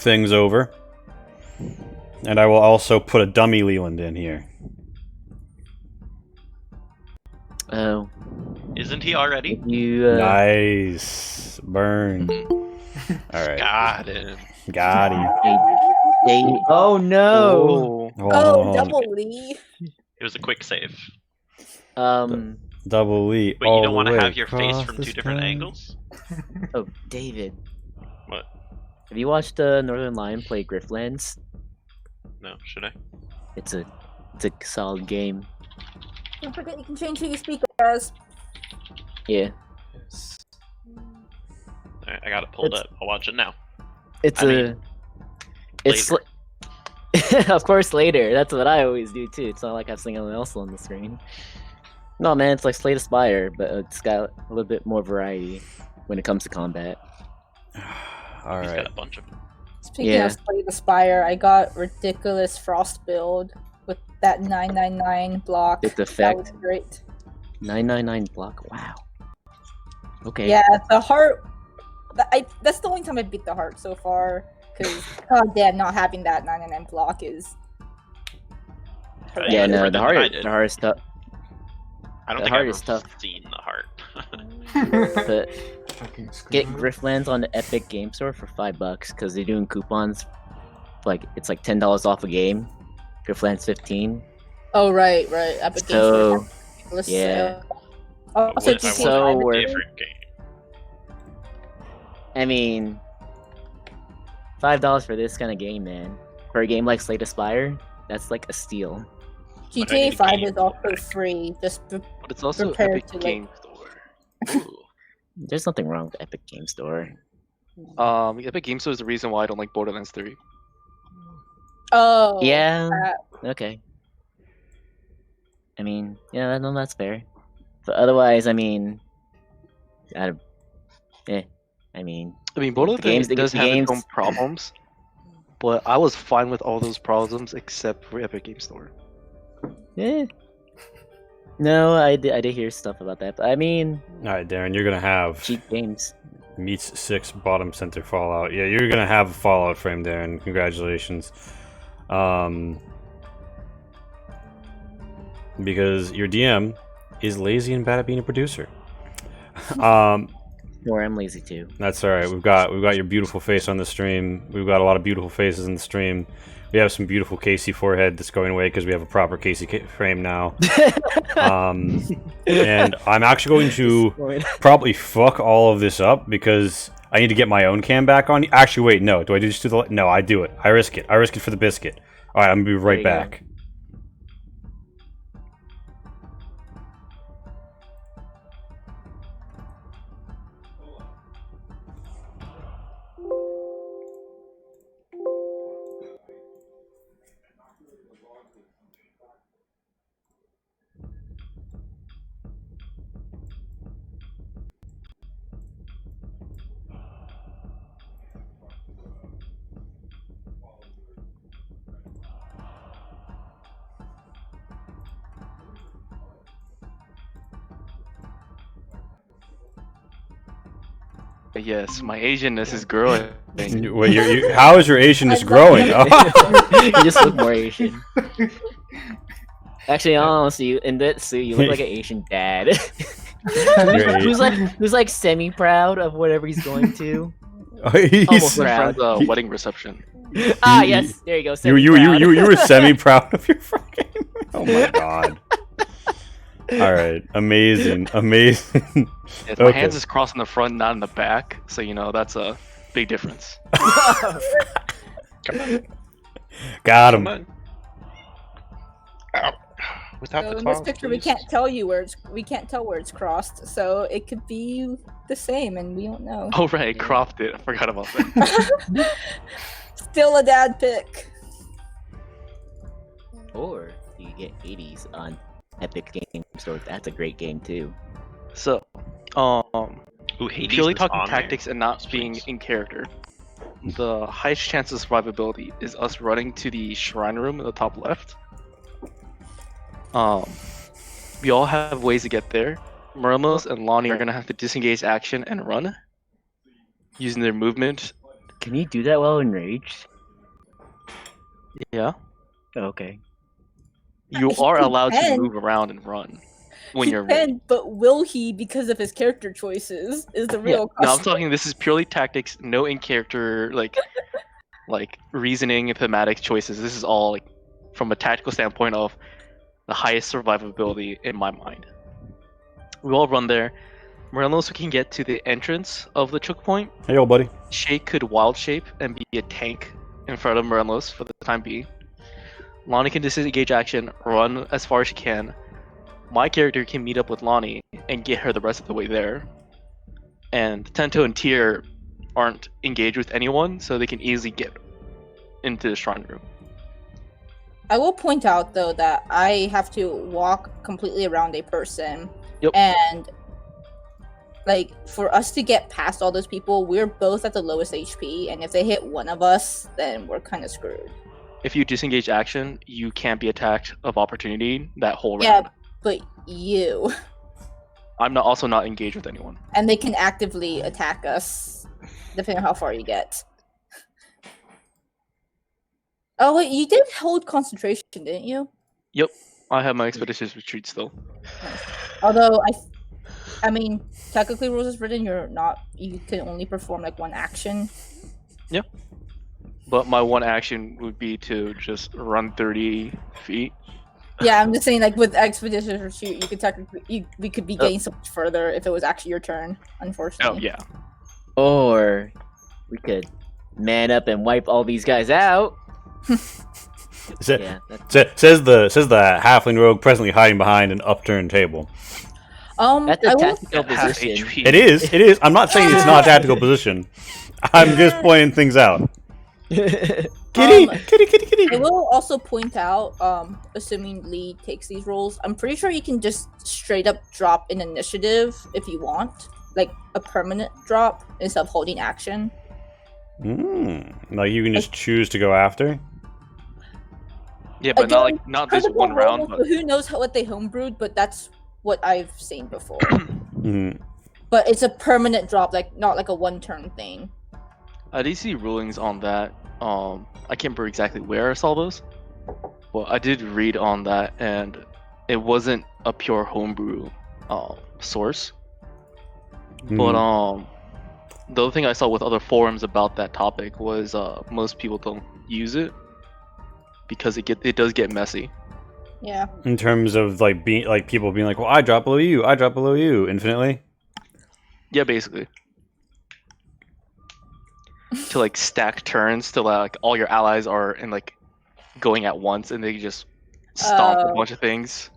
things over. And I will also put a dummy Leland in here. Oh. Isn't he already? You, Nice. Burn. Alright. Got him. Got him. Oh no! Oh, double Lee. It was a quick save. Double Lee. Wait, you don't want to have your face from two different angles? Oh, David. What? Have you watched Northern Lion play Grifflands? No, should I? It's a solid game. Don't forget you can change who you speak as. Yeah. Alright, I got it pulled up. I'll watch it now. It's of course later. That's what I always do too. It's not like I have something else on the screen. No man, it's like Slay the Spire, but it's got a little bit more variety when it comes to combat. Alright. He's got a bunch of them. Speaking of Slay the Spire, I got ridiculous frost build with that 999 block. Its effect. That was great. 999 block. Wow. Okay. Yeah, the heart. That's the only time I beat the heart so far. Because goddamn, not having that 999 block is. Yeah, no, the heart is tough. I don't The think heart I've is tough. seen the heart. But get Grifflands on the Epic Game Store for $5 because they're doing coupons. Like it's like $10 off a game. Grifflands 15. Oh right. Epic Games So Store. yeah. Also, It's so worth. Different game. I mean, $5 for this kind of game, man. For a game like Slay the Spire, that's like a steal. GTA 5 is also free. Just But it's also prepare Epic to, like- Game Store. Ooh. There's nothing wrong with Epic Game Store. Epic Game Store is the reason why I don't like Borderlands 3. Oh. Yeah. Okay. I mean, yeah, no, that's fair. But otherwise, I mean, I mean, Borderlands games- does the have games- its own problems, but I was fine with all those problems except for Epic Game Store. eh. No, I did hear stuff about that, but I mean, Alright, Darren, you're gonna have cheap games. meets 6 bottom center Fallout. Yeah, you're gonna have a Fallout frame, Darren. Congratulations. Because your DM is lazy and bad at being a producer. Or I'm lazy too. That's all right. We've got your beautiful face on the stream. We've got a lot of beautiful faces in the stream. We have some beautiful Casey forehead that's going away because we have a proper Casey frame now. And I'm actually going to probably fuck all of this up because I need to get my own cam back on. Actually, wait, no. Do I just do the? No, I do it. I risk it. I risk it for the biscuit. All right, I'm gonna be right back. Yes, my Asianness is growing. Wait, how is your Asianness growing? You just look more Asian. Actually, honestly, in that suit, you look like an Asian dad. who's like semi-proud of whatever he's going to. Almost My proud. friend's wedding reception. Ah, yes, there you go. You were semi-proud of your fucking. Oh my god. All right, amazing. Yes, my Okay. hands is crossed in the front, not in the back, so you know that's a big difference. Got him. Come on. Ow. Without So the in claws, this picture, please. we can't tell where it's crossed, so it could be the same, and we don't know. Oh right, cropped it. I forgot about that. Still a dad pick. Or you get 80s on Epic Game Store. That's a great game too. So, Ooh, Hades purely was talking on there. tactics and not being in character, the highest chance of survivability is us running to the shrine room in the top left. We all have ways to get there. Murmos and Lonnie are gonna have to disengage action and run, using their movement Can you do that while enraged? Yeah. Oh, okay. You He are allowed to can. move around and run when He you're ready. can, but will he because of his character choices? Is the Yeah. real No, question. I'm talking. This is purely tactics, no in character like reasoning and thematic choices. This is all like from a tactical standpoint of the highest survivability in my mind. We all run there. Morelos can get to the entrance of the choke point. Hey, old buddy. Shake could wild shape and be a tank in front of Morelos for the time being. Lonnie can disengage action, run as far as she can. My character can meet up with Lonnie and get her the rest of the way there. And Tento and Tyr aren't engaged with anyone, so they can easily get into the shrine room. I will point out though that I have to walk completely around a person. Yep. And like for us to get past all those people, we're both at the lowest HP, and if they hit one of us, then we're kind of screwed. If you disengage action, you can't be attacked of opportunity that whole round. Yeah, but you. I'm also not engaged with anyone. And they can actively attack us, depending on how far you get. Oh wait, you did hold concentration, didn't you? Yep, I have my expeditious retreat still. Although I mean, technically, rules is written. You can only perform like one action. Yeah. But my one action would be to just run 30 feet. Yeah, I'm just saying, like with expeditious retreat, you could technically we could be getting so much further if it was actually your turn. Oh Unfortunately. yeah. Or we could man up and wipe all these guys out. Yeah, Says the halfling rogue presently hiding behind an upturned table. that's a I will, tactical Half position. HP. It is. I'm not saying it's not a tactical position. I'm just pointing things out. Kitty. I will also point out, assuming Lee takes these roles, I'm pretty sure you can just straight up drop an initiative if you want, like a permanent drop instead of holding action. Like you can just choose to go after. Yeah, but Again, not this one round. But Who knows what they homebrewed, but that's what I've seen before. Mhm. But it's a permanent drop, like not like a one-turn thing. I did see rulings on that. I can't remember exactly where I saw those, but I did read on that, and it wasn't a pure homebrew source. But the other thing I saw with other forums about that topic was most people don't use it because it does get messy. Yeah. In terms of like people being like, well, I drop below you infinitely. Yeah, basically. To like stack turns to like all your allies are in like going at once and they just stomp a bunch of things.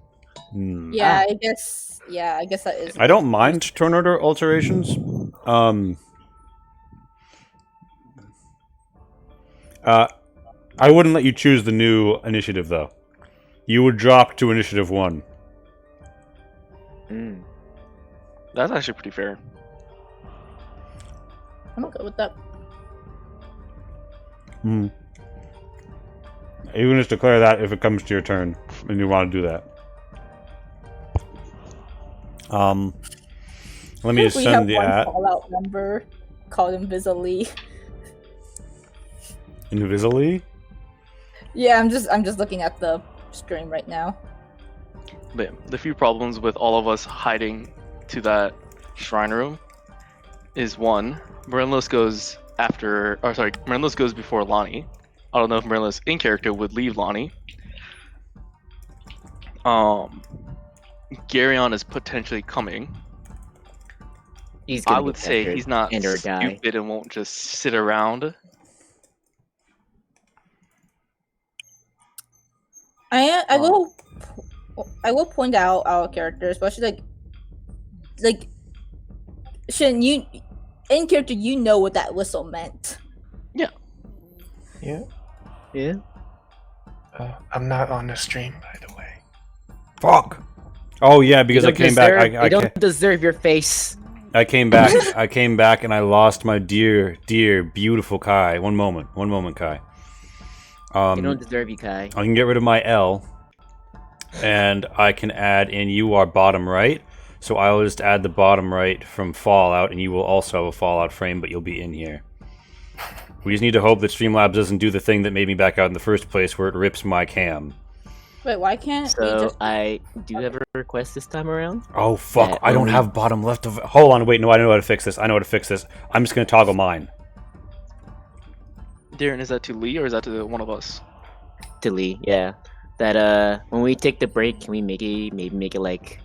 Yeah, I guess. Yeah, I guess that is. I don't mind turn order alterations. I wouldn't let you choose the new initiative though. You would drop to initiative 1. That's actually pretty fair. I'm okay with that. You can just declare that if it comes to your turn and you want to do that. Let me just We send have the one at Fallout member called Invisibly. Invisibly. Yeah, I'm just looking at the stream right now. But yeah, the few problems with all of us hiding to that shrine room is one, Morelos goes before Lonnie. I don't know if Morelos in character would leave Lonnie. Garyon is potentially coming. I would say he's not stupid and won't just sit around. I will point out our character, especially like Shin, you in character you know what that whistle meant. Yeah. I'm not on the stream, by the way. Fuck. Oh yeah, because I came back. I don't deserve your face. I came back, and I lost my dear, beautiful Kai. One moment, Kai. They don't deserve you, Kai. I can get rid of my L, and I can add in you are bottom right. So I will just add the bottom right from Fallout, and you will also have a Fallout frame, but you'll be in here. We just need to hope that Streamlabs doesn't do the thing that made me back out in the first place, where it rips my cam. Wait, why can't we So just? I do have a request this time around. Oh fuck! Yeah, I don't only- have bottom left of. Hold on, wait. No, I know how to fix this. I know how to fix this. I'm just gonna toggle mine. Darren, is that to Lee or is that to one of us? To Lee, yeah. That when we take the break, can we maybe make it like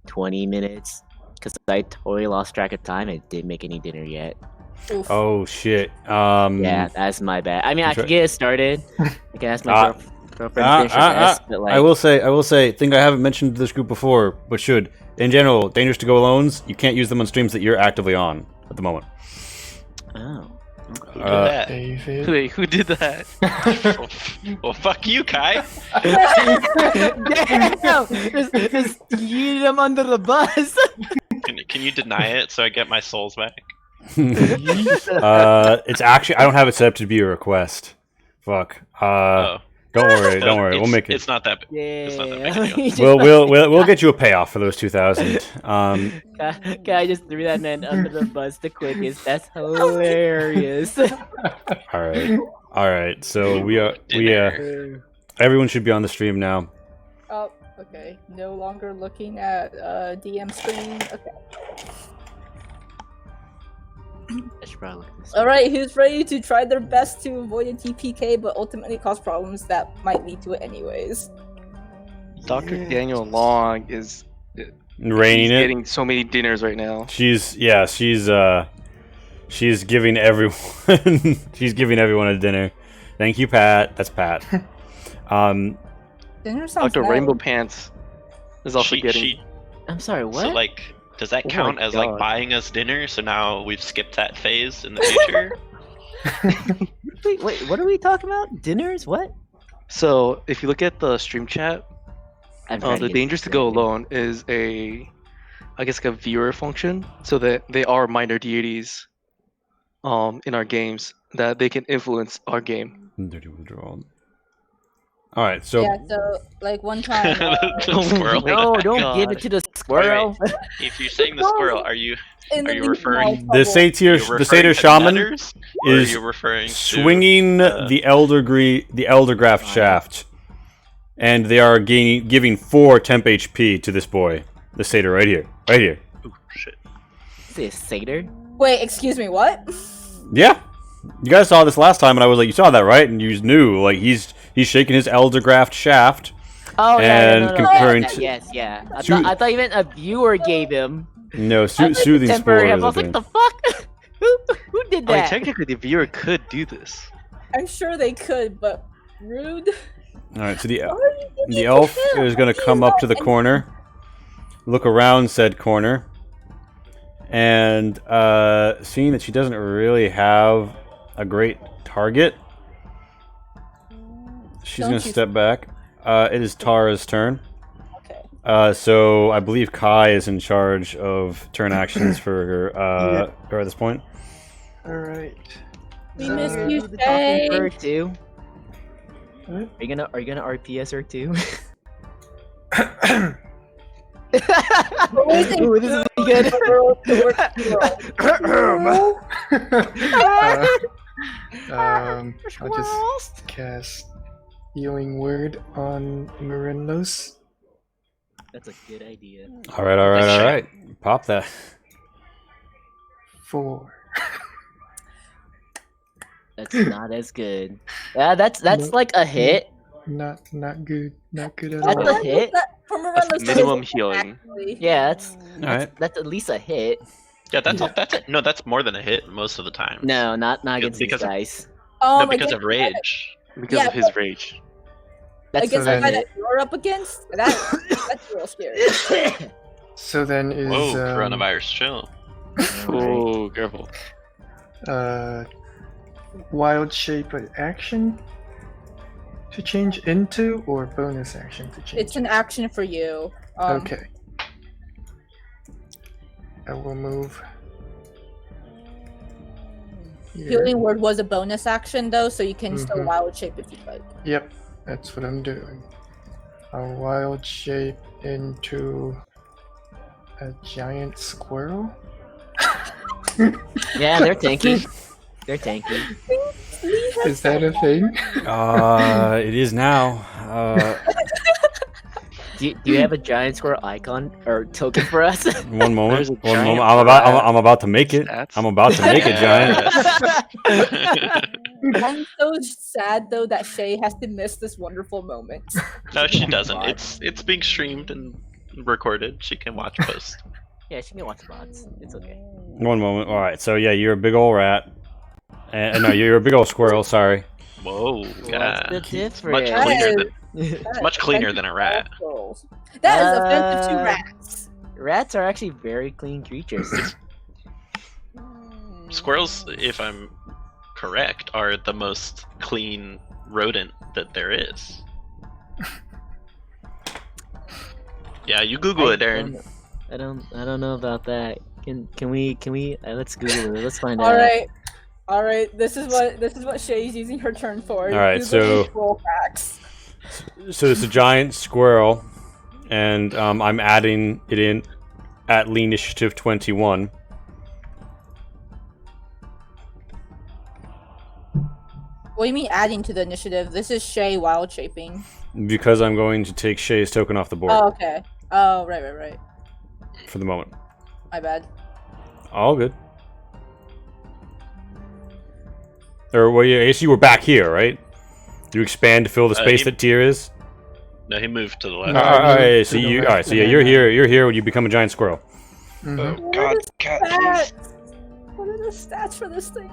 20 minutes? Because I totally lost track of time. I didn't make any dinner yet. Oof. Oh shit. Yeah, that's my bad. I mean, I Try- could get it started. I can ask my girlfriend Ah, to finish her test, but like, I will say, thing I haven't mentioned to this group before, but should. In general, dangerous to go alones. You can't use them on streams that you're actively on at the moment. oh. Who did that? David. Wait, who did that? Well, fuck you, Kai. Damn! Just yeeted him under the bus. Can you deny it so I get my souls back? It's actually I don't have it set up to be a request. Fuck. Oh. Don't worry. We'll It's- make it. It's not that. Not that Yeah. big a We'll get you a payoff for those 2,000. Guy just threw that man under the bus the quickest. That's hilarious. All right. So we everyone should be on the stream now. Oh, okay. No longer looking at DM screen. Okay. I should probably look this All right. Who's ready to try their best to avoid a TPK, but ultimately cause problems that might lead to it anyways? Dr. Daniel Long is Raining it. getting so many dinners right now. She's giving everyone she's giving everyone a dinner. Thank you, Pat. That's Pat. Dinner sounds Dr. nice. Rainbow Pants is also getting. I'm sorry, what? So like, does that Oh my count as like God. buying us dinner? So now we've skipped that phase in the future. Wait, what are we talking about? Dinners? What? So if you look at the stream chat, I'm trying the get dangerous to go alone is I guess like a viewer function, so that they are minor deities in our games that they can influence our game. Dirty withdrawal. All right. So Yeah. So like one time. The squirrel. No, don't God. give it to the squirrel. If you're saying the squirrel, are you in Are the you lead referring- ball the bubble. satyr, you're the satyr referring to shaman nutters, or are is you referring to swinging the elder graft shaft, and they are giving 4 temp HP to this boy, the satyr right here. Ooh, shit. Is it a satyr? Wait, excuse me. What? Yeah, you guys saw this last time, and I was like, you saw that, right? And you knew, like, he's shaking his elder graft shaft. Oh, And no. concurrent- Yes, yeah. Soo- I thought even a viewer gave him. No, I thought soothing temporary spores. help. I was like, the fuck? Who did I mean, that? technically, the viewer could do this. I'm sure they could, but rude. All right, so the Why are you giving the it elf to him? is going to He's come up not to the any- corner, look around said corner, and seeing that she doesn't really have a great target, she's Don't going to you- step back. It is Tara's turn. Okay. So I believe Kai is in charge of turn actions for her at this point. Alright. We miss you, The Shay. talking bird too. What? Are you gonna RPS her too? Always Ooh, this is good. girl to work girl. I'll just cast Healing Word on Marinlos. That's a good idea. All right. Pop that. 4. That's not as good. Yeah, that's like a hit. Not good. Not good at That's all. a hit. From That's Miranda's minimum choice, healing. actually. Yeah, that's All right. that's at least a hit. Yeah, that's more than a hit most of the time. No, not against these because of- guys. No, because against of rage. Because Yeah, of his rage. That's Against the then- guy that you're up against, that's real scary. So then is Whoa, coronavirus, chill. Oh, careful. Wild Shape an action to change into, or bonus action to change? It's an action for you. Okay. I will move. Here. Healing word was a bonus action though, so you can still Mhm. wild shape if you'd like. Yep, that's what I'm doing. I'll wild shape into a giant squirrel. Yeah, they're tanky. They're tanky. Is that a thing? It is now. Do you have a giant squirrel icon or token for us? One moment. There's a One giant moment. I'm about to make it. stats. I'm about to make it, giant. I'm so sad though that Shay has to miss this wonderful moment. No, she doesn't. It's being streamed and recorded. She can watch post. Yeah, she can watch bots. It's okay. One moment. All right. So yeah, you're a big old rat. No, you're a big old squirrel. Sorry. Whoa, yeah. What's the It's much difference? cleaner than That it's is much cleaner than a rat. offensive. That is offensive to rats. Rats are actually very clean creatures. Squirrels, if I'm correct, are the most clean rodent that there is. Yeah, you Google it, Aaron. I don't know about that. Can we let's Google it. Let's find out. All right. This is what Shay's using her turn for. All right, Google so- squirrel facts. So it's a giant squirrel, and I'm adding it in at Lean Initiative 21. What do you mean adding to the initiative? This is Shay wild shaping. Because I'm going to take Shay's token off the board Oh, okay. Oh, right. for the moment. My bad. All good. Or well, I guess you were back here, right? You expand to fill the space he- that tier is. No, he moved to the left. No, All right, I moved so to the you, left all right, so and yeah, then you're here. You're here when you become a giant squirrel. Mhm. Oh God, cat, please. Stats. What are the stats for this thing?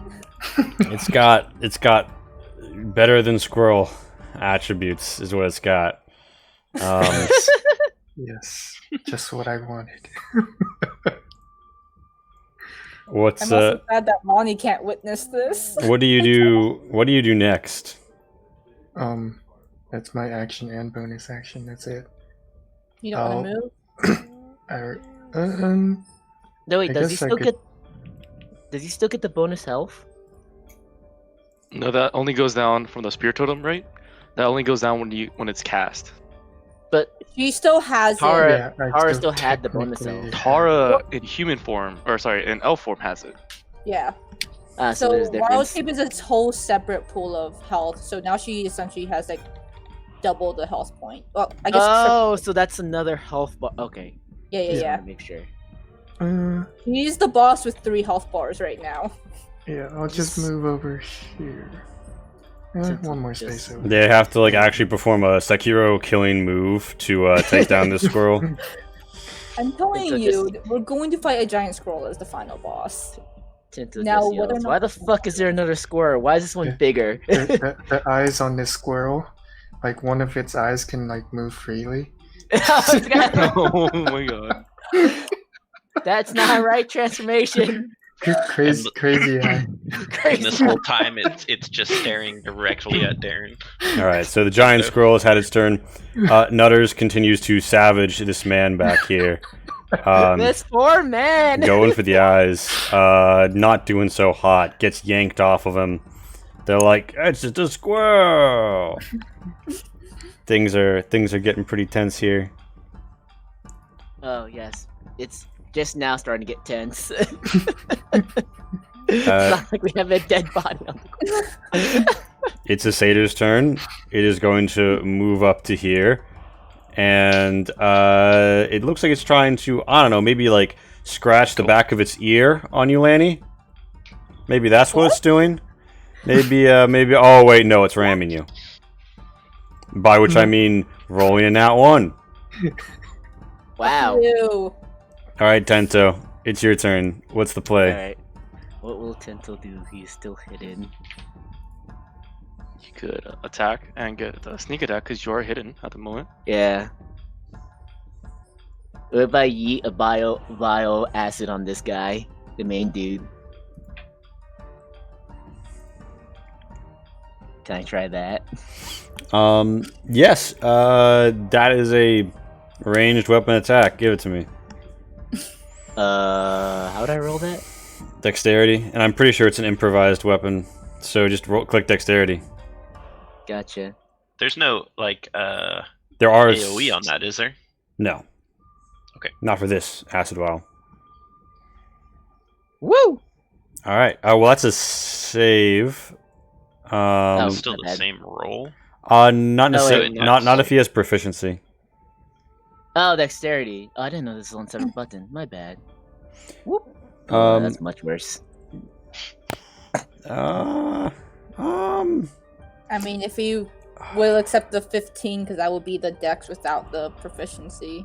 It's got better than squirrel attributes, is what it's got. Yes, just what I wanted. What's I'm also sad that Monty can't witness this. what do you do? What do you do next? That's my action and bonus action. That's it. You don't want to move? No wait, I does he guess I still could- get? Does he still get the bonus health? No, that only goes down from the spirit totem, right? That only goes down when it's cast. But She still has Tara- it. Yeah, I Tara still had the bonus technically health. Tara in human form, or sorry, in elf form has it. Yeah. so So there's wild difference. shape is its whole separate pool of health. So now she essentially has like double the health point. Well, I guess. Oh, so that's another health bar. Okay. Yeah. Just wanna make sure. He's the boss with 3 health bars right now. Yeah, I'll just move over here. One more Just- space over. They have to like actually perform a Sekiro killing move to take down this squirrel. I'm telling So you, we're going to fight a giant scroll as the final boss. Tinto Now, just whether or yells, not- why the fuck is there another squirrel? Why is this one Yeah. bigger? The eyes on this squirrel, like one of its eyes can like move freely. Oh my god. That's not right transformation. Crazy eye. And this whole time, it's just staring directly at Darren. All right, so the giant squirrel has had its turn. Nutters continues to savage this man back here. This poor man. Going for the eyes. Not doing so hot. Gets yanked off of him. They're like, it's just a squirrel. Things are getting pretty tense here. Oh yes, it's just now starting to get tense. It's not like we have a dead body on the ground. It's a satyr's turn. It is going to move up to here. And it looks like it's trying to, I don't know, maybe like scratch the back of its ear on you, Lanny. Maybe that's what it's doing. Maybe, oh wait, no, it's ramming you. By which I mean rolling in that one. Wow. Ew. Alright, Tento, it's your turn. What's the play? Alright. What will Tinto do? He's still hidden. You could attack and get a sneak attack because you are hidden at the moment. Yeah. What if I yeet a bio acid on this guy? The main dude. Can I try that? Yes, that is a ranged weapon attack. Give it to me. How would I roll that? Dexterity, and I'm pretty sure it's an improvised weapon. So just click dexterity. Gotcha. There's no like There are AOE on that, is there? No. Okay. Not for this acid vial. Woo! All right. Well, that's a save. Oh, It's still my the bad. same roll. Not necessarily. wait, Not if he has proficiency. Oh, dexterity. Oh, I didn't know this was on separate button. My bad. Whoop. Um, That's much worse. Um. I mean, if you will accept the 15, because that would be the dex without the proficiency.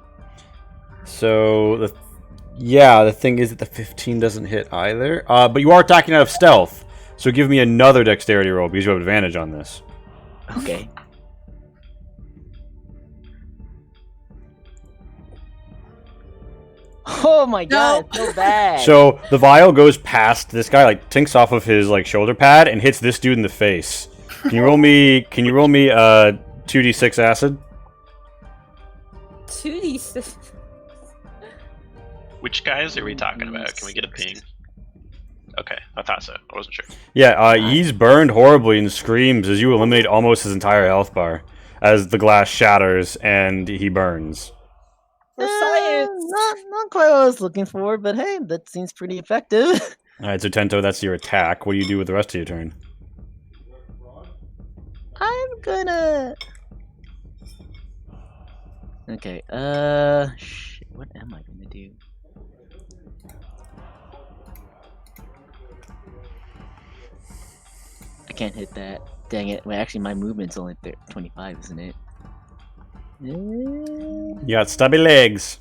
So the thing is that the 15 doesn't hit either. But you are attacking out of stealth, so give me another dexterity roll because you have advantage on this. Okay. Oh my god, it's so bad. So the vial goes past this guy, like tinks off of his like shoulder pad and hits this dude in the face. Can you roll me? 2d6 acid? 2d6. Which guys are we talking about? Can we get a ping? Okay, I thought so. I wasn't sure. Yeah, he's burned horribly and screams as you eliminate almost his entire health bar as the glass shatters and he burns. For science. Not quite what I was looking for, but hey, that seems pretty effective. All right, so Tento, that's your attack. What do you do with the rest of your turn? I'm gonna. Okay. Shit. What am I gonna do? I can't hit that. Dang it. Wait, actually, my movement's only 25, isn't it? You got stubby legs.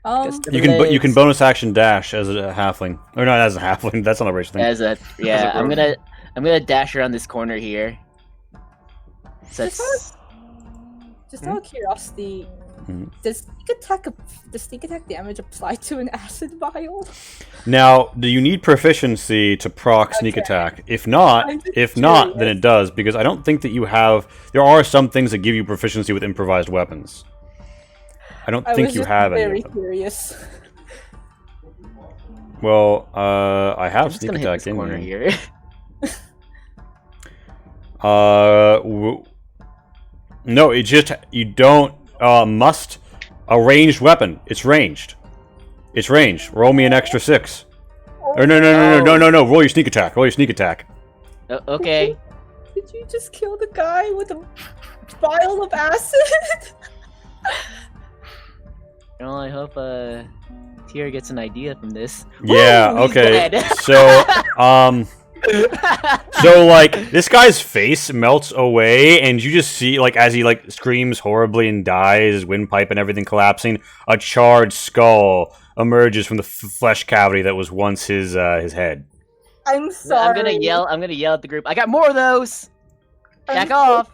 Guess the You can legs. bonus action dash as a halfling, or not as a halfling. That's not a racial thing. As a yeah, As a I'm rogue. gonna dash around this corner here. So that's Just out of curiosity, Mhm. does sneak attack damage apply to an acid vial? Now, do you need proficiency to proc sneak Okay. attack? If not, I'm just then curious. it does because I don't think that you have. There are some things that give you proficiency with improvised weapons. I don't I think was you just have any very of them. curious. Well, I I'm have just sneak gonna hit attack this in corner here. here. No, it just you don't must a ranged weapon. It's ranged. It's ranged. Roll me an extra 6. Or no. Roll your sneak attack. Roll your sneak attack. Okay. Did you just kill the guy with a vial of acid? Well, I hope Tier gets an idea from this. Yeah. Woo, he's Okay. dead. So like this guy's face melts away, and you just see like as he like screams horribly and dies, his windpipe and everything collapsing. A charred skull emerges from the flesh cavity that was once his head. I'm sorry. I'm gonna yell at the group. I got more of those. Back I'm off.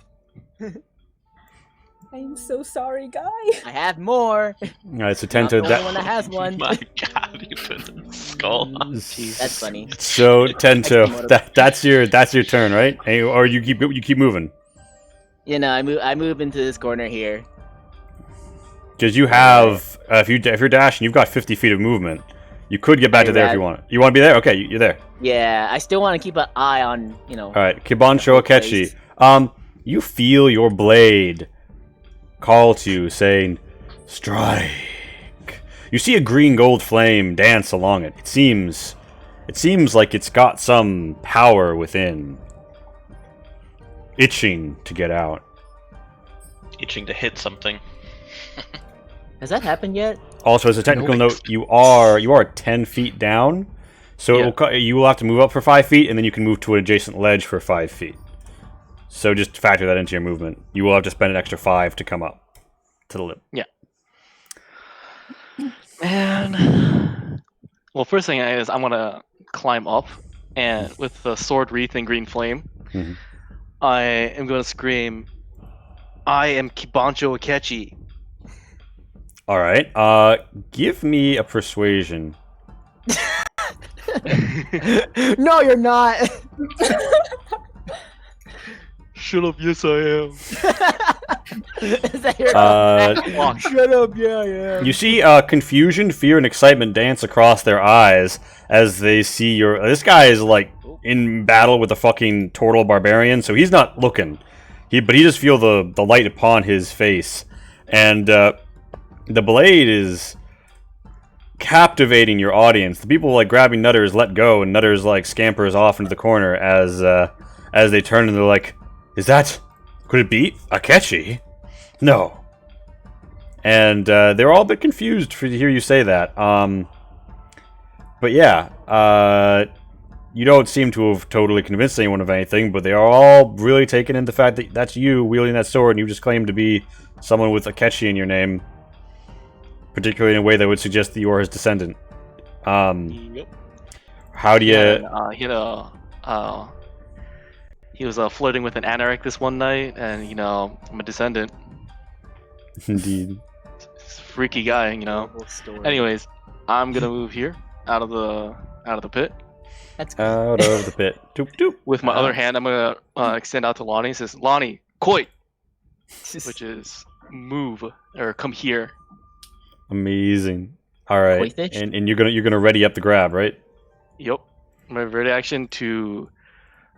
I'm so sorry, guy. I have more. All right, so Not the Tento. only one that has one. My god, you put a skull on. That's funny. So Tento, Extra that's your turn, right? Or you keep moving You know, I move into this corner here. because you have if you're dashing, you've got 50 feet of movement. You could get back to there if you want. You want to be there? Okay, you're there. Yeah, I still want to keep an eye on, All right, Kibancho Akechi. place. You feel your blade call to you, saying, "Strike." You see a green gold flame dance along it. It seems like it's got some power within, itching to get out. Itching to hit something. Has that happened yet? Also, as a technical No. note, you are 10 feet down, so Yeah. you will have to move up for 5 feet, and then you can move to an adjacent ledge for 5 feet. So just factor that into your movement. You will have to spend an extra 5 to come up to the lip. Man. Well, first thing is I'm gonna climb up, and with the sword wreath and green flame, Mhm. I am gonna scream, "I am Kibancho Akechi." All right. Give me a persuasion. No, you're not. Shut up! Yes, I am. Is that your Uh, Shut up, yeah, yeah. You see confusion, fear, and excitement dance across their eyes as they see your. This guy is like in battle with a fucking turtle barbarian, so he's not looking. But he just feel the light upon his face, and the blade is captivating your audience. The people like grabbing Nutters let go, and Nutters like scampers off into the corner as they turn and they're like, could it be Akechi? No. And they're all a bit confused to hear you say that. But yeah, you don't seem to have totally convinced anyone of anything, but they are all really taken into the fact that that's you wielding that sword, and you just claim to be someone with Akechi in your name, particularly in a way that would suggest that you are his descendant. Yep. How do you... He was flirting with an anorak this one night, and I'm a descendant. Indeed. He's a freaky guy, Whole story. Anyways, I'm gonna move here out of the pit. That's good. Out of the pit. Doop doop. With my other hand, I'm gonna extend out to Lonnie. It says, "Lonnie, koi," which is move or come here. Amazing. All right. Koi fish? And you're gonna ready up the grab, right? Yep. My ready action to,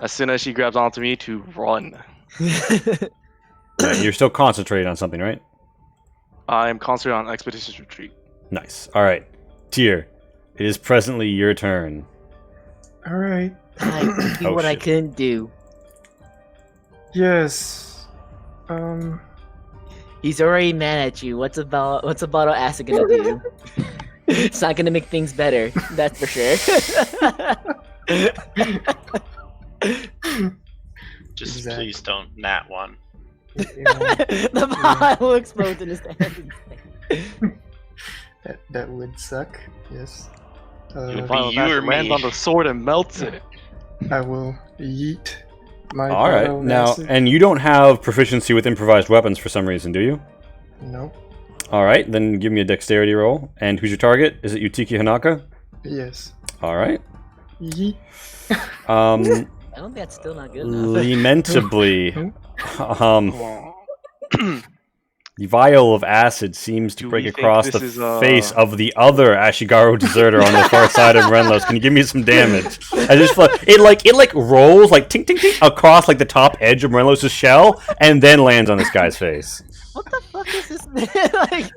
as soon as she grabs onto me, to run. Yeah, you're still concentrating on something, right? I'm concentrating on expeditious retreat. Nice. All right. Tyr, it is presently your turn. All right. I could do Oh, what I shit. couldn't do. Yes. He's already mad at you. What's a bottle of acid gonna do? It's not gonna make things better. That's for sure. Just Exactly. please don't nat one. The bottle will explode in his hand. That would suck. Yes. It would Final be you or Master lands me. on the sword and melts it. I will yeet my All right. bottle of Now, acid. and you don't have proficiency with improvised weapons for some reason, do you? No. All right. Then give me a dexterity roll. And who's your target? Is it Yutiki Hanaka? Yes. All right. Yeet. Um, I don't think that's still not good enough. lamentably, the vial of acid seems to Do break we think across the this is, face of the other Ashigaru deserter on the far side of Renlos. Can you give me some damage? I just it rolls like tink tink tink across like the top edge of Renlos' shell and then lands on this guy's face. What the fuck is this man? Like,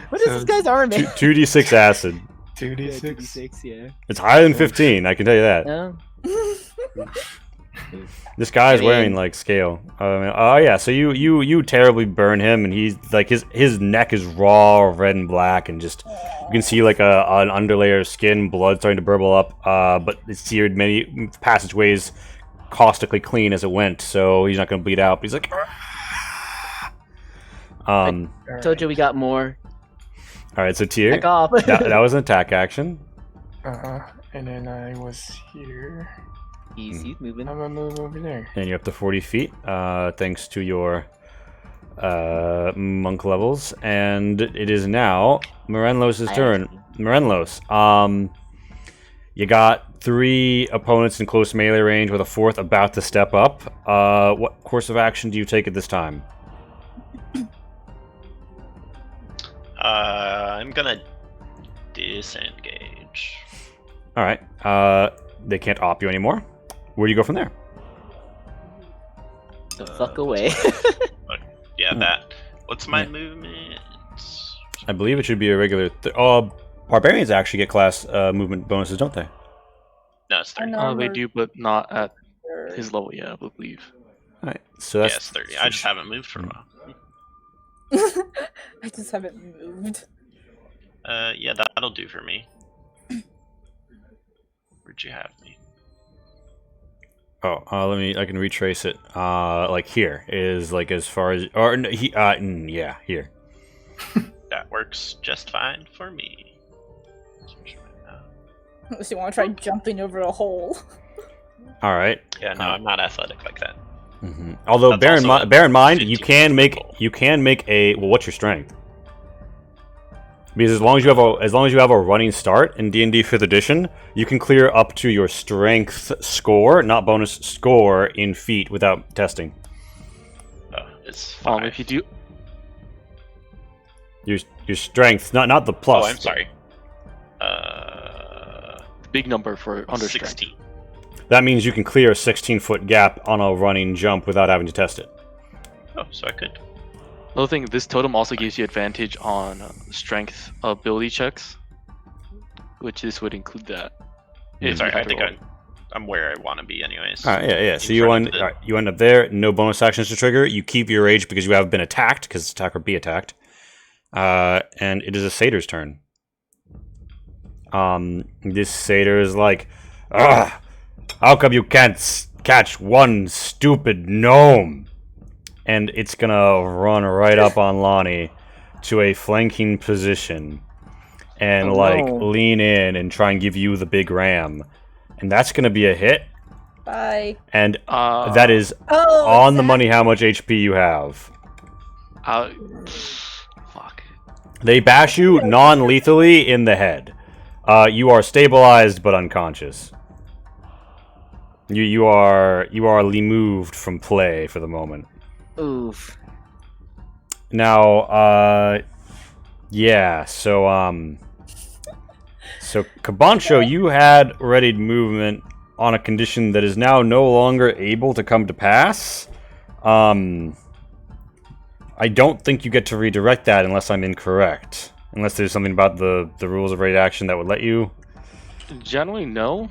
what is this guy's armor? 2d6 acid. 2d6. 2d6, yeah. It's higher than 15. I can tell you that. No. This guy's I mean- wearing like scale. Oh yeah, so you terribly burn him, and he's like his neck is raw, red and black, and just you can see like an underlayer of skin, blood starting to burble up. But it's seared many passageways, caustically clean as it went, so he's not gonna bleed out. But he's like, all Told you we got more. right, so Tyr, Back off. that was an attack action. And then I was here. He's moving. I'm gonna move over there. And you're up to 40 feet, thanks to your monk levels. And it is now Morenlos' turn. Morenlos, you got 3 opponents in close melee range with a 4th about to step up. What course of action do you take at this time? I'm gonna disengage. All right, they can't op you anymore. Where do you go from there? The fuck away. Yeah, that. What's my movement? I believe it should be a regular. Barbarians actually get class movement bonuses, don't they? No, it's 30. know. They do, but not at his level yet, I believe. All right, so Yeah, that's it's 30. I just haven't moved for a while. I just haven't moved. Yeah, that'll do for me. Where'd you have me? Oh, I can retrace it. Like here is like as far as, or yeah, here. That works just fine for me. Unless you want to try jumping over a hole. All right. Yeah, no, I'm not athletic like that. Although That's also a bear in mind, you 15 can make goal. a well. What's your strength? Because as long as you have a running start in D&D 5th edition, you can clear up to your strength score, not bonus score, in feet without testing. Oh, it's 5. If you do, Your strength, not the plus. Oh, I'm sorry. big number for under 16. strength. That means you can clear a 16-foot gap on a running jump without having to test it. Oh, so I could. Another thing, this totem also gives you advantage on strength ability checks, which this would include that. If Sorry, you had I to think roll. I'm where I want to be anyways. All right, yeah. In So you front end, of the- you end up there. No bonus actions to trigger. You keep your rage because you have been attacked, because attack or be attacked. And it is a satyr's turn. This satyr is like, ah, how come you can't catch one stupid gnome? And it's gonna run right up on Lonnie to a flanking position and Oh, like no. lean in and try and give you the big ram. And that's gonna be a hit. Bye. And Uh, that is Oh, on the Zach. money how much HP you have. Fuck. They bash you non-lethally in the head. You are stabilized but unconscious. You are removed from play for the moment. Oof. Now, yeah. So Cabancho, you had readied movement on a condition that is now no longer able to come to pass. I don't think you get to redirect that unless I'm incorrect. Unless there's something about the rules of raid action that would let you. Generally, no.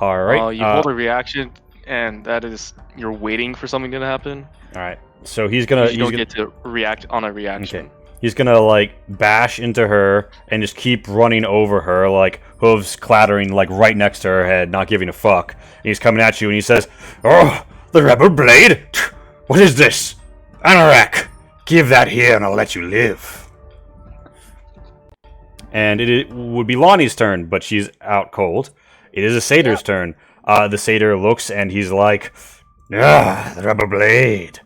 All right. You hold a reaction, and that is you're waiting for something to happen. All right. So he's gonna. You don't get to react on a reaction. Okay. He's gonna like bash into her and just keep running over her, like hooves clattering like right next to her head, not giving a fuck. And he's coming at you, and he says, "Oh, the rebel blade! What is this? Anorak, give that here, and I'll let you live." And it would be Lonnie's turn, but she's out cold. It is a satyr's turn. The satyr looks, and he's like, "Ah, the rebel blade,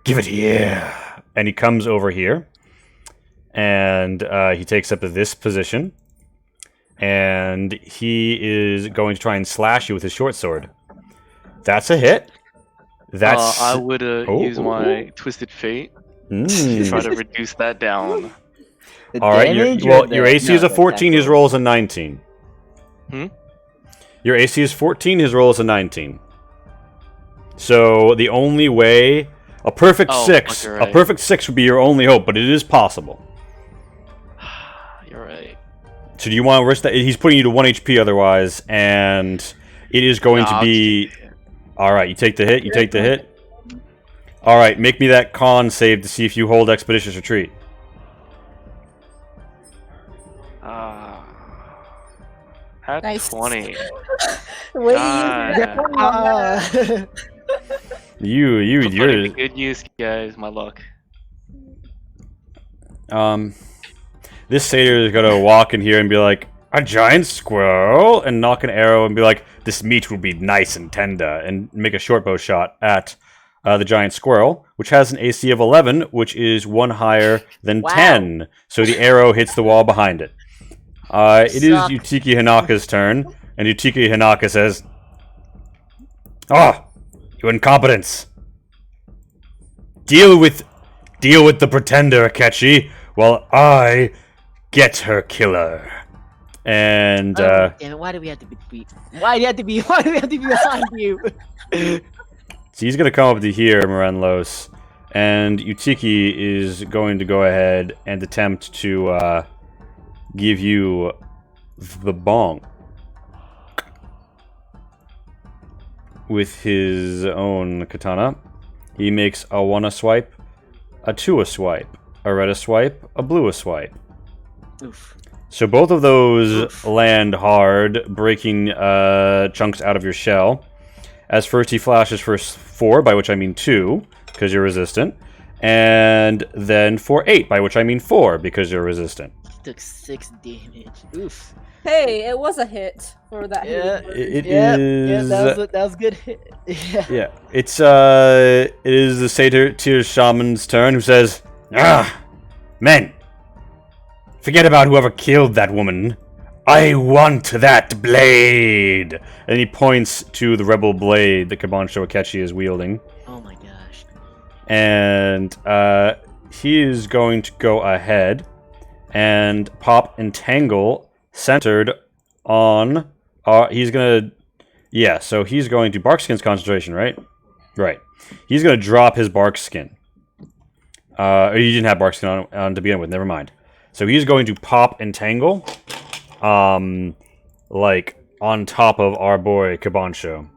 give it here." And he comes over here. And he takes up this position, and he is going to try and slash you with his short sword. That's a hit. That's I would use my Twisted Fate to try to reduce that down. The all right. damage Well, or the- your AC no, is a the 14. His attack roll is a 19. Your AC is 14. His roll is a 19. So the only way a perfect six, you're a right. perfect 6 would be your only hope, but it is possible. You're right. So do you want to risk that? He's putting you to 1 HP otherwise, and it is going to I'll be... just take it. Alright, you take the hit, you take the hit. Alright, make me that con save to see if you hold Expeditious Retreat. At Nice. 20. Wait, God. You're... Putting to good use, guys. My luck. This satyr is gonna walk in here and be like, "A giant squirrel," and knock an arrow and be like, "This meat will be nice and tender," and make a short bow shot at the giant squirrel, which has an AC of 11, which is 1 higher than Wow. 10. So the arrow hits the wall behind it. It is Suck. Yutiki Hinaka's turn, and Yutiki Hinaka says, "Ah, you incompetence! Deal with the pretender, Akechi, while I get her killer." And Oh, damn it! Why do we have to be? Why do we have to be? Why do we have to be behind you? so he's gonna come up to here, Morenlos, and Yutiki is going to go ahead and attempt to give you the bonk with his own katana. He makes a 1 a swipe, a 2 a swipe, a red a swipe, a blue a swipe. Oof. So both of those land hard, breaking chunks out of your shell. As first he flashes for 4, by which I mean 2, because you're resistant. And then for 8, by which I mean 4, because you're resistant. Took 6 damage. Oof. Hey, it was a hit for that. Yeah. It Yeah, is... that was good. Yeah. Yeah, it is the Satyr Shaman's turn, who says, "Ah, men, forget about whoever killed that woman. I want that blade!" And he points to the rebel blade that Kabancho Akechi is wielding. Oh my gosh. And he is going to go ahead and pop Entangle centered on... he's going to... Yeah, so he's going to Barkskin's concentration, right? Right. He's going to drop his Barkskin. Or you didn't have bark skin on to begin with. Never mind. So he's going to pop Entangle, like on top of our boy Kabancho.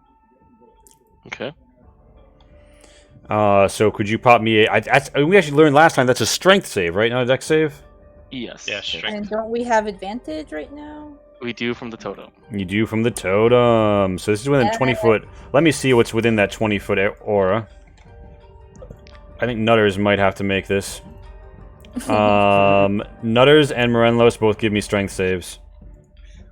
Okay. So could you pop me we actually learned last time that's a strength save, right? Not a dex save? Yes. Yeah, strength. And don't we have advantage right now? We do from the totem. You do from the totem. So this is within 20 foot. Let me see what's within that 20 foot aura. I think Nutters might have to make this. Nutters and Morenlos both give me strength saves.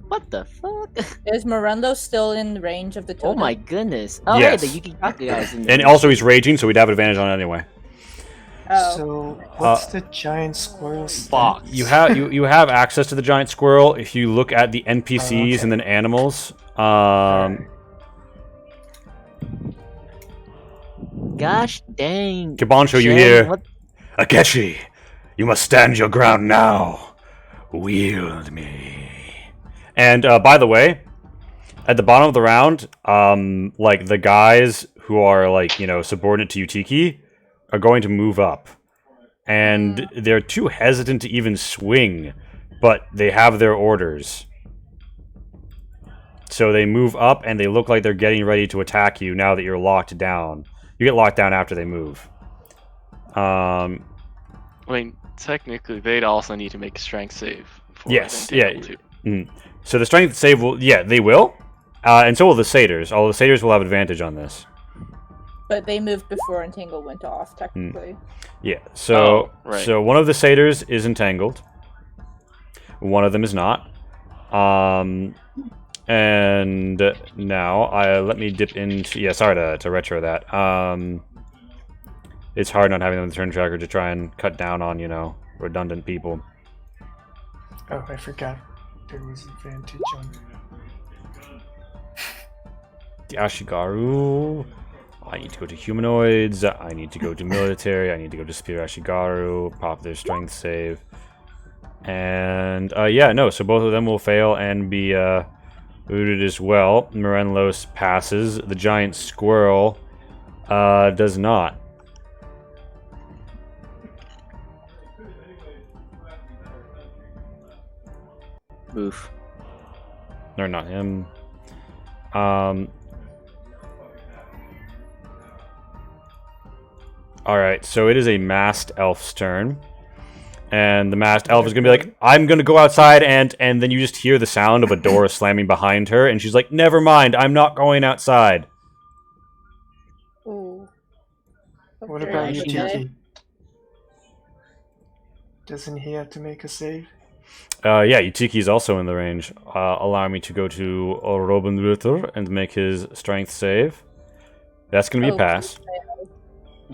What the fuck? Is Morendo still in range of the Oh totem? my goodness. Oh, Yes. hey, the Yukikaku guy's in there. And also he's raging, so we'd have advantage on it anyway. Oh. So what's the giant squirrel's Box. You have access to the giant squirrel if you look at the NPCs okay. and then animals. Gosh dang. Kabancho, you Jen, hear? what- Akechi, you must stand your ground now. Wield me. And by the way, at the bottom of the round, like the guys who are like subordinate to Utiki are going to move up, and they're too hesitant to even swing, but they have their orders. So they move up, and they look like they're getting ready to attack you now that you're locked down. You get locked down after they move. I mean, technically, they'd also need to make a strength save. For Yes, them to be able to. So the strength save will, they will, and so will the satyrs. All the satyrs will have advantage on this. But they moved before Entangle went off, technically. Yeah. So Oh, right. so one of the satyrs is entangled. One of them is not. And now let me dip into. Yeah, sorry to retro that. It's hard not having them on the turn tracker to try and cut down on redundant people. Oh, I forgot. There was advantage on. The Ashigaru. I need to go to humanoids. I need to go to military. I need to go to Spear Ashigaru. Pop their strength save. And so both of them will fail and be rooted as well. Morenlos passes. The giant squirrel does not. Oof. No, not him. Alright, so it is a masked elf's turn. And the masked elf is going to be like, I'm going to go outside, and then you just hear the sound of a door slamming behind her, and she's like, never mind, I'm not going outside. Ooh. What Okay, about okay. Yutiki? Doesn't he have to make a save? Yutiki is also in the range. Allow me to go to Robenrutter and make his strength save. That's going to be a pass.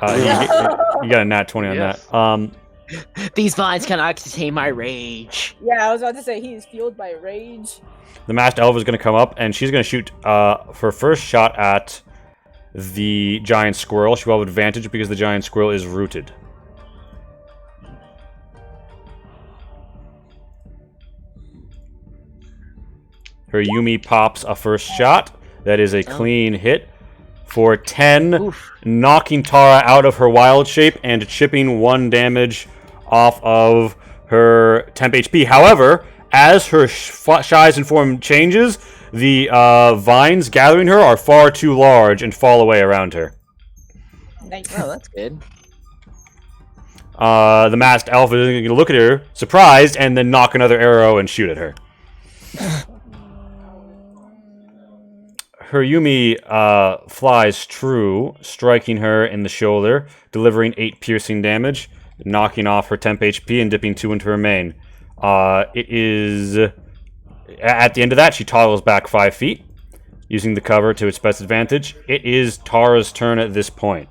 You got a nat 20 on Yes. that. These vines cannot contain my rage. Yeah, I was about to say he is fueled by rage. The masked elf is going to come up, and she's going to shoot her first shot at the giant squirrel. She will have advantage because the giant squirrel is rooted. Her Yumi pops a first shot. That is a clean hit for 10, Oof. knocking Tara out of her wild shape and chipping 1 damage off of her temp HP. However, as her size and form changes, the vines gathering her are far too large and fall away around her. Nice. Oh, that's good. The masked elf is going to look at her, surprised, and then knock another arrow and shoot at her. Her Yumi flies true, striking her in the shoulder, delivering 8 piercing damage, knocking off her temp HP and dipping 2 into her main. It is... At the end of that, she toggles back 5 feet, using the cover to its best advantage. It is Tara's turn at this point.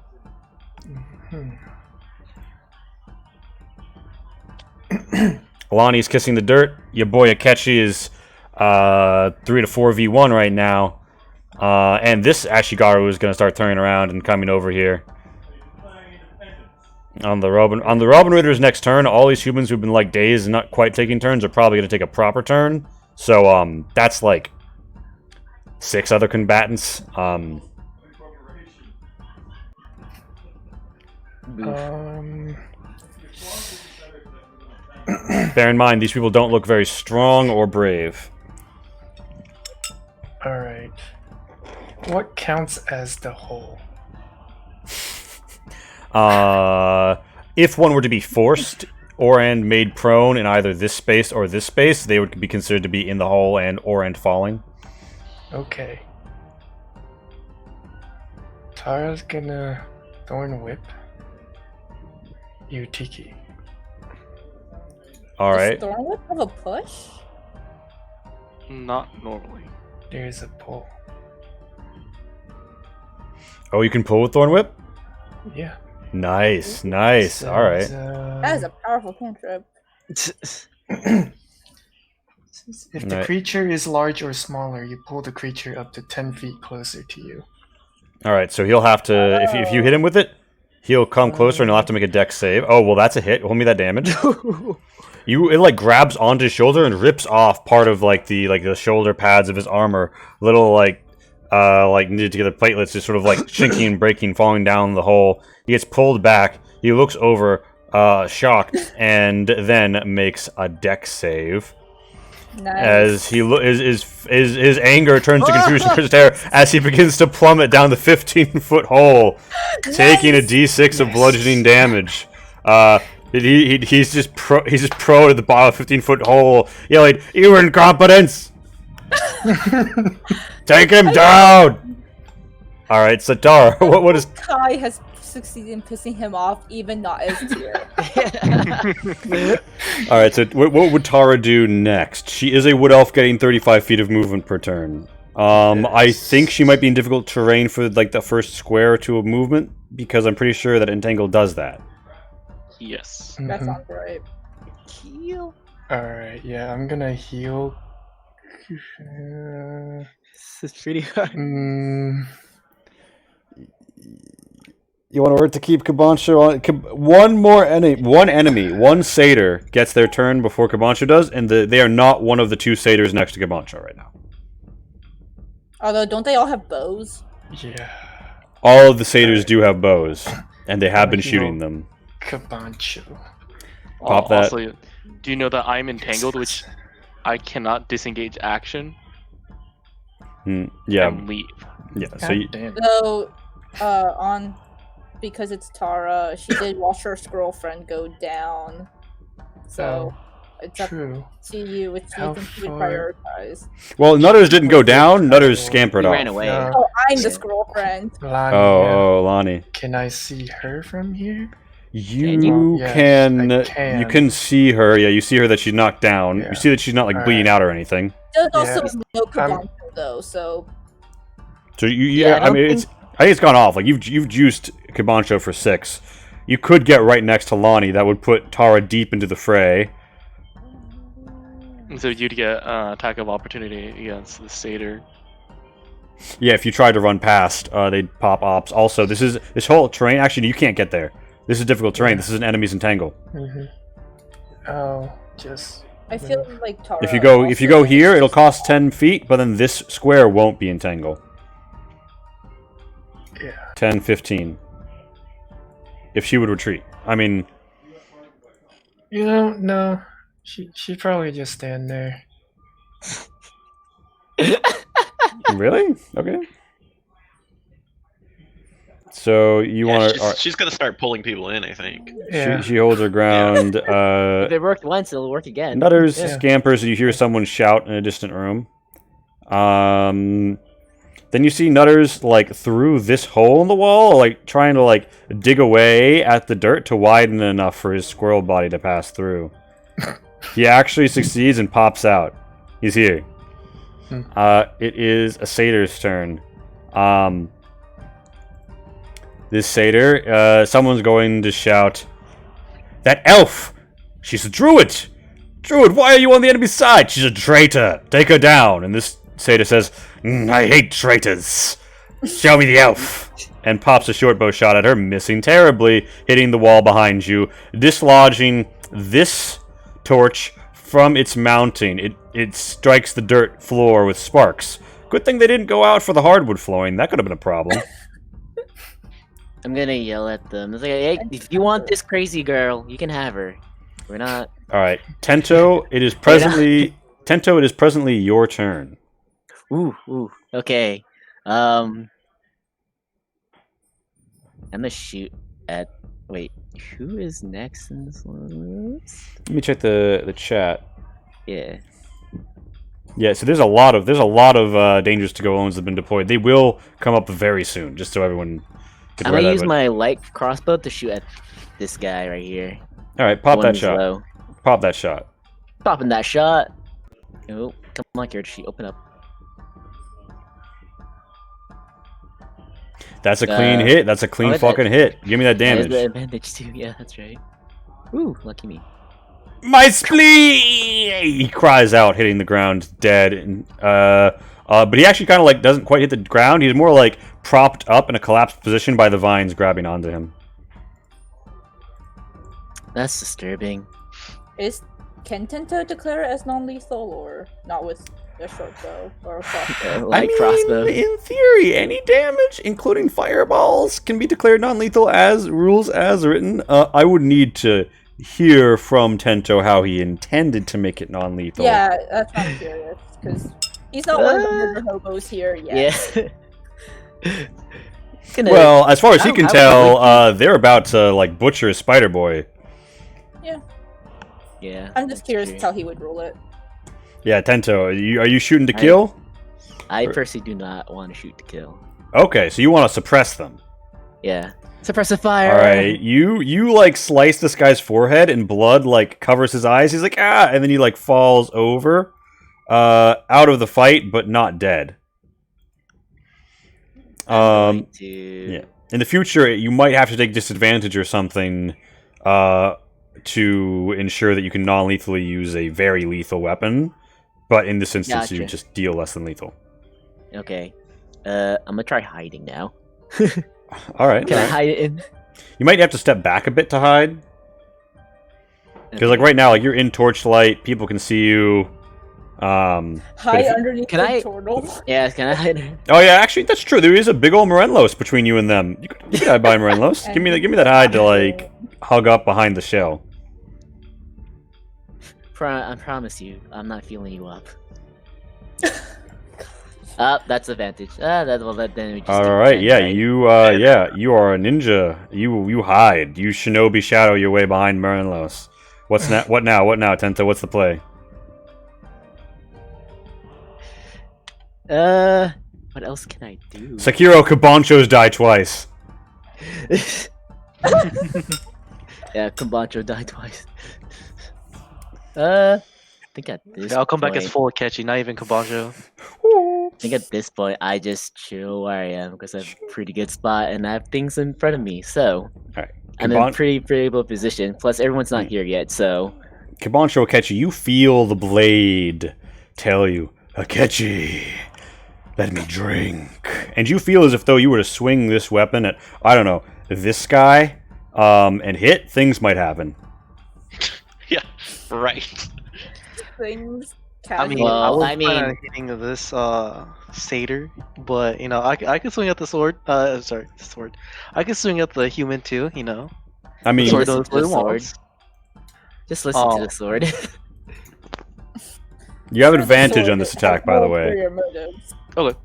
Alani's kissing the dirt. Your boy Akechi is 3 to 4v1 right now. And this Ashigaru is going to start turning around and coming over here. On the Robin Ritter's next turn, all these humans who've been like dazed and not quite taking turns are probably going to take a proper turn. So that's like 6 other combatants. Bear in mind, these people don't look very strong or brave. Alright. What counts as the hole? If one were to be forced or and made prone in either this space or this space, they would be considered to be in the hole and falling. Okay. Tara's gonna Thorn Whip Yutiki. All Does right. Thorn Whip have a push? Not normally. There's a pull. Oh, you can pull with Thorn Whip? Yeah. Nice, nice. So All right. it's, That is a powerful cantrip. If the Right. creature is large or smaller, you pull the creature up to 10 feet closer to you. All right, so he'll have to, if you hit him with it, he'll come closer and he'll have to make a dex save. Oh, well, that's a hit. Hold me that damage. It like grabs onto his shoulder and rips off part of like the shoulder pads of his armor. Little like knitted together platelets just sort of like shrinking and breaking, falling down the hole. He gets pulled back. He looks over, shocked, and then makes a dex save. Nice. As he his anger turns to confusion, turns to terror as he begins to plummet down the 15-foot hole, taking a d6 of bludgeoning damage. He's just prone at the bottom of a 15-foot hole, yelling, "You incompetence! Take him down!" All right, so Tara, what is? Kai has succeeded in pissing him off, even not as tier. All right, so what would Tara do next? She is a wood elf, getting 35 feet of movement per turn. I think she might be in difficult terrain for like the first square or two of movement because I'm pretty sure that Entangle does that. Yes. That Mhm. sounds right. Heal. Alright, yeah, I'm gonna heal. This is pretty hard. You want to work to keep Kabancho on? One enemy, one satyr gets their turn before Kabancho does, and they are not one of the two satyrs next to Kabancho right now. Although, don't they all have bows? Yeah. All of the satyrs do have bows, and they have been shooting them. Kabancho. Pop that. Also, do you know that I'm entangled, which I cannot disengage action Yeah, and leave? yeah. So God you, damn. So, because it's Tara, she did watch her squirrel friend go down. So, it's up True. to you which How you think you would far- prioritize. well, Nutters didn't go down. Nutters scampered He off. ran away. No. Oh, I'm the squirrel friend. Lonnie, Oh, Lonnie. Can I see her from here? You Yes, can, I can. you can see her. Yeah, you see her that she's knocked down. Yeah. You see that she's not like bleeding out or anything. There's also Yeah. no Kabanto, though, so... So Yeah, I I don't mean, I think it's gone off. Like you've juiced Kabancho for 6. You could get right next to Lonnie. That would put Tara deep into the fray. And so you'd get attack of opportunity against the satyr. Yeah, if you tried to run past, they'd pop ops. Also, this whole terrain. Actually, you can't get there. This is difficult terrain. This is an enemy's entangle. Oh, just. I feel like Tara... If you go also- here, it'll cost 10 feet, but then this square won't be entangle. Yeah. 10, 15. If she would retreat. I mean, You know, no. She'd probably just stand there. really? Okay. So you Yeah, want to? she's gonna start pulling people in, I think. Yeah. She holds her ground. If it worked once, it'll work again. Nutters Yeah. scampers. You hear someone shout in a distant room. Then you see Nutters like through this hole in the wall, like trying to like dig away at the dirt to widen enough for his squirrel body to pass through. He actually succeeds and pops out. He's here. Hmm. It is a satyr's turn. This satyr, someone's going to shout, "That elf! She's a druid! Druid, why are you on the enemy's side? She's a traitor! Take her down!" And this satyr says, "I hate traitors! Show me the elf!" And pops a short bow shot at her, missing terribly, hitting the wall behind you, dislodging this torch from its mounting. It strikes the dirt floor with sparks. Good thing they didn't go out for the hardwood flooring. That could have been a problem. I'm gonna yell at them. It's like, hey, if you want this crazy girl, you can have her. We're not. All right, Tento. It is presently Tento. It is presently your turn. Ooh. Okay. I'm gonna shoot at. Wait, who is next in this list? Let me check the chat. Yeah. Yeah, so there's a lot of dangerous to go owns that have been deployed. They will come up very soon, just so everyone. I'm gonna use my light crossbow to shoot at this guy right here. All right, pop The one that who's shot. low. Pop that shot. Popping that shot. Oh, come on, character sheet, open up. That's a clean hit. That's a clean fucking hit. Give me that damage. There's the advantage too. Yeah, that's right. Ooh, lucky me. My spleen! He cries out, hitting the ground, dead. And, but he actually kind of like doesn't quite hit the ground. He's more like propped up in a collapsed position by the vines grabbing onto him. That's disturbing. Can Tento declare it as non-lethal or not with a short bow or a crossbow? Light crossbow. In theory, any damage, including fireballs, can be declared non-lethal as rules as written. I would need to hear from Tento how he intended to make it non-lethal. Yeah, that's why I'm curious because he's not one of the murder hobos here yet. Yeah. Well, as far as he I can would tell, they're about to like butcher Spider Boy. Yeah. I'm just that's curious true. how he would rule it. Yeah, Tento, are you shooting to kill? I personally do not want to shoot to kill. Okay, so you want to suppress them. Yeah. Suppressive fire. All right, you like slice this guy's forehead and blood like covers his eyes. He's like and then he like falls over, out of the fight, but not dead. Yeah. Yeah. In the future, you might have to take disadvantage or something, to ensure that you can non-lethally use a very lethal weapon. But in this instance, you Gotcha. just deal less than lethal. Okay. I'm gonna try hiding now. All right. Can I hide it in? You might have to step back a bit to hide. Because like right now, like you're in torchlight, people can see you. Hide if- underneath Can the I- turtle. Yeah, can I hide? Oh yeah, actually that's true. There is a big old Morelos between you and them. You could hide behind Morelos. Give me that hide to like hug up behind the shell. I promise you, I'm not feeling you up. That's advantage. Then we just. All right, yeah, you you are a ninja. You hide. You shinobi shadow your way behind Morelos. What's what now? What now, Tento? What's the play? What else can I do? Sekiro Kabanchos die twice. Yeah, Kambancho died twice. I think at this Yeah, I'll come back as point- full catchy, not even Kabanjo. I think at this point, I just chill where I am because I have a pretty good spot and I have things in front of me. So Alright. I'm in a pretty able position. Plus, everyone's not here yet, so Kabancho Akechi, you feel the blade tell you, Akechi, let me drink. And you feel as if though you were to swing this weapon at, I don't know, this guy, and hit, things might happen. Yeah, right. Things I mean, casual. Well, I was I planning mean- on hitting this satyr, but you know, I could swing at the sword. Sorry, sword. I could swing at the human too. You know, I mean, Sword sword listen knows to what the it sword. wants. just listen to Oh. the sword. you have Sword advantage on this is attack, by the helpful for way, your motives. Okay.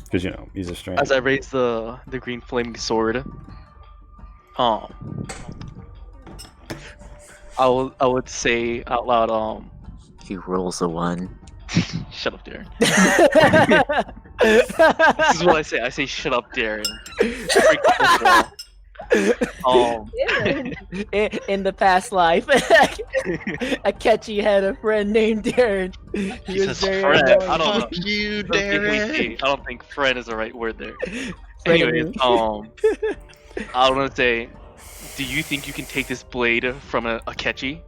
because you know he's a stranger. As I raise the green flaming sword, I would say out loud, He rolls a 1. shut up, Darren. This is what I say. I say, shut up, Darren. Break the fourth wall. Yeah. In the past life, Akechi had a friend named Darren. He was Jesus, very friend. annoying. I don't know. Fuck you, I don't think Darren. I don't think friend is the right word there. Frenemy. Anyways, I want to say, do you think you can take this blade from a Akechi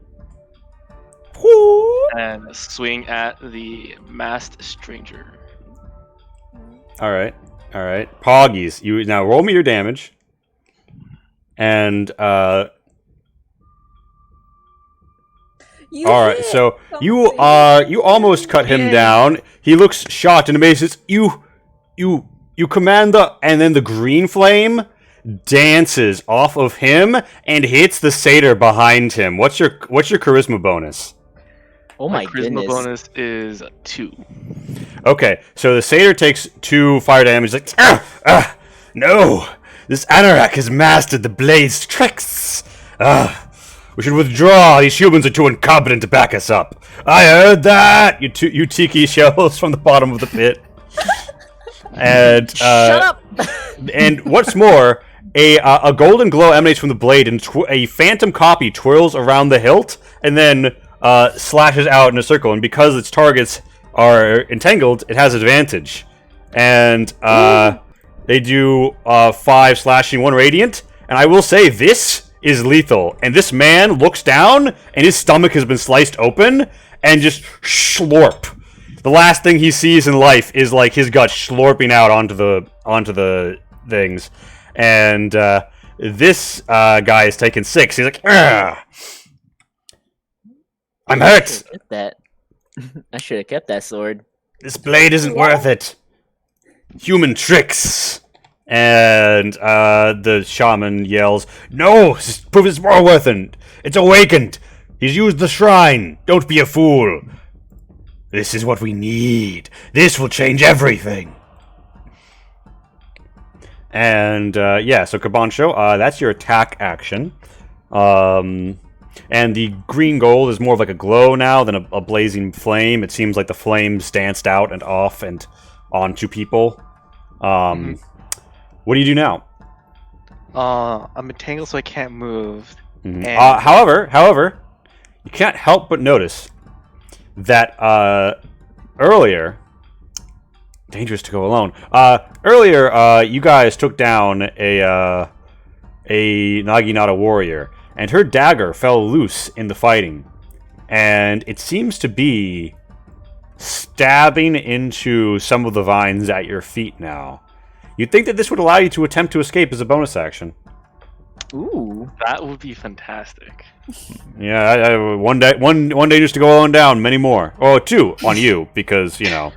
and swing at the masked stranger? All right. Poggies, you now roll me your damage, and You all right. hit So you something. you almost cut him Yay. down. He looks shocked and amazed. Says, You You command and then the green flame dances off of him and hits the satyr behind him. What's your charisma bonus? Oh my charisma goodness. bonus is 2. Okay, so the satyr takes 2 fire damage. Like, no, this anorak has mastered the blade's tricks. We should withdraw. These humans are too incompetent to back us up. I heard that. You tiki shells from the bottom of the pit. And Shut up! and what's more, a golden glow emanates from the blade, and a phantom copy twirls around the hilt, and then slashes out in a circle. And because its targets are entangled, it has advantage. And they do 5 slashing, 1 radiant. And I will say, this is lethal. And this man looks down, and his stomach has been sliced open, and just slurp. The last thing he sees in life is like his gut slurping out onto the things. And this guy is taking 6. He's like, "Ugh. I'm hurt. I should have kept that sword. This blade isn't worth it. Human tricks." And the shaman yells, "No, proof is more worth it. It's awakened. He's used the shrine. Don't be a fool. This is what we need. This will change everything." And yeah, so Kabancho, that's your attack action. And the green gold is more of like a glow now than a blazing flame. It seems like the flames danced out and off and onto people. What do you do now? I'm entangled, so I can't move. Mm-hmm. And However, you can't help but notice that earlier, dangerous to go alone. Earlier, you guys took down a Naginata warrior, and her dagger fell loose in the fighting, and it seems to be stabbing into some of the vines at your feet now. You'd think that this would allow you to attempt to escape as a bonus action. Ooh. that would be fantastic. Yeah, one dangerous to go on down, many more. Oh, 2 on you, because, you know.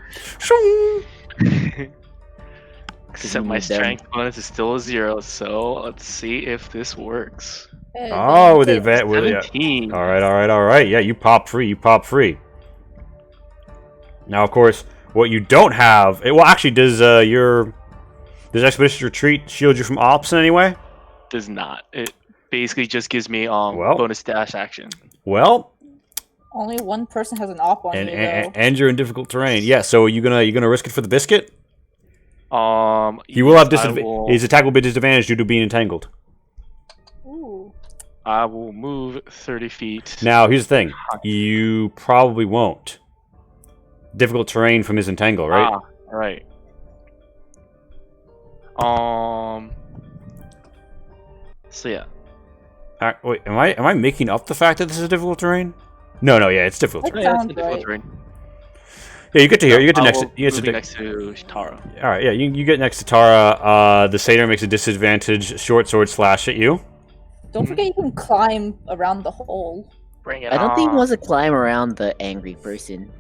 Except my strength bonus is still a 0, so let's see if this works. Oh, with advantage. 17. All right. Yeah, you pop free. Now, of course, what you don't have... well, actually, does Expedition Retreat shield you from ops in any way? Does not. It basically just gives me bonus dash action. Well... Only one person has an op on you, though. And you're in difficult terrain. Yeah, so you gonna risk it for the biscuit? He will have disadvantage. His attack will be disadvantaged due to being entangled. Ooh. I will move 30 feet. Now, here's the thing. You probably won't. Difficult terrain from his entangle, right? Right. So yeah. Wait, am I making up the fact that this is difficult terrain? No, yeah, it's difficult terrain. Sounds It's difficult terrain. Yeah, you get to here. You get to I next. will You get move to next to Tara. All right, yeah, you get next to Tara. The satyr makes a disadvantage short sword slash at you. Don't forget you can climb around the hole. Bring it I don't think he on. wants to climb around the angry person.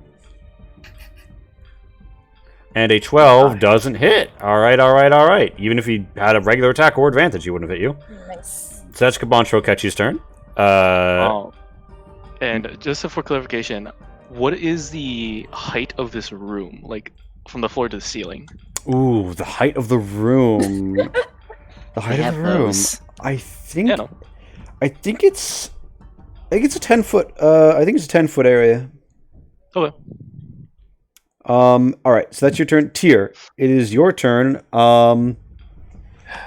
And a 12 doesn't hit. All right. Even if he had a regular attack or advantage, he wouldn't have hit you. Nice. So that's Kabancho Ketchi's turn. And just for clarification, what is the height of this room? Like, from the floor to the ceiling? Ooh, the height of the room. The height of the room. those. I think. Yeah, no. I think it's a 10-foot. I think it's a 10-foot area. Okay. All right, so that's your turn. Tyr, it is your turn.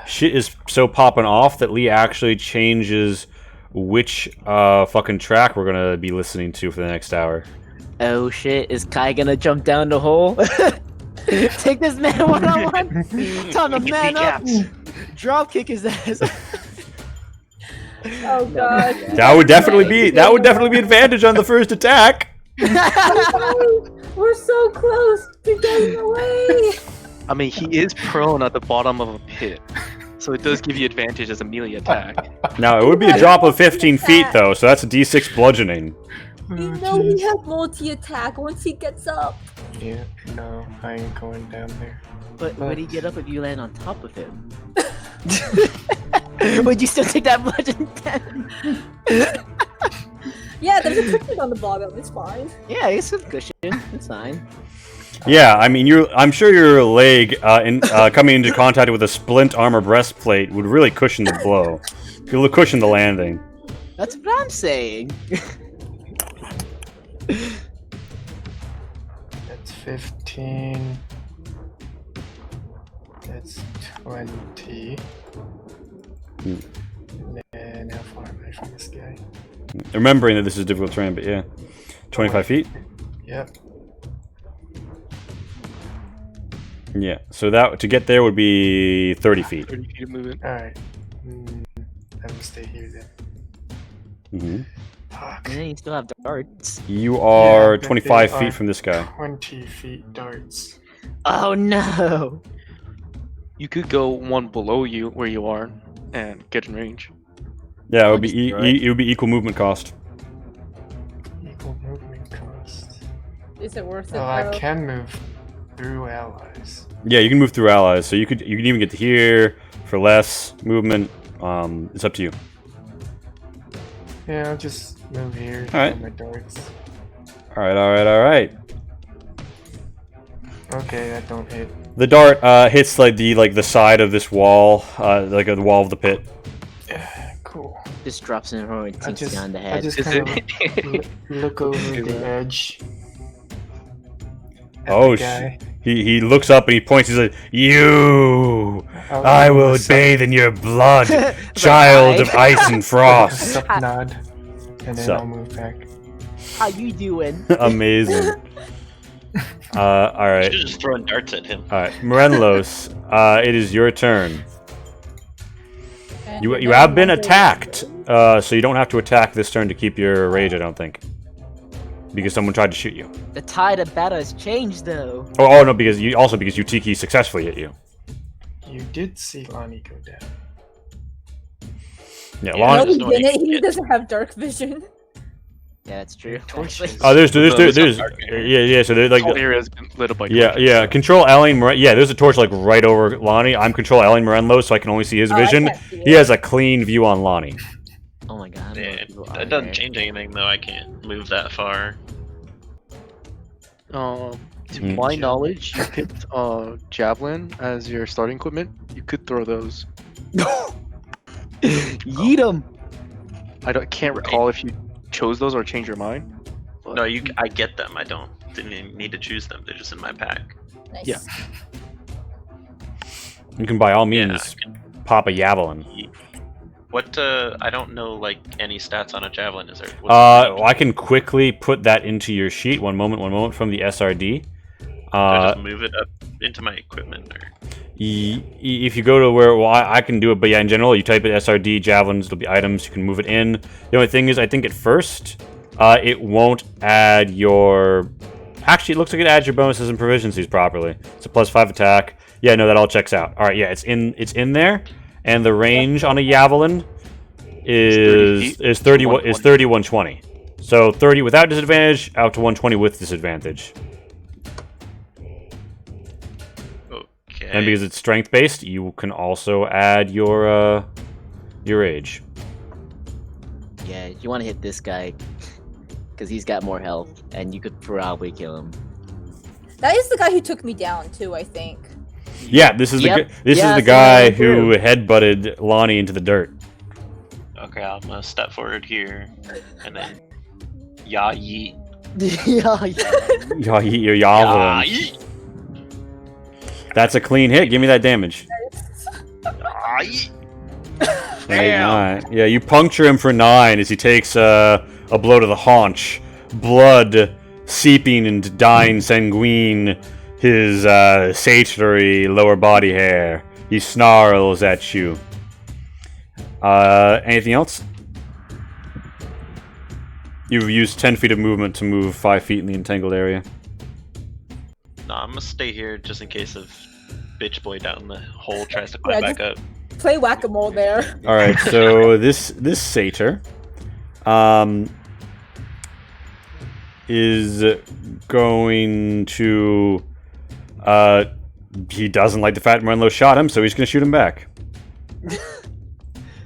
Shit is so popping off that Lee actually changes which fucking track we're gonna be listening to for the next hour. Oh shit, is Kai gonna jump down the hole? Take this man one-on-one! Time to man up! Drop kick his ass! Oh god. That would definitely be advantage on the first attack. We're so close to getting away. I mean, he is prone at the bottom of a pit, so it does give you advantage as a melee attack. Now, it would be a drop of 15 feet, though, so that's a d6 bludgeoning. You know he has multi-attack once he gets up. Yeah, no, I ain't going down there. But would he get up if you land on top of him? Would you still take that bludgeon damage? Yeah, there's a cushion on the bottom. It's fine. Yeah, it's a cushion. It's fine. Yeah, I mean, I'm sure your leg coming into contact with a splint armor breastplate would really cushion the blow. It would cushion the landing. That's what I'm saying. That's 15. That's 20. And then how far am I from this guy? Remembering that this is difficult terrain, but yeah. 25 feet? Yep. Yeah, so that to get there would be 30 feet. 30 feet of movement. Alright. I'm gonna stay here then. hmm Fuck. And then you still have darts. You are Yeah, but 25 they feet are from this guy. 20 feet darts. Oh no! You could go one below you where you are and get in range. Yeah, it would I'll be just do it. it would be equal movement cost. Equal movement cost. Is it worth it? Oh, I though? can move through allies. Yeah, you can move through allies, so you could even get to here for less movement. It's up to you. Yeah, I'll just move here. Alright. For my darts. All right. Okay, that don't hit. The dart hits like the side of this wall, like the wall of the pit. Cool. Just drops in her and I tinks just, you on the I head. just Is kind of it? look over the edge. at Oh, the guy. he looks up and he points. He's like, "You, I'll I give him will a sup- bathe in your blood, It's child like, of ice and a frost." sup nod, and then Sup. I'll move back. How you doing? Amazing. All right, You're just throwing darts at him. all right, Morenlos. It is your turn. And You then have been one day- attacked, so you don't have to attack this turn to keep your rage. I don't think, because someone tried to shoot you. The tide of battle has changed, though. Oh no, because Utiki successfully hit you. You did see Lonnie go down. Yeah, Yeah, No, Lon- there's he no way didn't. you He can doesn't have dark vision. Yeah, that's true. Torches. Oh, there's There's yeah. So there's like Whole area has been lit up by yeah, torches. yeah. Control Alien Moren. Yeah, there's a torch like right over Lonnie. I'm Control Alien Morenlo, so I can only see his Oh, I vision. can't see He it. has a clean view on Lonnie. Oh my god. Yeah, more people are it doesn't there. change anything though. I can't move that far. To Mm. my knowledge, you picked javelin as your starting equipment. You could throw those. Yeet 'em! Can't recall if you chose those or changed your mind. But No, I get them. I didn't even need to choose them. They're just in my pack. Nice. Yeah. You can by all Yeah, means pop a javelin. What? I don't know like any stats on a javelin. Is there? what's the- I can quickly put that into your sheet. One moment from the SRD. do I just move it up into my equipment, or If you go to where, well, I can do it, but yeah, in general, you type in SRD, javelins, it'll be items, you can move it in. The only thing is, I think at first, it won't add your... Actually, it looks like it adds your bonuses and proficiencies properly. It's a +5 attack. Yeah, no, that all checks out. Alright, yeah, it's in there, and the range on a javelin is 3120. So 30 without disadvantage, out to 120 with disadvantage. okay? And because it's strength based, you can also add your age. Yeah, you want to hit this guy because he's got more health, and you could probably kill him. That is the guy who took me down too. I think. Yeah, this is Yep. this Yeah, is the so guy now who too. headbutted Lonnie into the dirt. Okay, I'm gonna step forward here, and then ya yeet. Yeah, Yeah, your Ya javelin. yeet. That's a clean hit. Give me that damage. Ya yeet. Damn. Alright. Yeah, you puncture him for 9 as he takes a blow to the haunch. Blood seeping into dying sanguine his satory lower body hair. He snarls at you. Anything else? You've used 10 feet of movement to move 5 feet in the entangled area. No, I'm gonna stay here just in case of bitch boy down the hole tries to climb Yeah, back up. Play whack-a-mole there. All right, so this satyr, is going to. He doesn't like the fact Morenlo shot him, so he's going to shoot him back.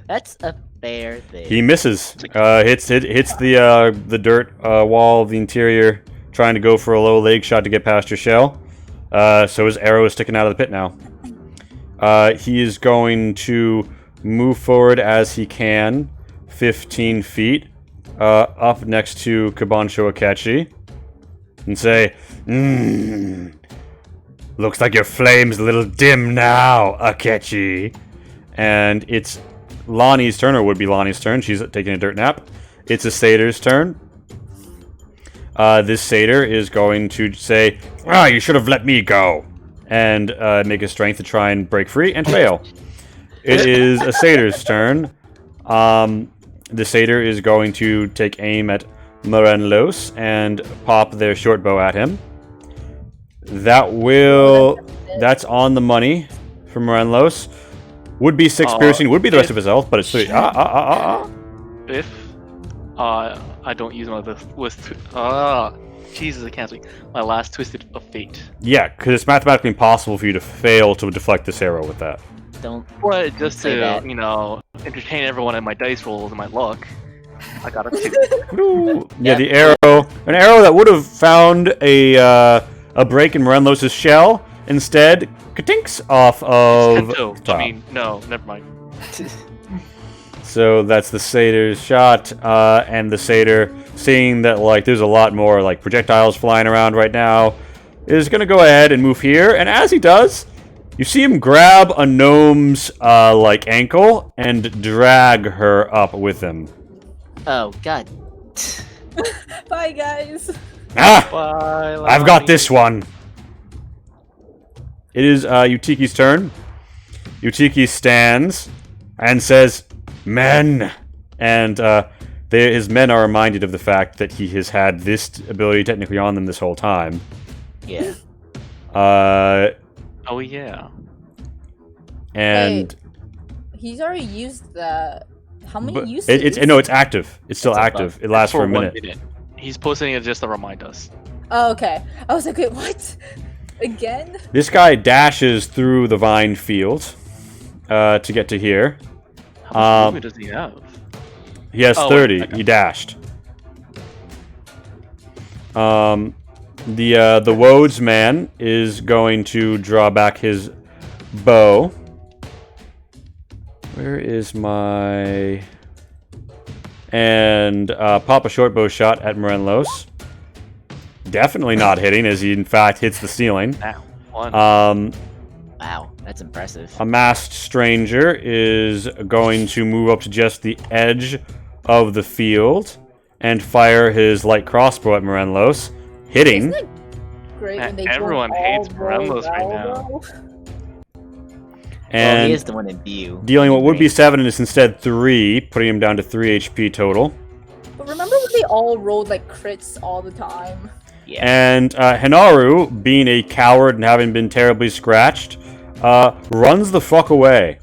That's a fair thing. He misses. Hits the dirt wall of the interior, trying to go for a low leg shot to get past your shell. So his arrow is sticking out of the pit now. He is going to move forward as he can, 15 feet, up next to Kabancho Akechi, and say, looks like your flame's a little dim now, Akechi. And it's Lonnie's turn, or would be Lonnie's turn. She's taking a dirt nap. It's a satyr's turn. This satyr is going to say, you should have let me go. And make a strength to try and break free, and fail. It is a satyr's turn. The satyr is going to take aim at Morenlos and pop their short bow at him. That's on the money for Morenlos. Would be 6 piercing, would be the rest of his health, but it's 3. If I don't use my Jesus, I can't speak. My last twisted of fate. Yeah, because it's mathematically impossible for you to fail to deflect this arrow with that. Don't. But just say to, that. entertain everyone in my dice rolls and my luck, I got a 2. Ooh. Yeah, the arrow, an arrow that would have found a break in Morenlos' shell, instead, katinks off of the top. No, never mind. So that's the satyr's shot, and the satyr, seeing that there's a lot more projectiles flying around right now, is gonna go ahead and move here. And as he does, you see him grab a gnome's ankle and drag her up with him. Oh God. Bye, guys. Bye, I've got this one. It is Utiki's turn. Utiki stands and says, "Men," and his men are reminded of the fact that he has had this ability technically on them this whole time. Yeah. Oh yeah. And He's already used that. How many uses? it's active. It's still active. It lasts for a 1 minute. He's posting it just to remind us. Oh, okay. I was like, wait, what? Again? This guy dashes through the vine field to get to here. How much movement does he have? He has Oh, 30. okay. He dashed. The Wodes man is going to draw back his bow. Where is my... And pop a short bow shot at Morenlos. Definitely not hitting, as he in fact hits the ceiling. Ow. 1. Wow, that's impressive. A masked stranger is going to move up to just the edge of the field and fire his light crossbow at Morenlos, hitting. Isn't it great when they Everyone don't hates all roll Morenlos right well, now. though? And he is the one in view. dealing what would be 7 and is instead 3, putting him down to 3 HP total. But remember when they all rolled crits all the time? Yeah. And Hinaru, being a coward and having been terribly scratched, runs the fuck away.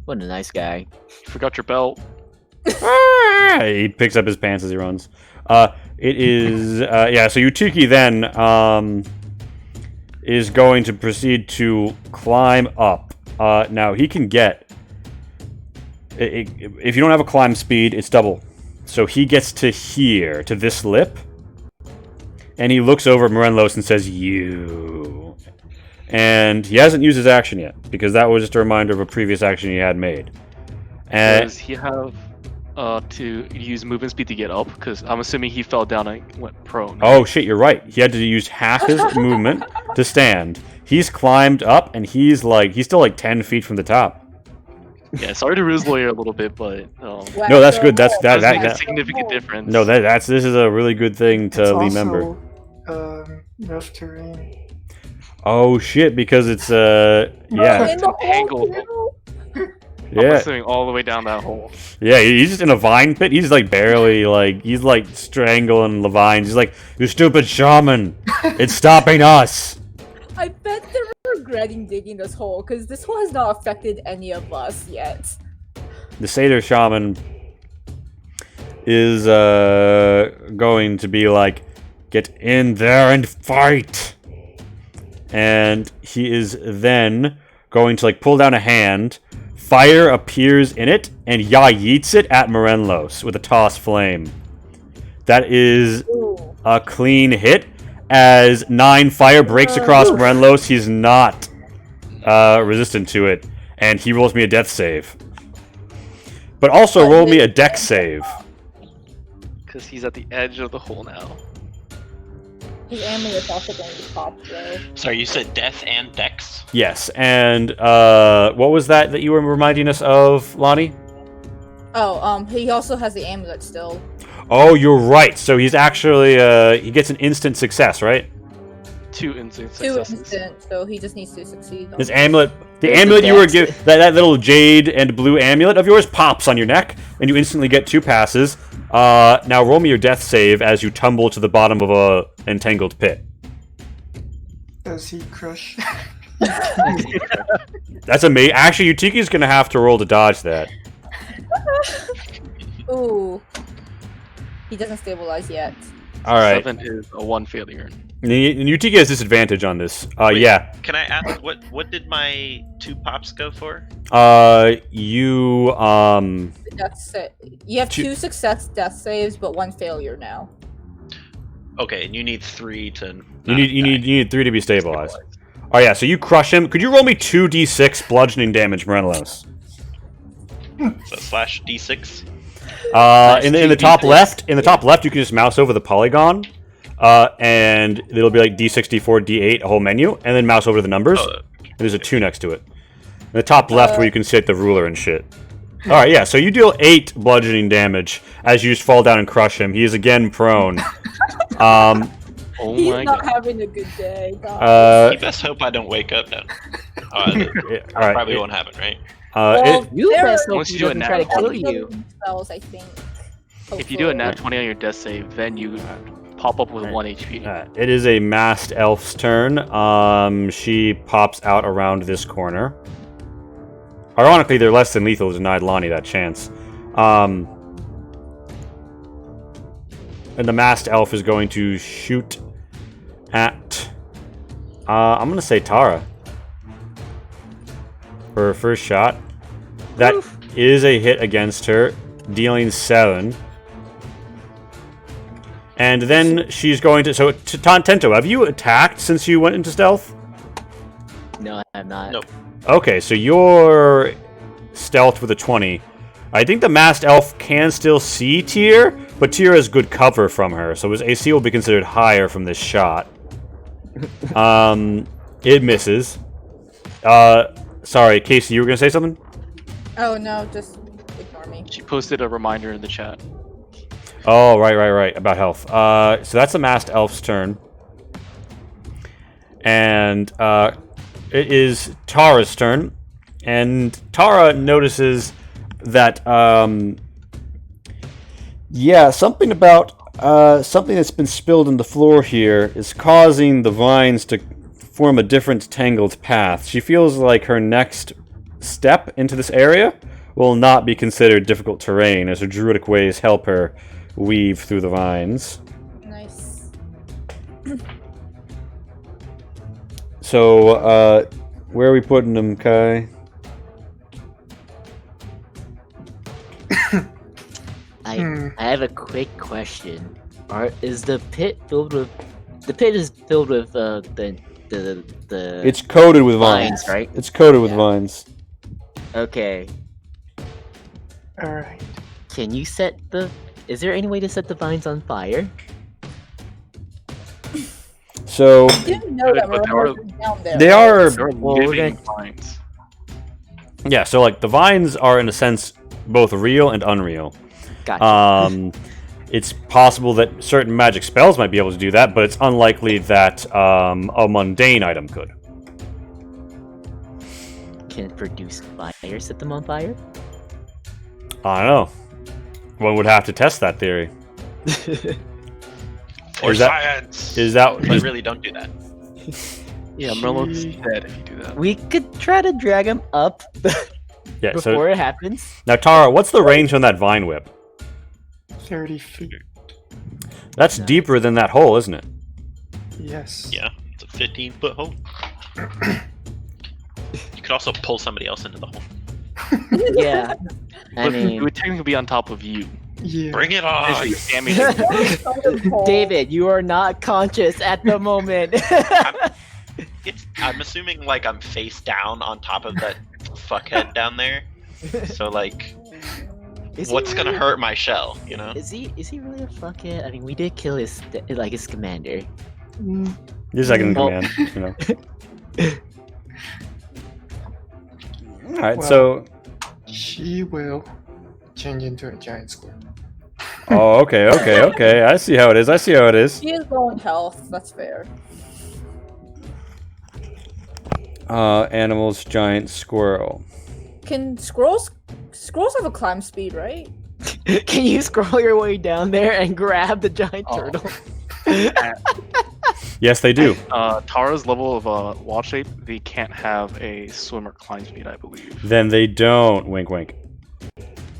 What a nice guy. You forgot your belt. He picks up his pants as he runs. It is so Utiki then is going to proceed to climb up. Now he can get if you don't have a climb speed, it's double. So he gets to here, to this lip, and he looks over at Morenlos and says, "You." And he hasn't used his action yet, because that was just a reminder of a previous action he had made. And Does he have to use movement speed to get up? Because I'm assuming he fell down and went prone. oh shit, you're right. He had to use half his movement to stand. He's climbed up, and he's still 10 feet from the top. Yeah, sorry to Rizlo a little bit, but No, that's good. That's that makes a that. significant difference. No, this is a really good thing to It's remember. also rough terrain. Oh shit, because it's In yeah, the angle. hole, too? I'm yeah, assuming all the way down that hole. yeah. He's just in a vine pit. He's barely he's strangling the vines. He's like, "You stupid shaman! It's stopping us!" I bet they're regretting digging this hole, because this hole has not affected any of us yet. The satyr shaman is going to be like, get in there and fight. And he is then going to like pull down a hand. Fire appears in it, and Ya yeets it at Morelos with a toss flame. That is a clean hit. As 9 fire breaks across Morelos, he's not resistant to it, and he rolls me a death save. But also roll me a dex save. Because he's at the edge of the hole now. His amulet's also going to pop, though. Sorry, you said death and dex? Yes, and what was that you were reminding us of, Lonnie? Oh, he also has the amulet still. Oh, you're right. So he's actually he gets an instant success, right? 2 instant Two successes. instant, so he just needs to succeed. His amulet, the There's amulet the you were dex. given, that little jade and blue amulet of yours pops on your neck, and you instantly get 2 passes. Now roll me your death save as you tumble to the bottom of a entangled pit. Does he crush? That's amazing. Actually, Utiki's gonna have to roll to dodge that. Ooh. He doesn't stabilize yet. All right. 7 is a 1 failure. And Utiki has disadvantage on this. Wait, Yeah. Can I ask what did my 2 pops go for? You You have Two- 2 success death saves, but 1 failure now. Okay, and you need 3 to. You need 3 to be stabilized. Oh yeah, so you crush him. Could you roll me 2d6 bludgeoning damage, Morelos? So slash d6. In the top left, you can just mouse over the polygon, and it'll be like d6, d4, d8, a whole menu, and then mouse over the numbers. Oh, And there's a 2 next to it. In the top left, where you can set the ruler and shit. All right, yeah. So you deal 8 bludgeoning damage as you just fall down and crush him. He is again prone. Oh He's my not god. having a good day. God. you best hope I don't wake up now. Yeah, all right. Probably won't happen, right? You there best are- hope Once he you do a doesn't try to nat kill 20. you. Spells, I think. If you do a nat Hopefully. 20 on your death save, then you pop up with 1 HP. It is a masked elf's turn. She pops out around this corner. Ironically, they're less than lethal. Denied Lonnie that chance. And the masked elf is going to shoot at. I'm gonna say Tara for her first shot. That is a hit against her, dealing 7. And then she's going to. So, Tento, have you attacked since you went into stealth? No, I'm not. Nope. Okay, so you're stealth with a 20. I think the masked elf can still see Tyr, but Tyr has good cover from her, so his AC will be considered higher from this shot. It misses. Sorry, Casey, you were gonna say something? Oh no, just ignore me. She posted a reminder in the chat. Oh, right, about health. So that's the masked elf's turn. And, it is Tara's turn. And Tara notices that, yeah, something about, something that's been spilled on the floor here is causing the vines to form a different tangled path. She feels like her next step into this area will not be considered difficult terrain, as her druidic ways help her weave through the vines. Nice. So, where are we putting them, Kai? I have a quick question. Is the pit filled with? The pit is filled with the. It's coated with vines, vines. right? It's coated with Yeah. vines. Okay. Alright. Can you set the? Is there any way to set the vines on fire? So, I didn't know that But Morello's is down there. they are... There are Well, we're living vines. Yeah, so, like, the vines are, in a sense, both real and unreal. Gotcha. It's possible that certain magic spells might be able to do that, but it's unlikely that a mundane item could. Can it produce fire? Set them on fire? I don't know. One would have to test that theory. For Is that- science! Is that... But really, don't do that. Yeah, Merlot's dead if you do that. We could try to drag him up Yeah, before so... it happens. Now, Tara, what's the range on that vine whip? 30 feet. That's deeper than that hole, isn't it? Yes. Yeah, it's a 15-foot hole. You could also pull somebody else into the hole. Yeah. I But it mean, would technically be on top of you. Yeah. Bring it on! Essentially spamming David, you are not conscious at the moment. I'm assuming like I'm face down on top of that fuckhead down there. So like, Is he what's gonna really- hurt my shell? You know? Is he really a fuckhead? I mean, we did kill his commander. Your second in Well- command, you know. All right, Well- so. She will change into a giant squirrel. Oh, okay. I see how it is. She is low in health. That's fair. Animals, giant squirrel. Can squirrels have a climb speed, right? Can you scroll your way down there and grab the giant Oh. turtle? Yes, they do. Tara's level of wall shape, they can't have a swim or climb speed, I believe. Then they don't. Wink, wink.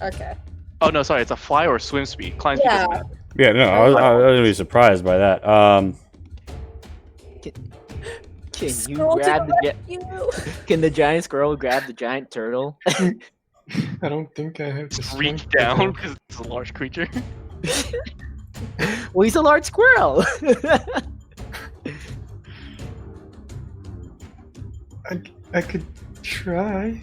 Okay. Oh no, sorry, it's a fly or swim speed. Climb speed doesn't Yeah. matter. Yeah, no, I was gonna be surprised by that. Can you Scroll to grab the the rescue. Can the giant squirrel grab the giant turtle? I don't think I have the Just strength reach to down do because it's a large creature. Well, he's a large squirrel. I could try.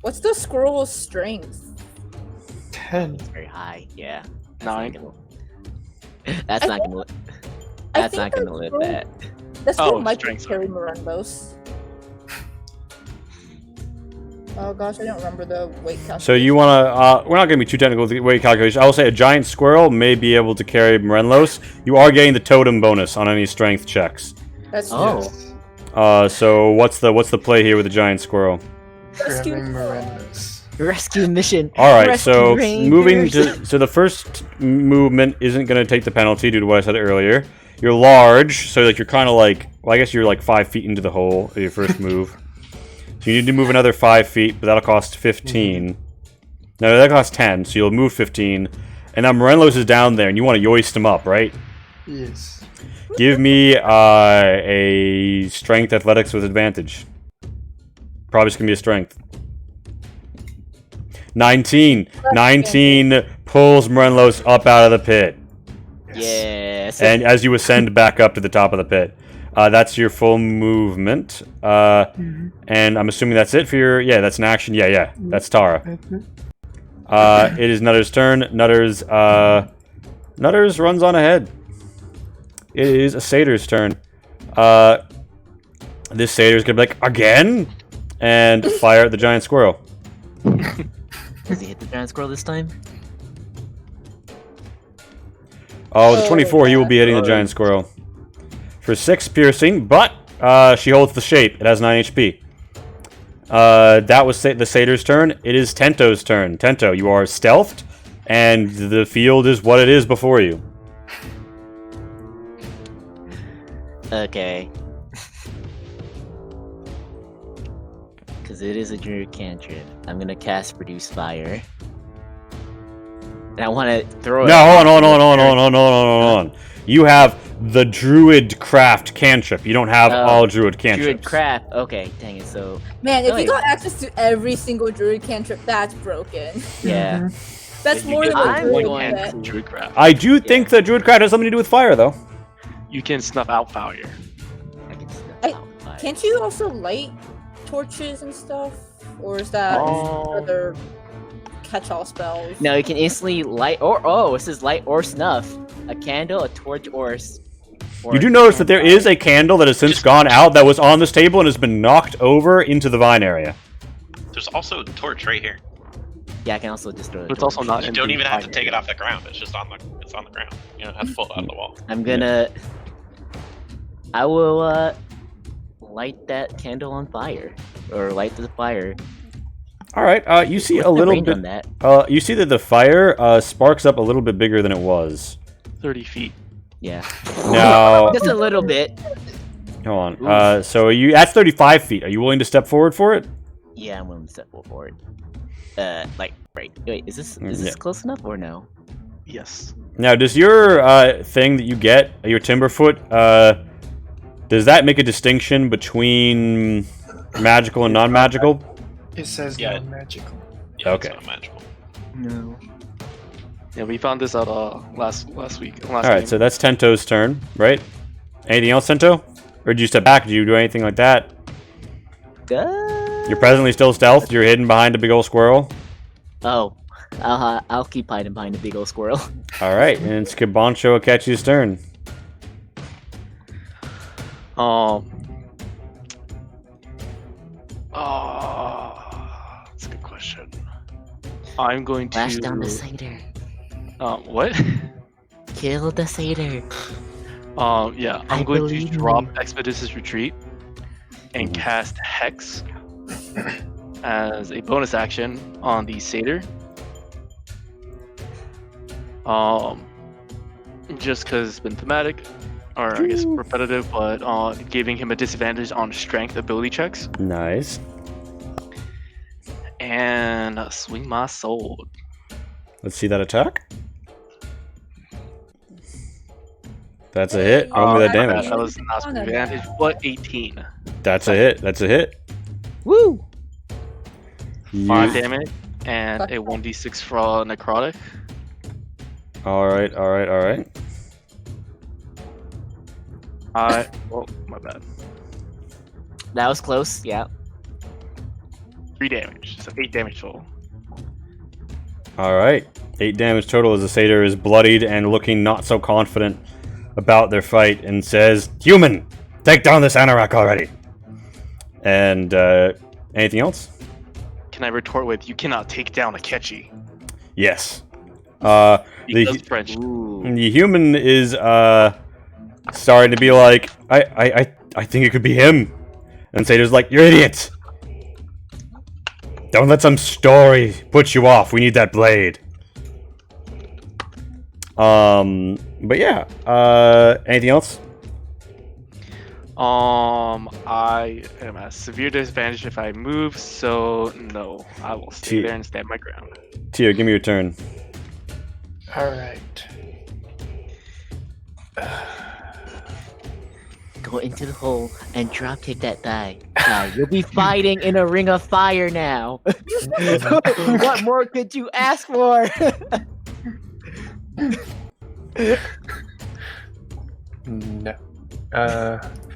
What's the squirrel's strength? 10. Very high, yeah. 9. That's I not think- gonna. I That's not think gonna live squirrel- that. The squirrel Oh, might strength, carry Morendos. Oh gosh, I don't remember the weight calculation. So you wanna? We're not gonna be too technical with the weight calculation. I will say a giant squirrel may be able to carry Morenlos. You are getting the totem bonus on any strength checks. That's Oh. Yes. So what's the play here with the giant squirrel? Rescue Grabbing squirrel. Miranda's. Rescue mission. All right, Rescue so Rangers. moving to so the first movement isn't going to take the penalty due to what I said earlier. You're large, so like you're kind of like, well, I guess you're like 5 feet into the hole of your first move. So you need to move another 5 feet, but that'll cost 15. No, that costs 10, so you'll move 15. And now Morelos is down there, and you want to yoist him up, right? Yes. Give me a strength athletics with advantage. Probably just gonna be a strength. 19. 19 pulls Morelos up out of the pit. Yes. And as you ascend back up to the top of the pit. That's your full movement. And I'm assuming that's it for your... Yeah, that's an action. Yeah. That's Tara. It is Nutter's turn. Nutters runs on ahead. It is a satyr's turn. This satyr's gonna be like, again? And fire at the giant squirrel. Does he hit the giant squirrel this time? Oh, the 24, he will be hitting the giant squirrel. For 6 piercing, but she holds the shape. It has 9 HP. That was the satyr's turn. It is Tento's turn. Tento, you are stealthed, and the field is what it is before you. Okay. Because it is a druid cantrip. I'm gonna cast Produce Fire. And I want to throw it. No, hold on. You have the druid craft cantrip. You don't have Oh, all druid cantrips. Druid crap. Okay, dang it. So, Man, if Oh, you yeah. got access to every single druid cantrip, that's broken. yeah. That's You more get than I'm a druid going set. to- Druid craft. I do think that druid craft has something to do with fire, though. You can snuff out fire. I can snuff I- out fire. Can't you also light torches and stuff? Or is that other catch-all spells? No, you can instantly light or it says light or snuff. A candle, a torch, or You do notice that there is a candle that has since gone out that was on this table and has been knocked over into the vine area. There's also a torch right here. Yeah, I can also just throw. But it's also not You in don't the even have to fire take it area. off the ground. It's just on the ground. You don't have to pull it out of the wall. I'm gonna. I will light that candle on fire, or light the fire. All right, you see What's a the little range bit. on that? You see that the fire sparks up a little bit bigger than it was. 30 feet. Yeah. Now, Just a little bit. hold on. So that's 35 feet. Are you willing to step forward for it? Yeah, I'm willing to step for it. Like Right. Wait, is this close enough or no? Yes. Now, does your thing that you get, your Timberfoot, does that make a distinction between magical and non-magical? It says Yeah. non-magical. Yeah, Okay. It's not magical. No. Yeah, we found this out last week. All right, so that's Tento's turn, right? Anything else, Tento? Or did you step back? Did you do anything like that? You're presently still stealth. You're hidden behind a big old squirrel. Oh, I'll keep hiding behind a big old squirrel. All right, and it's Kibancho Akechi's turn. That's a good question. I'm going to Flash down the satyr. What? Kill the satyr. Yeah, I I'm going to believe in drop you. Expeditious Retreat and cast Hex as a bonus action on the satyr. Just because it's been thematic, or I guess repetitive, but giving him a disadvantage on strength ability checks. Nice. And swing my sword. Let's see that attack. That's a hit. Roll me that damage. That was not swing advantage, but 18. That's a hit. That's a hit. Woo! 5 damage and a 1d6 for necrotic. All right. All right. All right. Oh, my bad. That was close. Yeah. 3 damage, so 8 damage total. All right. 8 damage total as the satyr is bloodied and looking not so confident about their fight and says, "Human, take down this anorak already." And anything else? Can I retort with, "You cannot take down Akechi"? Yes. He does French. Ooh. The human is starting to be like, I think it could be him. And Satyr's like, "You're idiots. Don't let some story put you off. We need that blade." But yeah. Anything else? I am at severe disadvantage if I move, so no, I will stay there and stand my ground. Tio, give me your turn. Alright. Go into the hole and drop kick that guy. You'll be fighting in a ring of fire now. What more could you ask for? No.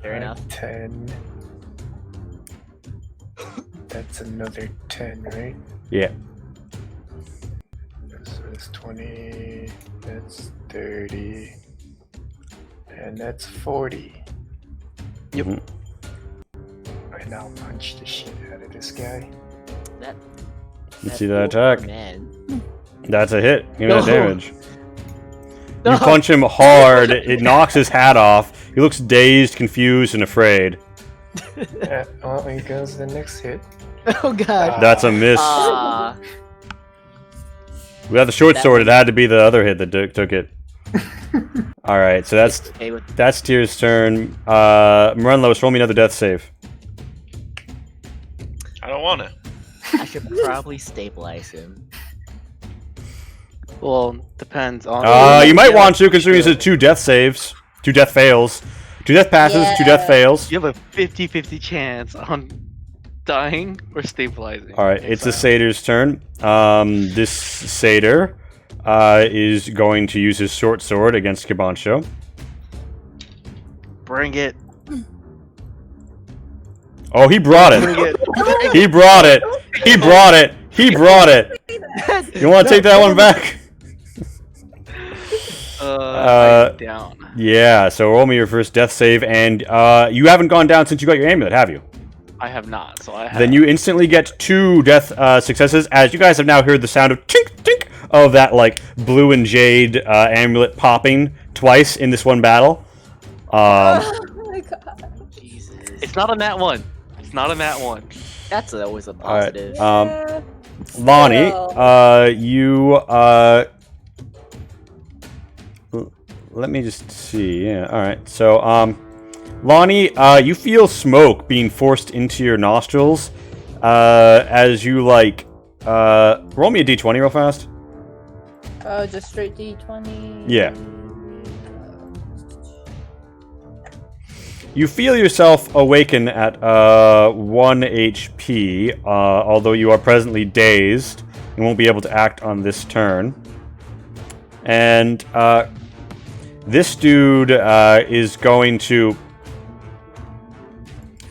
Fair enough. 10. That's another 10, right? Yeah. So that's 20. That's 30. And that's 40. Yep. Mhm. And I'll punch the shit out of this guy. Let's see that attack. Man. That's a hit. Give me that No. damage. No. You punch him hard. It knocks his hat off. He looks dazed, confused, and afraid. Oh, here goes the next hit. Oh god. That's a miss. Ah. Without the short sword, it had to be the other hit that took it. All right, so Okay with that's Tyr's turn. Morenlos, roll me another death save. I don't want to. I should probably stabilize him. Well, depends on. You might want to, considering it's 2 death saves, 2 death fails, 2 death passes, 2 death Yeah. fails. You have a 50-50 chance on dying or stabilizing. All right, it's the So- satyr's turn. This satyr is going to use his short sword against Kibancho. Bring it. Oh, he brought Bring it. it. He brought it. He brought it. He brought it. You want to take that one back? I'm down. Yeah, so roll me your first death save, and you haven't gone down since you got your amulet, have you? I have not, so I have. Then you instantly get 2 death successes, as you guys have now heard the sound of tink tink of that like blue and jade amulet popping twice in this one battle. Oh my god. Jesus. It's not a nat one. It's not a nat one. That's always a right. positive. Yeah. Lonnie, Still. you let me just see. Yeah, all right. So, Lonnie, you feel smoke being forced into your nostrils as you like roll me a d20 real fast. Just straight D20. Yeah. You feel yourself awaken at 1 HP, although you are presently dazed and won't be able to act on this turn. And this dude is going to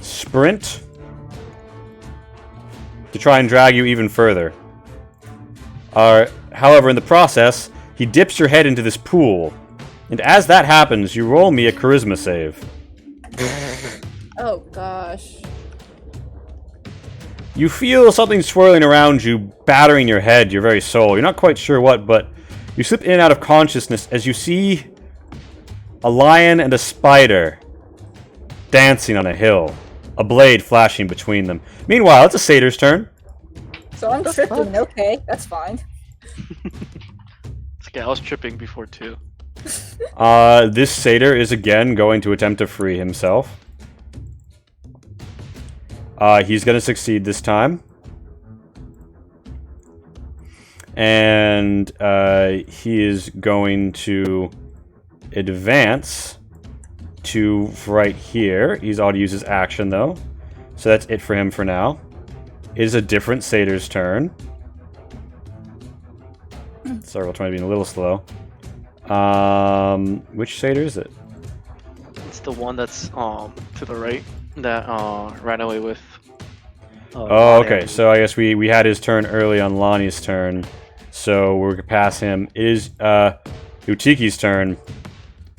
sprint to try and drag you even further. However, in the process, he dips your head into this pool. And as that happens, you roll me a charisma save. Oh gosh. You feel something swirling around you, battering your head, your very soul. You're not quite sure what, but you slip in and out of consciousness as you see a lion and a spider dancing on a hill, a blade flashing between them. Meanwhile, it's a satyr's turn. So I'm tripping. Okay, that's fine. It's okay, I was tripping before too. This satyr is again going to attempt to free himself. He's going to succeed this time. And he is going to advance to right here. He's ought to use his action, though. So that's it for him for now. It is a different satyr's turn. Sorry, we'll try to be a little slow. Which satyr is it? It's the one that's to the right that ran away with. Oh, okay. So I guess we had his turn early on Lonnie's turn, so we're gonna pass him. It is Utiki's turn.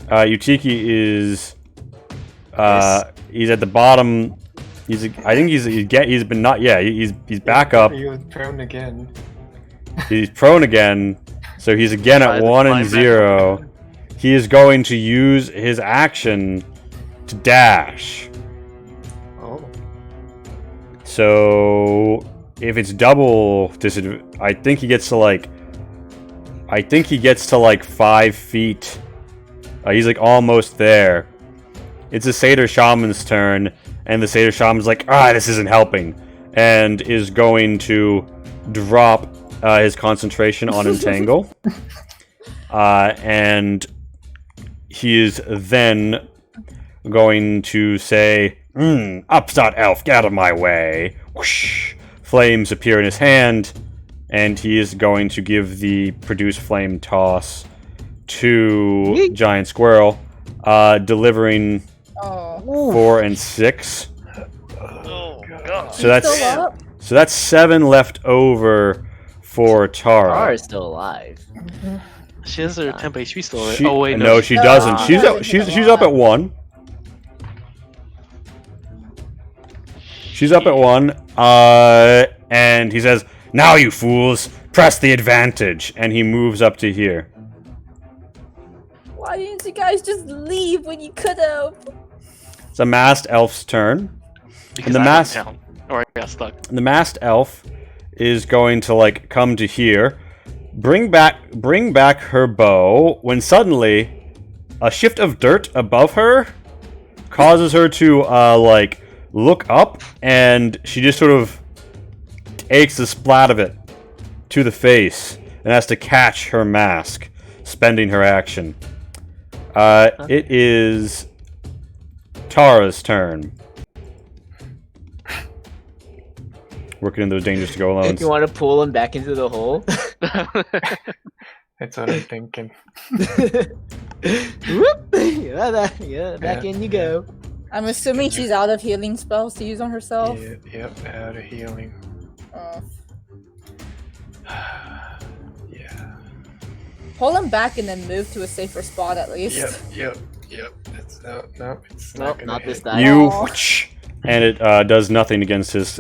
Utiki is he's at the bottom. I think he's been not. Yeah, he's back up. He was prone again. He's prone again, so he's again Try at the 1 and climb 0. He is going to use his action to dash. Oh. So if it's double disadvantage, I think he gets to like 5 feet. He's like almost there. It's a Satyr Shaman's turn, and the Satyr Shaman's like, this isn't helping, and is going to drop his concentration on Entangle. And he is then going to say, Upstart Elf, get out of my way. Whoosh. Flames appear in his hand, and he is going to give the Produce Flame toss to Giant Squirrel, delivering 4 and 6. Oh god. So that's 7 left over for Tara. Tara is still alive. She has her 10 HP still. Right? She- Oh wait, no, she doesn't. She's up at 1. She's up at 1. And he says, "Now you fools, press the advantage." And he moves up to here. Why didn't you guys just leave when you could have? It's a masked elf's turn. because the I mass- went down, or I got stuck. The masked elf is going to like come to here, bring back her bow, when suddenly a shift of dirt above her causes her to like look up, and she just sort of takes a splat of it to the face and has to catch her mask, spending her action. It is Tara's turn. Working in those dangers to go alone. You want to pull him back into the hole? That's what I'm thinking. Whoop! Yeah, back in you go. I'm assuming she's out of healing spells to use on herself. Yeah, yep, out of healing. Yeah. Pull him back and then move to a safer spot at least. Yep. It's it's Nope, gonna not this hit. time. You, Aw. and it does nothing against his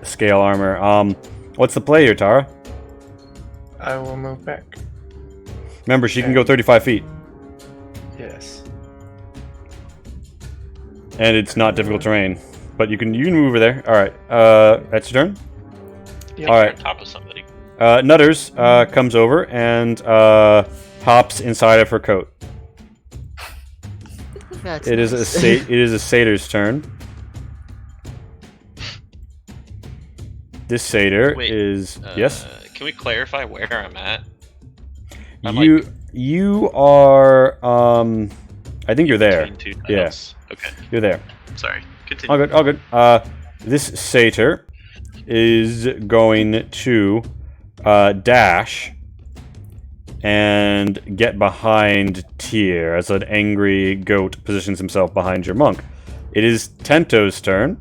scale armor. What's the play here, Tara? I will move back. Remember, she can go 35 feet, Yes. and it's not difficult terrain. But you can move over there. All right, that's your turn. Like All right. on top of somebody. Nutters comes over and hops inside of her coat. That's It is nice. it is a satyr's turn. This satyr Wait, is yes. Can we clarify where I'm at? I'm You are I think you're there. between two Yeah. tiles. Okay. You're there. Sorry. Continue. All good. All good. This satyr is going to dash and get behind Tyr as an angry goat positions himself behind your monk. It is Tento's turn.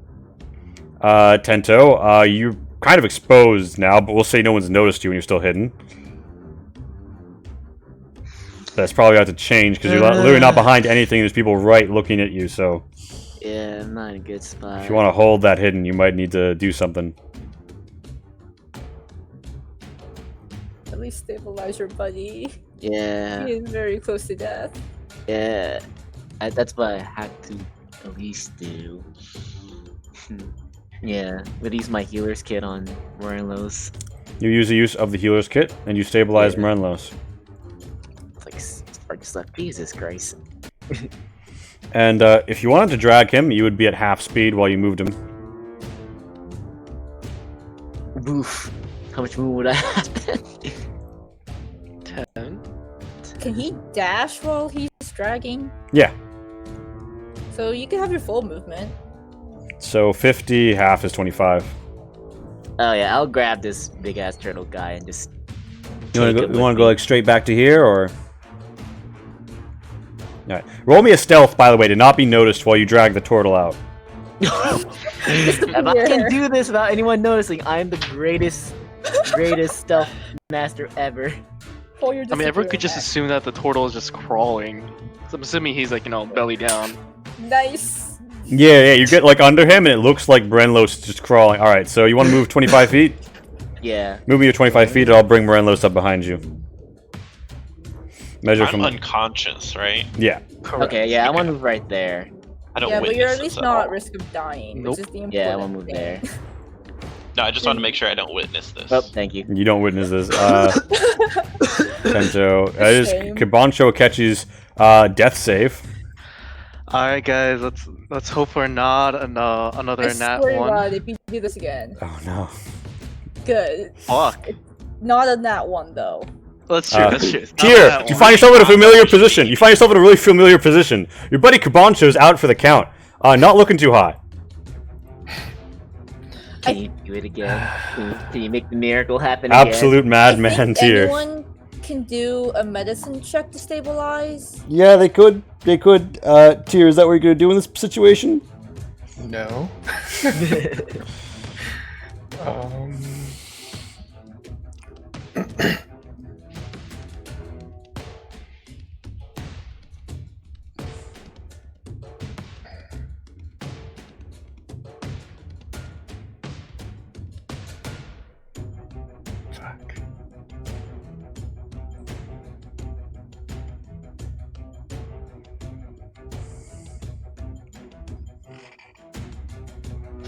Tento, you're kind of exposed now, but we'll say no one's noticed you when you're still hidden. That's probably got to change because you're literally not behind anything. There's people right looking at you, so Yeah, I'm not in a good spot. if you want to hold that hidden, you might need to do something. At least stabilize your buddy. Yeah, He is very close to death. yeah. That's what I had to at least do. Yeah, but use my healer's kit on Morelos. You use the use of the healer's kit, and you stabilize Yeah. Morelos. It's like sparks left. Jesus Christ. And if you wanted to drag him, you would be at half speed while you moved him. Oof. How much move would I have? 10. Can he dash while he's dragging? Yeah. So you can have your full movement. So 50, half is 25. Oh yeah, I'll grab this big ass turtle guy and just. You want take to him go, with go me. like straight back to here, or? All right. Roll me a stealth, by the way, to not be noticed while you drag the turtle out. If I can do this without anyone noticing, I'm the greatest stealth master ever. While you're I mean, everyone could just disappearing assume that the turtle is just crawling. So I'm assuming he's like, belly down. back. Nice. Yeah, you get like under him, and it looks like Brenlos just crawling. All right, so you want to move 25 feet? Yeah. Move me to 25 feet, and I'll bring Brenlos up behind you. Measure I'm from unconscious, right? yeah. Okay, yeah, I want to move right there. I don't Yeah, but witness you're at this least at not all. at risk of dying, Nope. which is the important Yeah, I want to move thing. there. No, I just want to make sure I don't witness this. Oh, thank you. You don't witness this. Tento. That is Shame. Kibancho catches death save. All right, guys, let's hope for not another I nat swear to one. God, if you do this again, Oh no. good. Fuck. Not a nat one though. That's true. That's true. It's not Tyr, that you one. find yourself in a familiar position. You find yourself in a really familiar position. Your buddy Kibancho's out for the count. Not looking too hot. Can you do it again? Can you make the miracle happen again? Absolute I madman think Tyr. anyone can do a medicine check to stabilize. Yeah, they could. They could. Tyr, is that what you're gonna do in this situation? No. um. Fuck.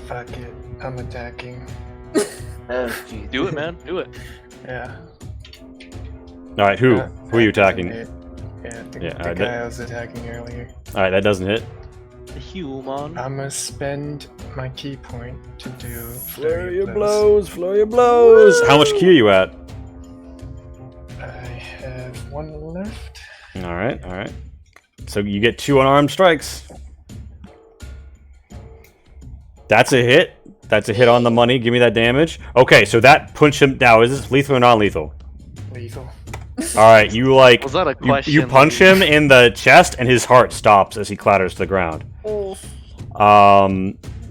Fuck it. I'm attacking. Oh, jeez. Do it, man. Do it. Yeah. All right, who? That- Who are you that doesn't attacking? hit. Yeah, the Yeah, alright, guy I was attacking earlier. All right, that doesn't hit. Human. I'm gonna spend my key point to do flurry of flurry of blows. How much key are you at? I have one left. All right, all right. So you get 2 unarmed strikes. That's a hit. That's a hit on the money. Give me that damage. Okay, so that punch him. Now, is this lethal or non-lethal? Lethal. All right, you like Was that a you question? punch him in the chest, and his heart stops as he clatters to the ground. Oh,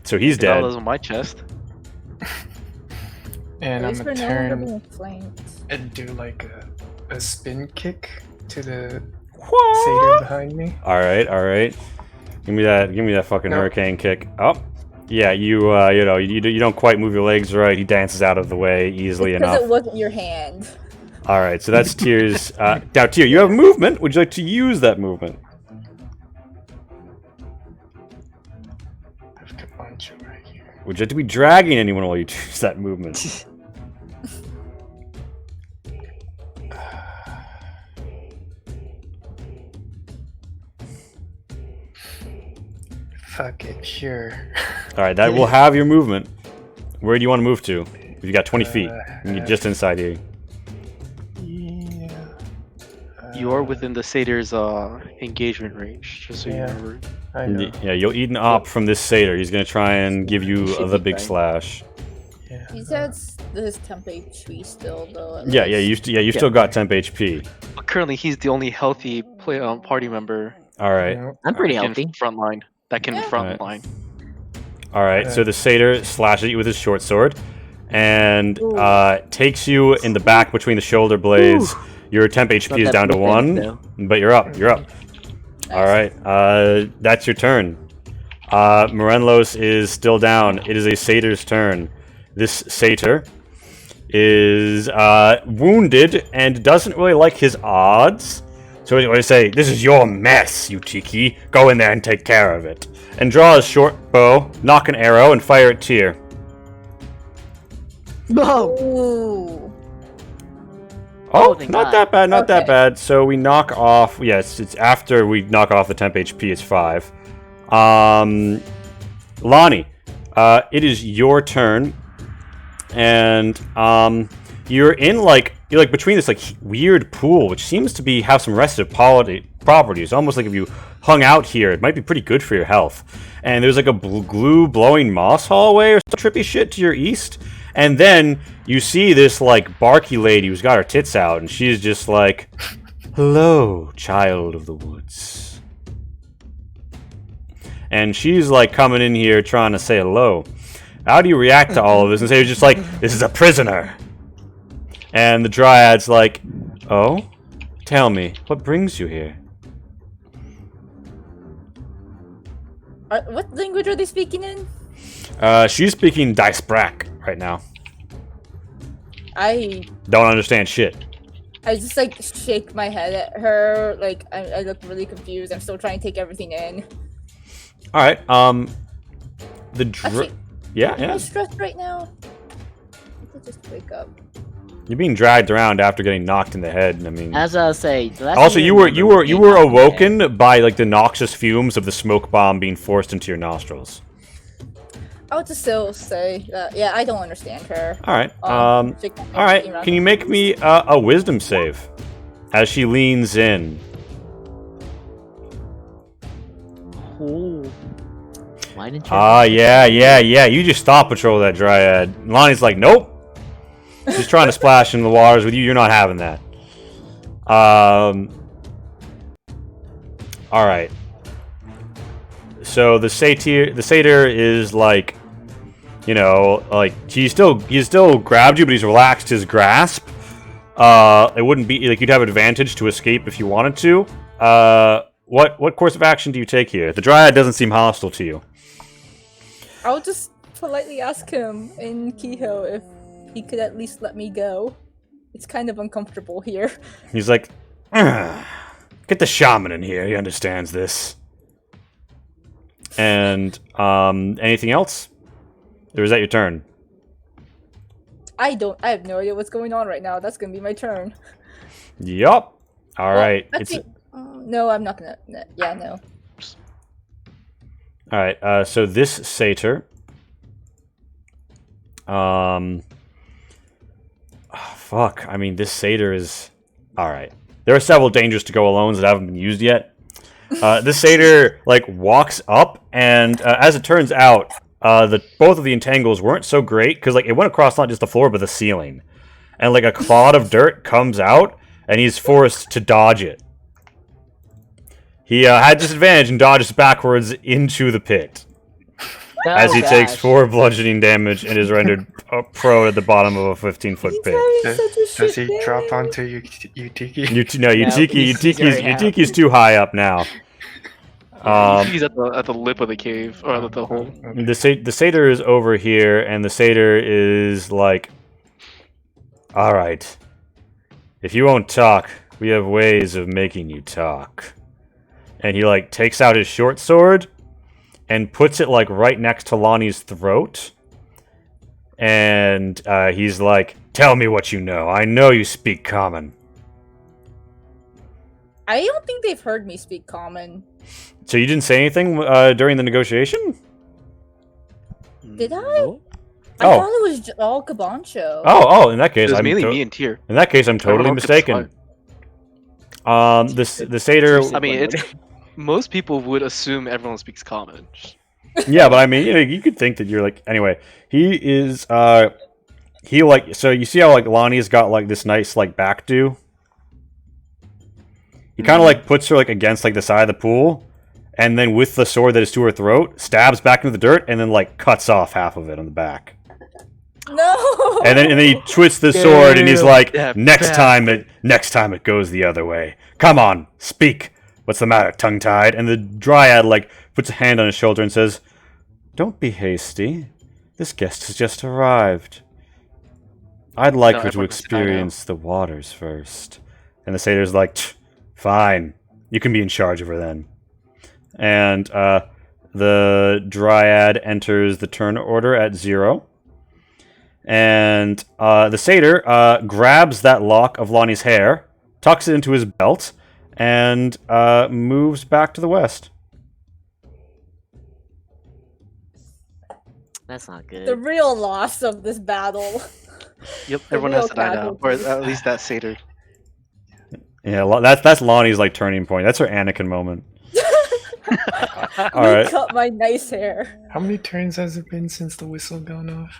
So he's That dead. was on my chest. And at I'm least we're gonna no longer turn being flanked. and do like a spin kick to the satyr behind me. All right, all right. Give me that fucking No. hurricane kick. Oh, yeah. You don't quite move your legs right. He dances out of the way easily Because enough. it wasn't your hand. All right, so that's Tyr's. Now, Tyr, you have movement. Would you like to use that movement? I've got a bunch right here. Would you like to be dragging anyone while you use that movement? Fuck it, sure. All right, that will have your movement. Where do you want to move to? You got 20 feet. You're just inside here. Yeah. You are within the satyr's engagement range, just so Yeah. you remember. I know. Yeah, you'll eat an op from this satyr. He's gonna try and give you Should the be big fine. slash. Yeah. He says his temp HP still though. at Yeah, least. you still got temp HP. But currently, he's the only healthy party member All right, Yeah. I'm pretty that healthy. can frontline. That can Yeah. frontline. Alright. all right. So the satyr slashes at you with his short sword, and takes you in the back between the shoulder blades. Your temp HP Not is that down to pathetic, 1, though. but you're up. You're up. All right, that's your turn. Morenlos is still down. It is a satyr's turn. This satyr is wounded and doesn't really like his odds. So he's going to say, "This is your mess, you Tiki. Go in there and take care of it." And draw his short bow, knock an arrow, and fire at Tyr. No! Ooh. Oh, thank not God. that bad, not that Okay. bad. So we knock off. Yes, it's after we knock off the temp HP. It's 5. Lonnie, it is your turn, and you're like between this like weird pool, which seems to be have some restive properties. Almost like if you hung out here, it might be pretty good for your health. And there's like a glue blowing moss hallway or some trippy shit to your east. And then you see this like barky lady who's got her tits out, and she's just like, "Hello, child of the woods." And she's like coming in here trying to say hello. How do you react to all of this? And say, just like, "This is a prisoner." And the dryad's like, "Oh? Tell me, what brings you here?" What language are they speaking in? She's speaking Dicebrak right now. I Don't understand shit. just like shake my head at her. Like I look really confused. I'm still trying to take everything in. All right. The Actually, yeah, am yeah. I stressed right now? I just wake up. You're being dragged around after getting knocked in the head. I mean, As I was saying, the last also thing I you were remember was you being were knocked in the head. awoken by like the noxious fumes of the smoke bomb being forced into your nostrils. I would just still say that. Yeah, I don't understand her. All right. Shake my head, All right. looking around. Can you make me a wisdom save as she leans in? Oh. Why didn't you? Yeah. You just stop patrol that dryad. Lonnie's like, "Nope." She's trying to splash in the waters with you. You're not having that. All right. So the satyr is like, you know, like he still grabbed you, but he's relaxed his grasp. It wouldn't be like you'd have advantage to escape if you wanted to. What course of action do you take here? The dryad doesn't seem hostile to you. I'll just politely ask him in Kehoe if he could at least let me go. It's kind of uncomfortable here. He's like, "Ugh. Get the shaman in here. He understands this." And anything else? Or is that your turn? I have no idea what's going on right now. That's gonna be my turn. Yup. All right. Well, It's actually, no, I'm not gonna. No, yeah, no. all right. So this satyr. Fuck. I mean, this satyr is all right. There are several dangers to go alones that haven't been used yet. This satyr like walks up, and as it turns out, both of the entangles weren't so great because like it went across not just the floor but the ceiling, and like a clod of dirt comes out, and he's forced to dodge it. He had disadvantage and dodges backwards into the pit as he takes 4 bludgeoning damage and is rendered prone at the bottom of a 15-foot He's pit. having Does, such a does shit he day. drop onto Utiki? Utiki's too high up now. He's at the lip of the cave or at the hole. The satyr is over here, and the satyr is like, "All right, if you won't talk, we have ways of making you talk." And he like takes out his short sword and puts it like right next to Lonnie's throat. And he's like, "Tell me what you know. I know you speak common." I don't think they've heard me speak common. So you didn't say anything during the negotiation? Did I? No. I Oh. thought it was all Cabancho. Oh, in that It case, was I'm mainly me and Tyr. in that case, I'm totally Everyone else gets mistaken. The satyr. I mean, it's most people would assume everyone speaks common. Yeah, but I mean, you could think that you're like. Anyway, he is. He like. So you see how like Lonnie's got like this nice like back do. He kind of like puts her like against like the side of the pool, and then with the sword that is to her throat, stabs back into the dirt, and then like cuts off half of it on the back. No. And then he twists the sword, and he's like, Yeah, next time it goes the other way. Come on, speak. What's the matter, tongue-tied? And the dryad like puts a hand on his shoulder and says, "Don't be hasty. This guest has just arrived. I'd like No, her to everyone just kinda know. experience the waters first." And the satyr's like, "Fine. You can be in charge of her then." And the dryad enters the turn order at 0. And the satyr grabs that lock of Lonnie's hair, tucks it into his belt, and moves back to the west. That's not good. The real loss of this battle. Yep, The everyone has real to die now, or casualties. at least that satyr. Yeah, that's Lonnie's like turning point. That's her Anakin moment. All You right. cut my nice hair. How many turns has it been since the whistle gone off?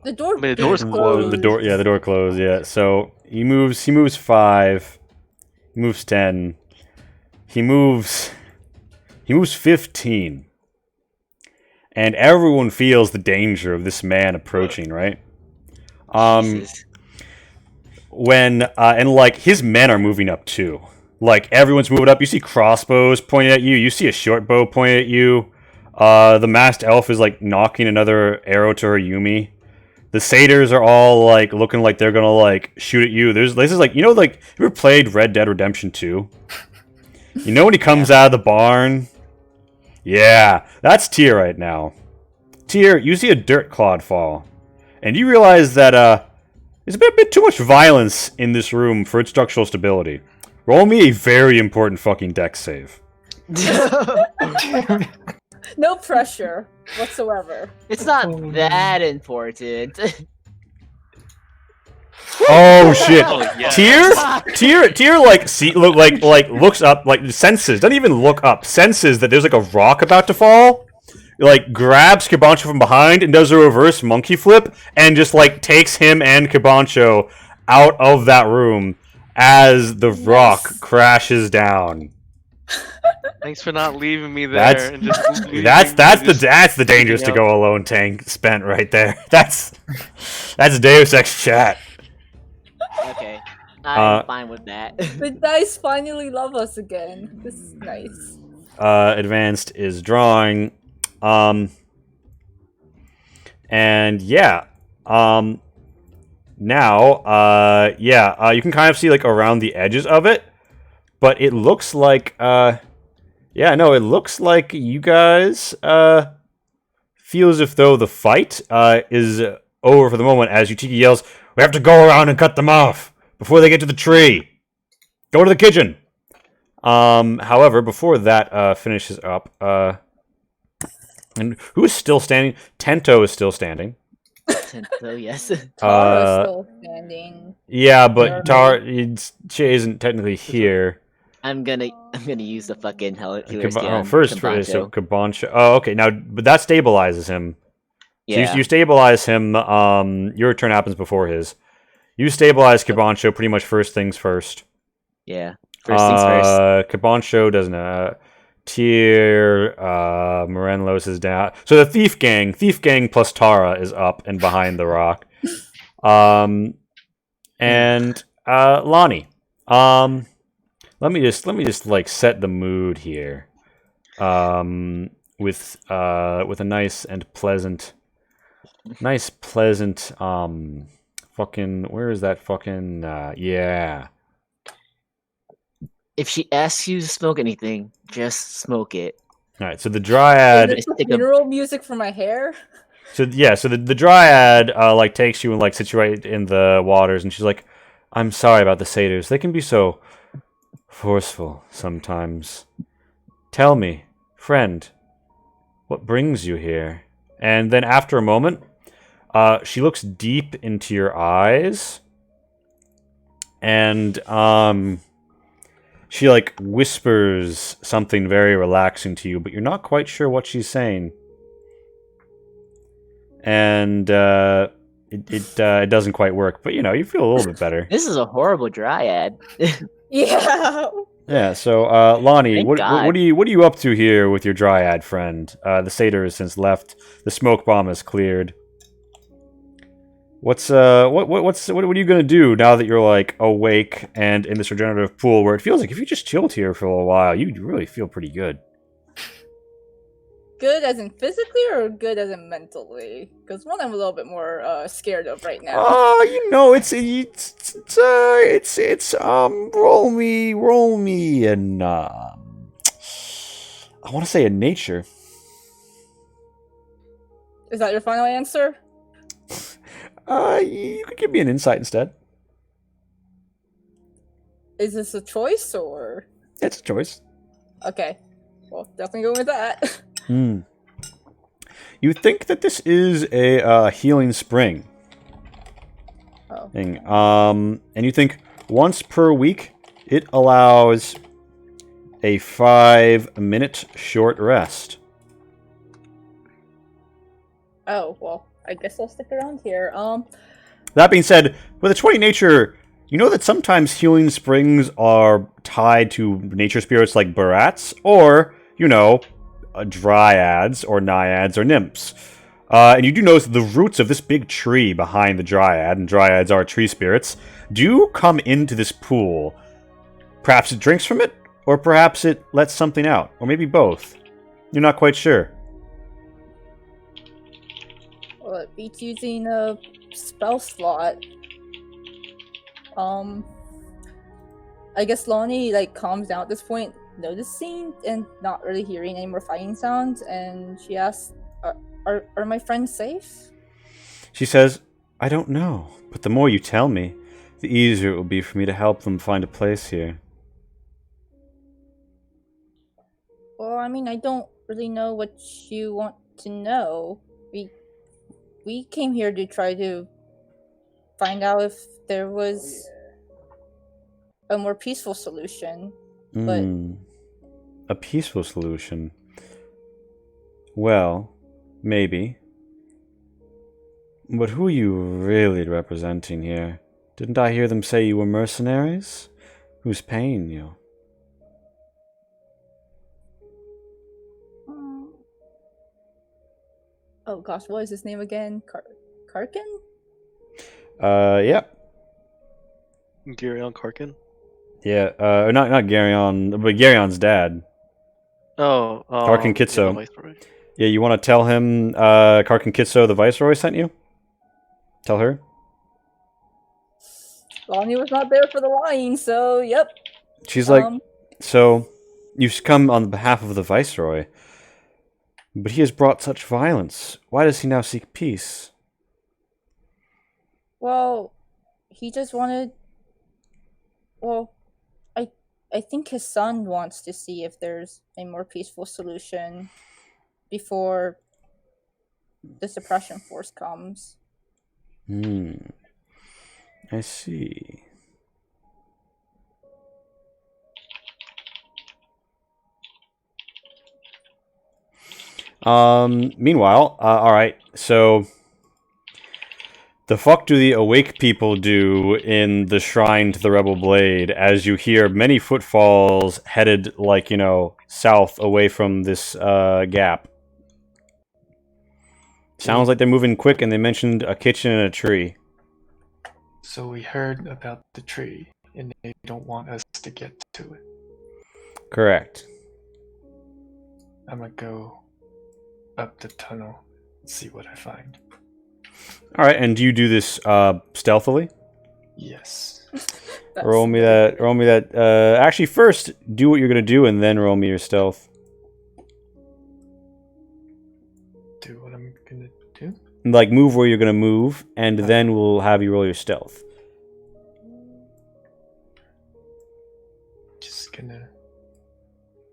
The door. I mean, the door's being closed. The door closed. Yeah. So he moves 5. He moves 10. He moves 15. And everyone feels the danger of this man approaching, right? Jesus. When and like his men are moving up too. Like everyone's moving up. You see crossbows pointed at you. You see a short bow pointed at you. The masked elf is like knocking another arrow to her Yumi. The satyrs are all like looking like they're gonna like shoot at you. This is like, you know, like, you ever played Red Dead Redemption 2? You know when he comes out of the barn? Yeah, that's Tyr right now. Tyr, you see a dirt clod fall, and you realize that there's a bit too much violence in this room for its structural stability. Roll me a very important fucking dex save. No pressure whatsoever. It's not Oh, that important. Oh shit! Oh, yeah. Tyr, like looks up, like senses, doesn't even look up, senses that there's like a rock about to fall, like grabs Cabancho from behind and does a reverse monkey flip and just like takes him and Cabancho out of that room as the rock crashes down. Thanks for not leaving me there. That's- and just leaving That's me the just dangerous to freaking out. go alone tank spent right there. That's Deus Ex chat. Okay. I'm Uh, fine with that. The dice finally love us again. This is nice. Advanced is drawing. And yeah. Now, you can kind of see like around the edges of it, but it looks like it looks like you guys feel as if though the fight is over for the moment as Utiki yells, "We have to go around and cut them off before they get to the tree. Go to the kitchen." However, before that finishes up, and who is still standing? Tento is still standing. So yes. Tara's Uh, still standing. Yeah, but Tara. she isn't technically here. I'm gonna use the fucking healer skill. Oh, on first, Cabancho. so Cabancho. Oh, okay. Now, but that stabilizes him. So Yeah. you stabilize him. Your turn happens before his. You stabilize Cabancho pretty much first things first. Yeah. First things first. Cabancho doesn't. Tyr, Morenlos is down. So the Thief Gang plus Tara is up and behind the rock. And Lonnie. Let me just like set the mood here. With a nice pleasant fucking, where is that fucking yeah. If she asks you to smoke anything, just smoke it. All right, so the dryad. Is this the funeral music for my hair? So yeah, so the dryad like takes you and like sits you right in the waters, and she's like, "I'm sorry about the satyrs. They can be so forceful sometimes. Tell me, friend, what brings you here?" And then after a moment, She looks deep into your eyes, and she like whispers something very relaxing to you, but you're not quite sure what she's saying. And it doesn't quite work, but you feel a little bit better. This is a horrible dryad. Yeah. Yeah. So, Lonnie, Thank what God. are you up to here with your dryad friend? The satyr has since left. The smoke bomb is cleared. What are you gonna do now that you're like awake and in this regenerative pool where it feels like if you just chilled here for a while, you'd really feel pretty good. Good as in physically or good as in mentally? Because one I'm a little bit more scared of right now. Roll me, and I want to say in nature. Is that your final answer? You could give me an insight instead. Is this a choice or? It's a choice. Okay. Well, definitely go with that. You think that this is a healing spring Oh. thing, and you think once per week it allows a 5-minute short rest. Oh, well, I guess I'll stick around here. That being said, with a 20 nature, you know that sometimes healing springs are tied to nature spirits like Barats, or, dryads, or naiads, or nymphs. And you do notice the roots of this big tree behind the dryad, and dryads are tree spirits, do come into this pool. Perhaps it drinks from it, or perhaps it lets something out, or maybe both. You're not quite sure. Well, it beats using a spell slot. I guess Lonnie calms down at this point, noticing and not really hearing any more fighting sounds, and she asks, "Are my friends safe?" She says, I don't know, but the more you tell me, the easier it will be for me to help them find a place here. Well, I mean, I don't really know what you want to know. We came here to try to find out if there was a more peaceful solution. But A peaceful solution. Well, maybe. But who are you really representing here? Didn't I hear them say you were mercenaries? Who's paying you? oh gosh, what is his name again? Karkin? Yeah. Gurion Karkin. Yeah, not Garyon, but Garyon's dad. Oh, Karkin yeah, Kitso. the Viceroy. Yeah, you want to tell him Karkin Kitso, the Viceroy, sent you? Tell her? Lonnie was not there for the lying, so yep. She's like, so, you've come on behalf of the Viceroy, but he has brought such violence. Why does he now seek peace? Well, he just wanted. Well, I think his son wants to see if there's a more peaceful solution before the suppression force comes. I see. Meanwhile, alright, so the fuck do the awake people do in the shrine to the Rebel Blade as you hear many footfalls headed, south away from this gap? Sounds like they're moving quick, and they mentioned a kitchen and a tree. So we heard about the tree, and they don't want us to get to it. Correct. I'm gonna go up the tunnel and see what I find. Alright, and do you do this stealthily? Yes. Roll me that. Actually, first, do what you're gonna do, and then roll me your stealth. Do what I'm gonna do? Move where you're gonna move, and then we'll have you roll your stealth. Just gonna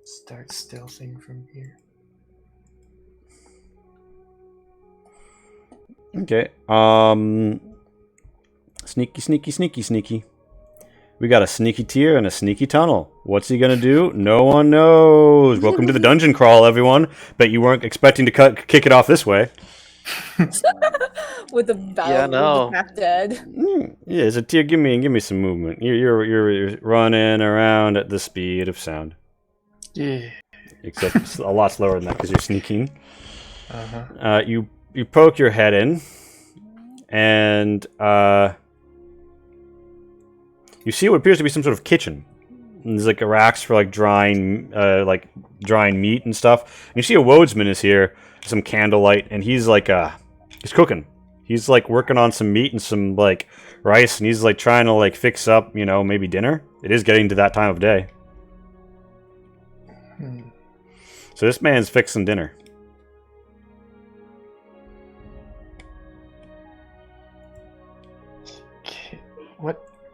start stealthing from here. Okay. Sneaky. We got a sneaky tier and a sneaky tunnel. What's he gonna do? No one knows. Welcome to the dungeon crawl, everyone. Bet you weren't expecting to kick it off this way. With the battle Yeah, no. with the half dead. Yeah, it's a tier. Give me some movement. You're running around at the speed of sound. Yeah. Except it's a lot slower than that because you're sneaking. Uh-huh. You poke your head in, and you see what appears to be some sort of kitchen. And there's like racks for like drying meat and stuff. And you see a woadsman is here, some candlelight, and he's like he's cooking. He's like working on some meat and some like rice, and he's like trying to like fix up, maybe dinner. It is getting to that time of day. So this man's fixing dinner.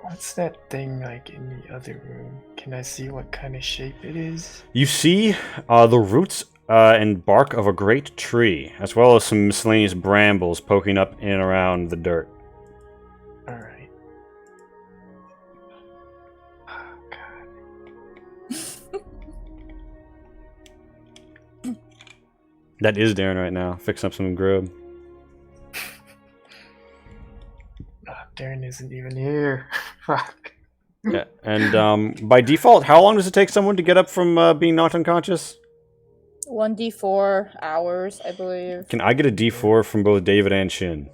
What's that thing like in the other room? Can I see what kind of shape it is? You see the roots and bark of a great tree, as well as some miscellaneous brambles poking up in and around the dirt. Alright. Oh, God. That is Darren right now, fixing up some grub. Darren isn't even here. Fuck. Yeah, and by default, how long does it take someone to get up from being knocked unconscious? 1d4 hours, I believe. Can I get a D4 from both David and Shin?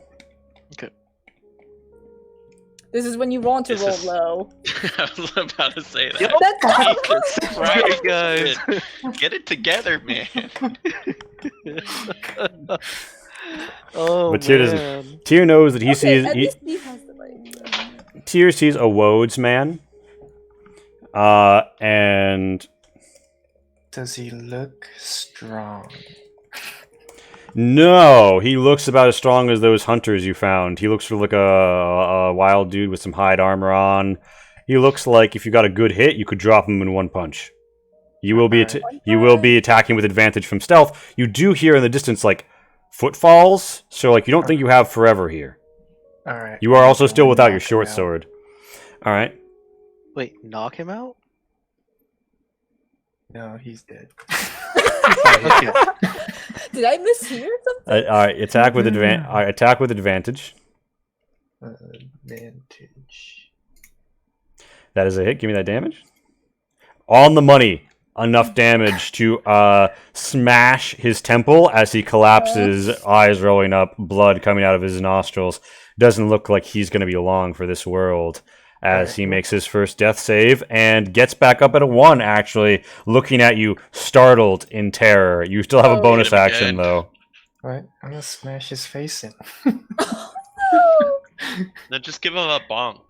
This is when you want to This roll is- low. I was about to say that. Yep. Jesus Christ, guys. Get it together, man. Oh, But Tyr man. doesn't. Tyr knows that he Okay, sees. at least he has the right. Tyr sees a woadsman. And Does he look strong? no, he looks about as strong as those hunters you found. He looks sort of like a wild dude with some hide armor on. He looks like if you got a good hit, you could drop him in one punch. You will be you will be attacking with advantage from stealth. You do hear in the distance like footfalls, so like you don't think you have forever here. Alright. You are also still without your Knock him short out. sword. All right. Wait, knock him out? No, he's dead. Okay. Did I mishear something? All right. Attack with attack with advantage. Advantage. That is a hit. Give me that damage. On the money. Enough damage to smash his temple as he collapses, eyes rolling up, blood coming out of his nostrils. Doesn't look like he's going to be long for this world as he makes his first death save and gets back up at a 1, actually, looking at you, startled in terror. You still have a Oh, bonus hit him action, again. though. What? I'm gonna smash his face in. Then just give him a bonk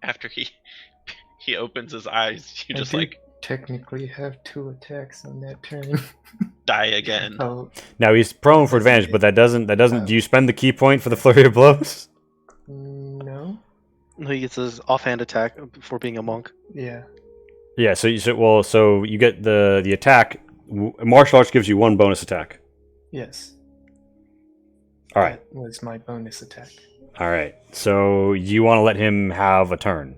after he opens his eyes. You I just do like technically have 2 attacks on that turn. die again. Oh, Now, he's prone for advantage, but that doesn't... Do you spend the key point for the flurry of blows? no. No, he gets his offhand attack for being a monk. Yeah. Yeah, so you get the attack. Martial arts gives you 1 bonus attack. Yes. All right. That was my bonus attack. All right. So you want to let him have a turn.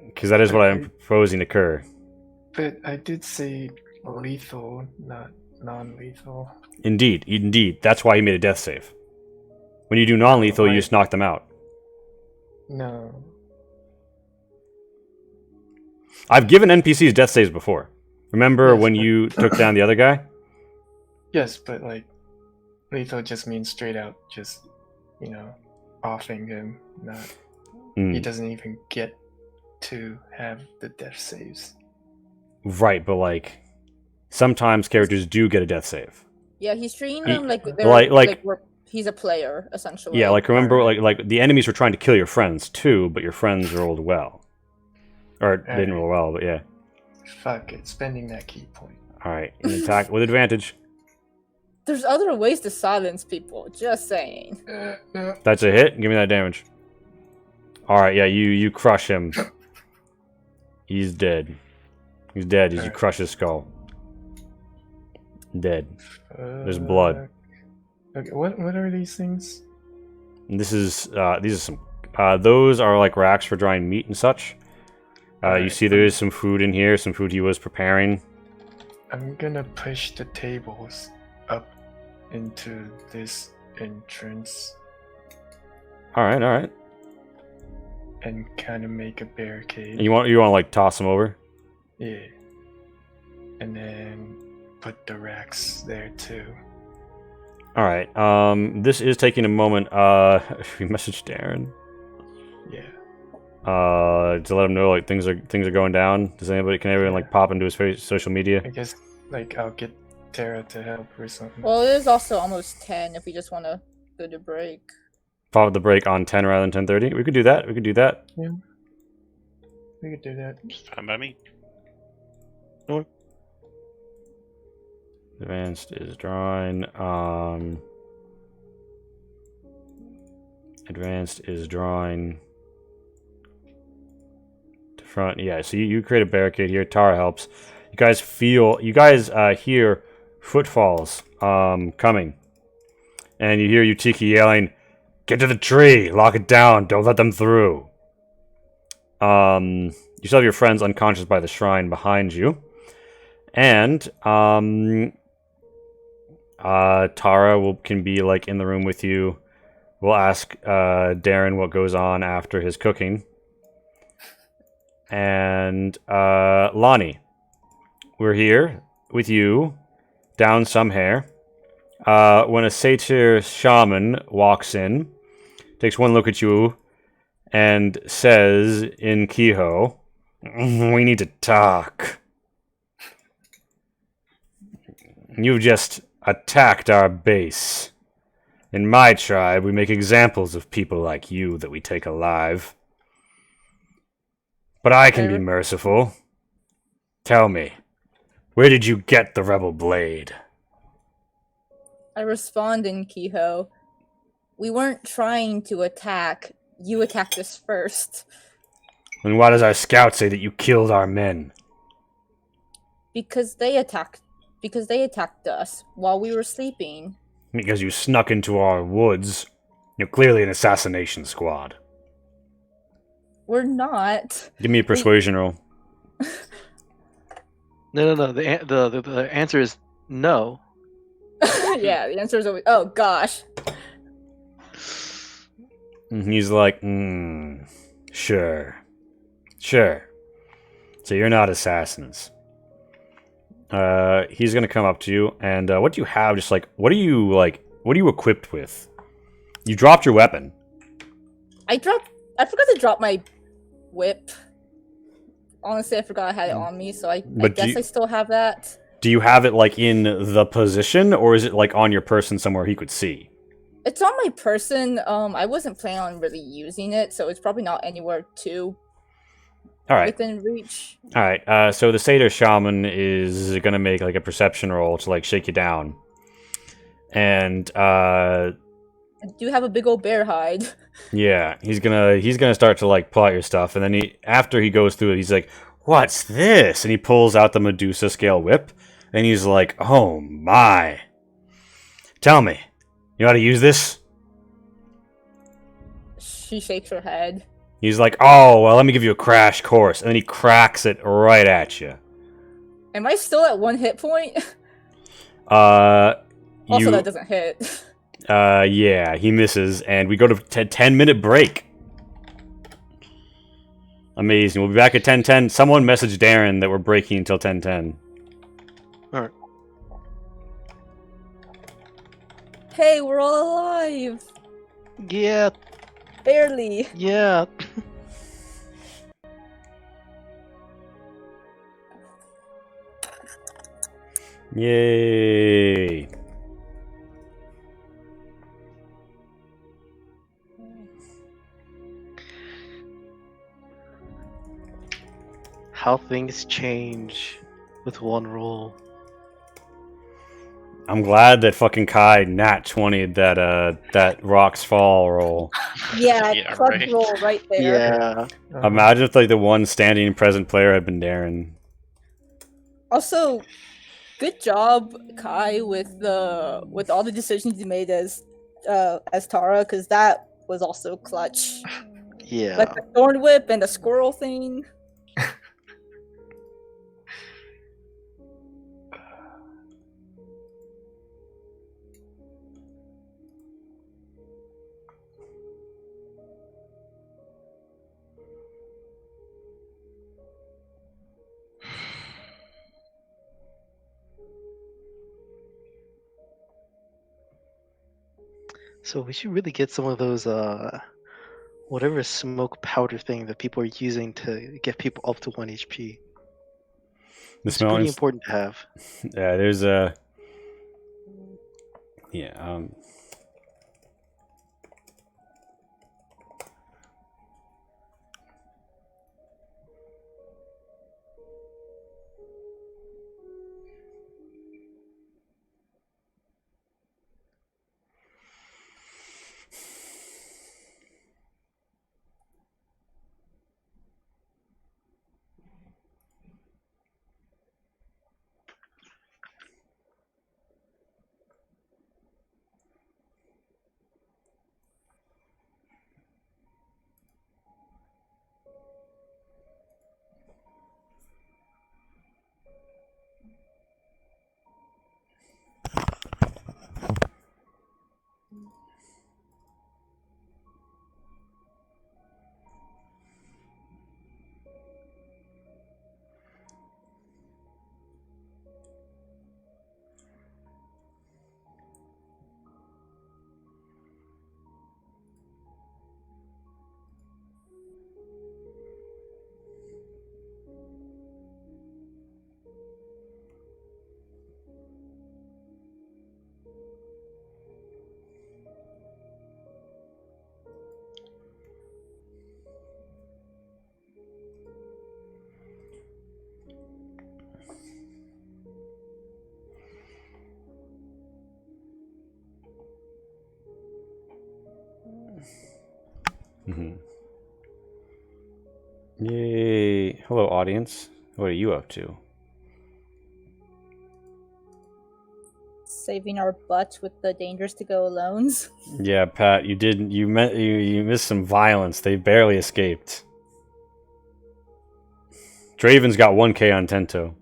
Because that is what I am proposing to occur. But I did say lethal, not non-lethal. Indeed. That's why he made a death save. When you do non-lethal, you just knock them out. No. I've given NPCs death saves before. Remember Yes, when but- you took down the other guy? Yes, but like lethal just means straight out just, offing him. Not he Mm, doesn't even get to have the death saves. right, but like sometimes characters do get a death save. Yeah, he's treating He- them like he's a player essentially. Yeah, like remember, like the enemies were trying to kill your friends too, but your friends rolled well, or didn't roll well, but yeah. Fuck it, spending that key point. All right, an attack with advantage. There's other ways to silence people. Just saying. No. That's a hit. Give me that damage. All right, yeah, you crush him. He's dead. He's dead as you Alright. crush his skull. Dead. There's blood. Okay, what are these things? And this is these are some. Those are like racks for drying meat and such. You Alright, see, there is some food in here. Some food he was preparing. I'm gonna push the tables up into this entrance All right. and kind of make a barricade. And you want to like toss them over? Yeah. And then put the racks there too. All right. This is taking a moment. We messaged Darren. Yeah. To let him know like things are going down. Can everyone like pop into his social media? I guess like I'll get Tara to help or something. Well, it is also almost 10 if we just want to go to break. Pop the break on 10 rather than 10:30. We could do that. Yeah. We could do that. Fine by me. Advanced is drawing. Advanced is drawing. To front. Yeah. So you create a barricade here. Tara helps. You guys hear footfalls coming, and you hear Utiki yelling, "Get to the tree! Lock it down! Don't let them through!" You still have your friends unconscious by the shrine behind you, and Tara can be like in the room with you. We'll ask Darren what goes on after his cooking, and Lonnie, we're here with you down some hair. When a satyr shaman walks in, takes one look at you, and says in Kehoe, "We need to talk. You've just attacked our base. In my tribe, we make examples of people like you that we take alive. But I can be merciful. Tell me, where did you get the rebel blade?" I respond in Kehoe. We weren't trying to attack. You attacked us first. And why does our scout say that you killed our men? Because they attacked us while we were sleeping. Because you snuck into our woods. You're clearly an assassination squad. We're not. Give me a persuasion roll. No. The answer is no. Yeah, the answer is always. Oh gosh. And he's like, sure. So you're not assassins. He's gonna come up to you, and what do you have? Just like, what are you equipped with? You dropped your weapon. I forgot to drop my whip. Honestly, I forgot I had it on me, so I guess I still have that. Do you have it like in the position, or is it like on your person somewhere he could see? It's on my person. I wasn't planning on really using it, so it's probably not anywhere too within reach. All right. So the satyr shaman is gonna make like a perception roll to like shake you down, and I do have a big old bear hide. yeah, he's gonna start to like pull out your stuff, and then after he goes through it, he's like, "What's this?" And he pulls out the Medusa scale whip, and he's like, "Oh my! Tell me, you know how to use this?" She shakes her head. He's like, "Oh, well, let me give you a crash course," and then he cracks it right at you. Am I still at 1 hit point? Also, that doesn't hit. Yeah, he misses, and we go to 10-minute break. Amazing. We'll be back at 10:10. Someone message Darren that we're breaking until 10:10. Alright. Hey, we're all alive. Yeah. Barely. Yeah. Yay. How things change with one roll. I'm glad that fucking Kai nat 20'd that Rocks Fall roll. Yeah, Yeah, club right. roll right there. Yeah. Imagine if like the one standing present player had been Darren. Also, Good job, Kai, with all the decisions you made as Tara, because that was also clutch. Yeah. Like the thorn whip and the squirrel thing. So we should really get some of those whatever smoke powder thing that people are using to get people up to 1 HP. The It's pretty smelling. important to have. Yeah, there's a. Yeah. Yay! Hello, audience. What are you up to? Saving our butts with the dangers to go alones. Yeah, Pat, you didn't. You missed some violence. They barely escaped. Draven's got 1K on Tento.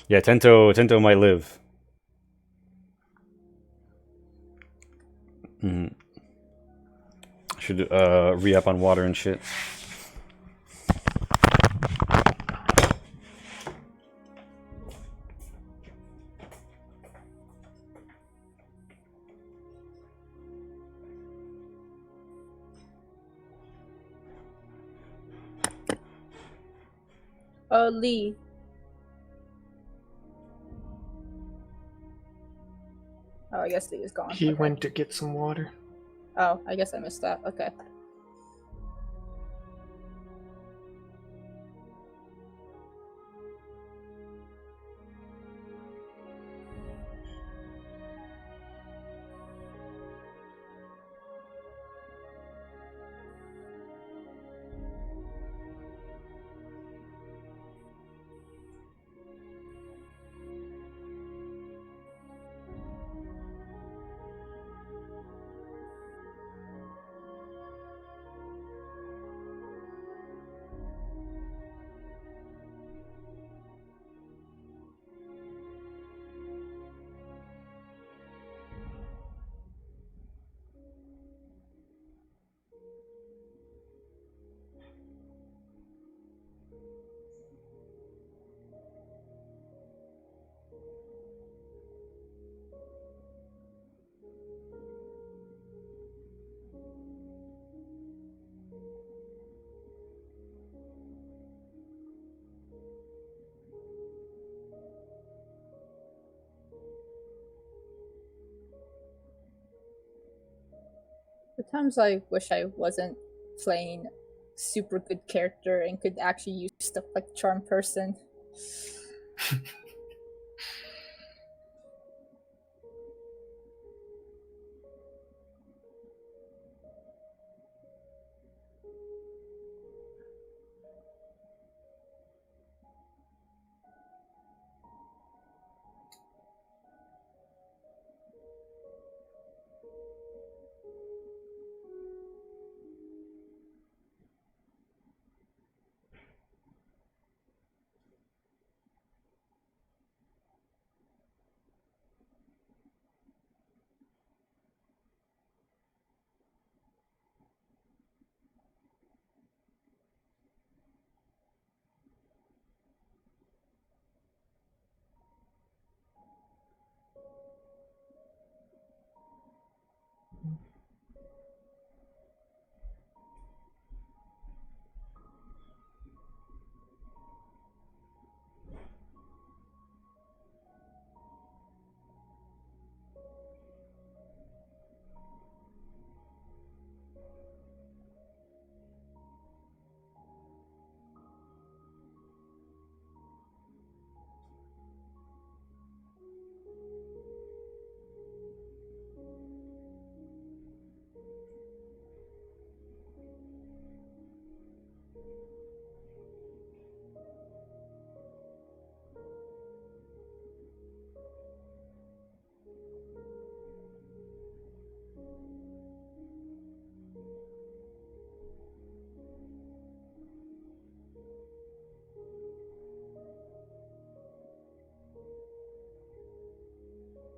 Yeah, Tento might live. Should re-up on water and shit. Lee. Oh, I guess Lee is gone. He Okay. went to get some water. Oh, I guess I missed that. Okay. Sometimes I wish I wasn't playing super good character and could actually use stuff like Charm Person.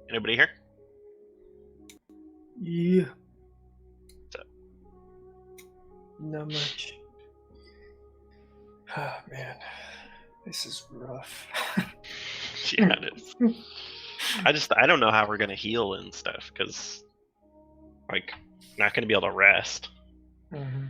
Anybody here? Yeah. What's up? Not much. Oh man, this is rough. Yeah, it is. I don't know how we're gonna heal and stuff because, like, not gonna be able to rest. Mm-hmm.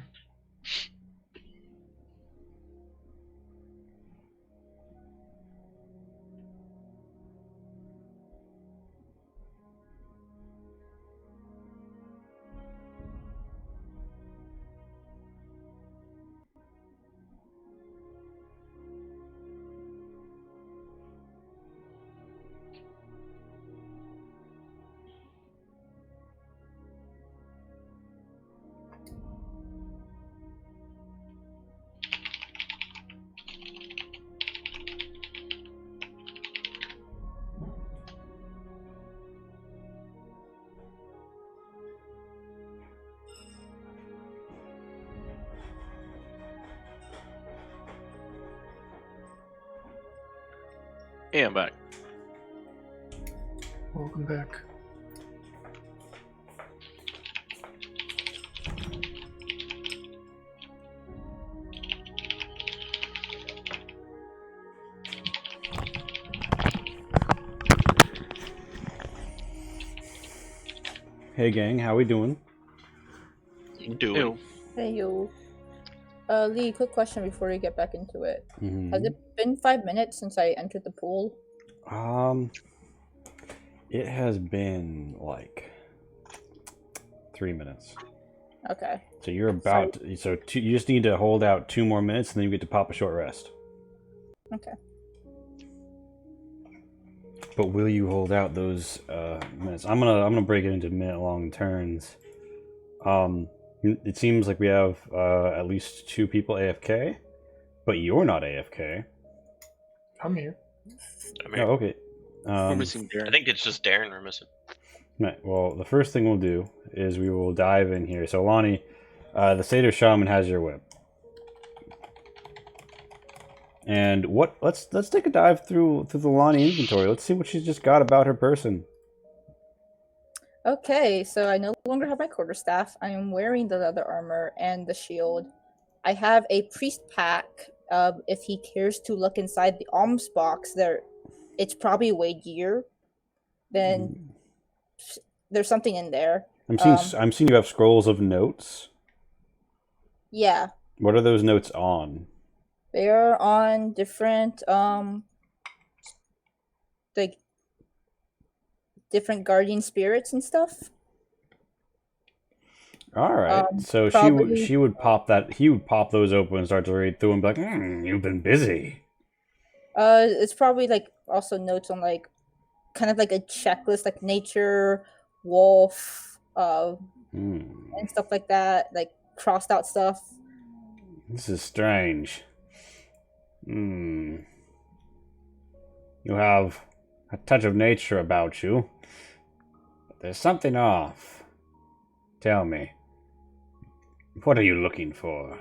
Yeah, I'm back. Welcome back. Hey gang, how we doing? Doing. Ew. Hey yo. Lee, quick question before we get back into it. Mhm. Has it been 5 minutes since I entered the pool? It has been like 3 minutes. Okay. So you're about you just need to hold out 2 more minutes, and then you get to pop a short rest. Okay. But will you hold out those minutes? I'm gonna break it into minute-long turns. It seems like we have at least 2 people AFK, but you're not AFK. I'm here. I Oh, mean, okay. We're missing I Darren. think it's just Darren we're missing. Right. Well, the first thing we'll do is we will dive in here. So, Lonnie, the Satyr Shaman has your whip. And let's take a dive through the Lonnie inventory. Let's see what she's just got about her person. Okay, so I no longer have my quarterstaff. I am wearing the leather armor and the shield. I have a priest pack. If he cares to look inside the alms box, it's probably weightier. Then there's something in there. I'm seeing you have scrolls of notes. Yeah, What are those notes on? they are on different like different guardian spirits and stuff. All right. So probably- he would pop those open and start to read through and be like, "You've been busy." It's probably like also notes on like kind of like a checklist, like nature, wolf, and stuff like that, like crossed out stuff. This is strange. You have a touch of nature about you. But there's something off. Tell me, what are you looking for?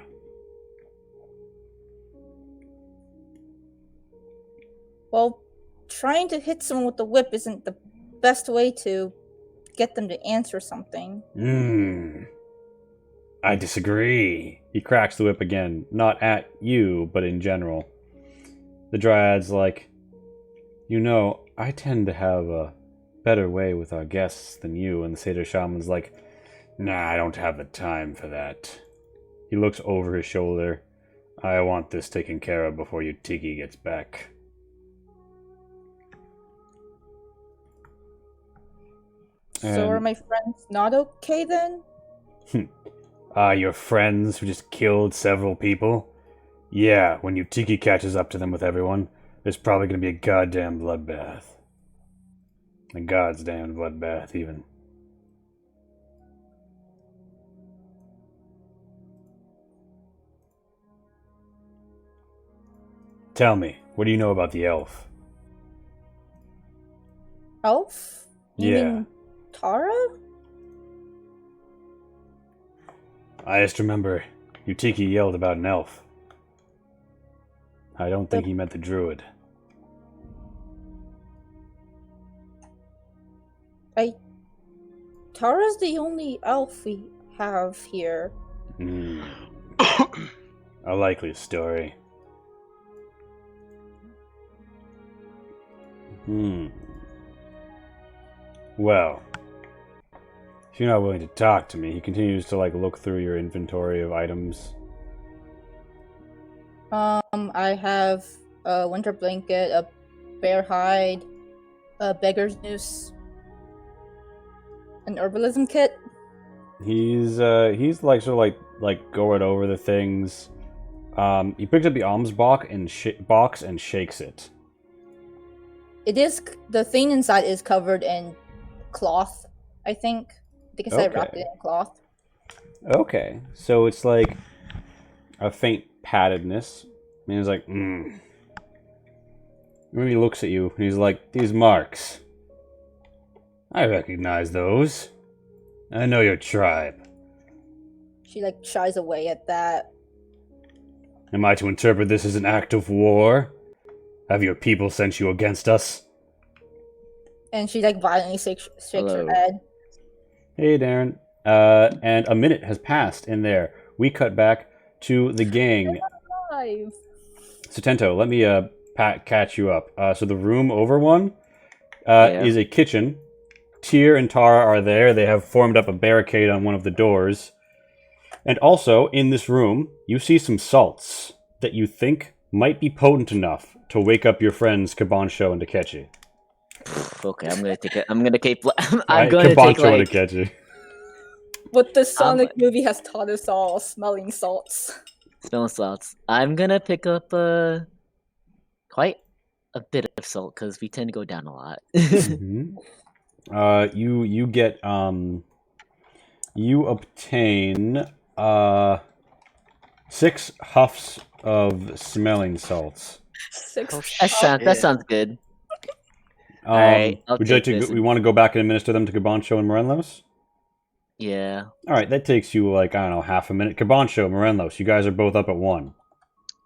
Well, trying to hit someone with the whip isn't the best way to get them to answer something. I disagree. He cracks the whip again, not at you, but in general. The Dryad's like, I tend to have a better way with our guests than you. And the Satyr Shaman's like, Nah, I don't have the time for that. He looks over his shoulder. I want this taken care of before your Tiki gets back. So are And- my friends not okay then? Your friends who just killed several people? Yeah, when your Tiki catches up to them with everyone, there's probably gonna be a goddamn bloodbath. A god's damn bloodbath, even. Tell me, what do you know about the elf? Elf? You Yeah. mean Tara? I just remember Utiki yelled about an elf. I don't think he meant the druid. Tara's the only elf we have here. Hmm. A likely story. Well, if you're not willing to talk to me, he continues to look through your inventory of items. I have a winter blanket, a bear hide, a beggar's noose, an herbalism kit. He's sort of going over the things. He picks up the alms box and shakes it. It is the thing inside is covered in cloth. I think. I wrapped it in cloth. Okay, so it's like a faint pattedness. And he's like, Then he looks at you and he's like, these marks. I recognize those. I know your tribe. She shies away at that. Am I to interpret this as an act of war? Have your people sent you against us? And she violently shakes her Hello. head. Hey, Darren. And a minute has passed in there. We cut back to the gang. Alive. So, Tento, let me catch you up. So the room over one Yeah. is a kitchen. Tyr and Tara are there. They have formed up a barricade on one of the doors. And also, in this room, you see some salts that you think might be potent enough to wake up your friends Kabancho and Takechi. Okay, I'm gonna take it. I'm gonna keep. I'm gonna take Kabancho and Takechi. What the Sonic movie has taught us all, smelling salts. smelling salts. I'm gonna pick up quite a bit of salt because we tend to go down a lot. Mhm. You get you obtain 6 huffs of smelling salts. Six. That sounds good. Alright, I'll would you like take to? this We and- want to go back and administer them to Kabancho and Morelos? Yeah. All right, that takes you I don't know, half a minute. Kabancho, Morelos, you guys are both up at 1.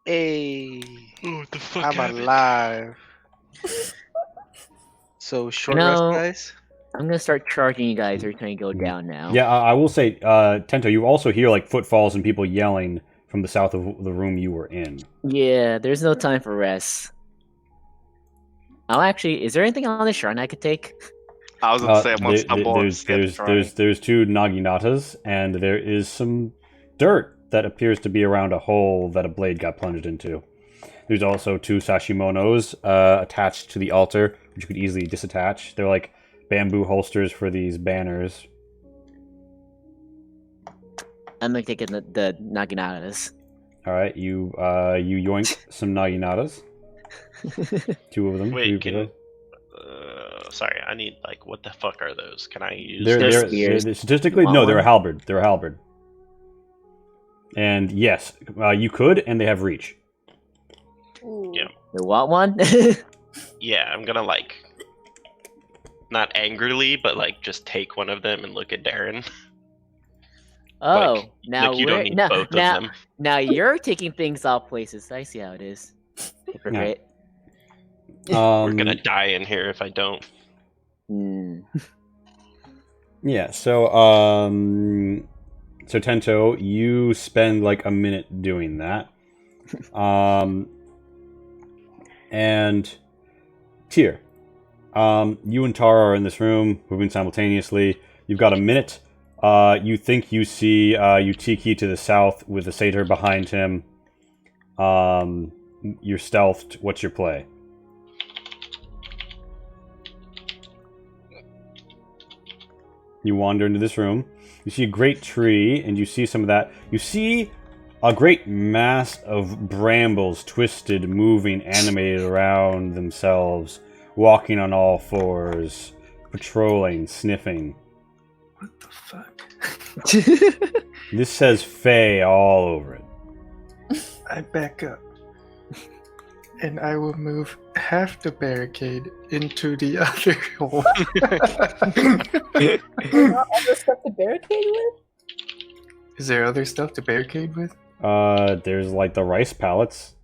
Hey, Oh, what the fuck I'm happened? alive. So short rest, know- guys. I'm gonna start charging you guys every time you go down now. Yeah, I will say, Tento, you also hear footfalls and people yelling from the south of the room you were in. Yeah, there's no time for rest. Oh, actually, is there anything on the shrine I could take? I was gonna say I'm gonna stumble on there's 2 Naginatas, and there is some dirt that appears to be around a hole that a blade got plunged into. There's also 2 Sashimonos attached to the altar, which you could easily disattach. They're like bamboo holsters for these banners. I'm gonna take the Naginatas. All right, you yoink some Naginatas. 2 of them. Wait, 3 of can- them. Sorry, I need what the fuck are those? Can I use? They're spears. Statistically, You want no, they're a one? halberd. They're a halberd. And yes, you could, and they have reach. Ooh. Yeah. You want one? Yeah, I'm gonna not angrily, but just take one of them and look at Darren. Oh, now you don't we're need now, both now, of them. now you're taking things off places. I see how it is. Hypocrite. We're gonna die in here if I don't. Hmm. Yeah, so Tento, you spend a minute doing that. And Tyr, you and Tara are in this room moving simultaneously. You've got a minute You think you see Utiki to the south with the satyr behind him. You're stealthed. What's your play? You wander into this room. You see a great tree, and you see some of that. You see a great mass of brambles, twisted, moving, animated around themselves, walking on all fours, patrolling, sniffing. What the fuck? This says Fae all over it. I back up. And I will move half the barricade into the other hole. Not other stuff to barricade with? Is there other stuff to barricade with? There's like the rice pallets.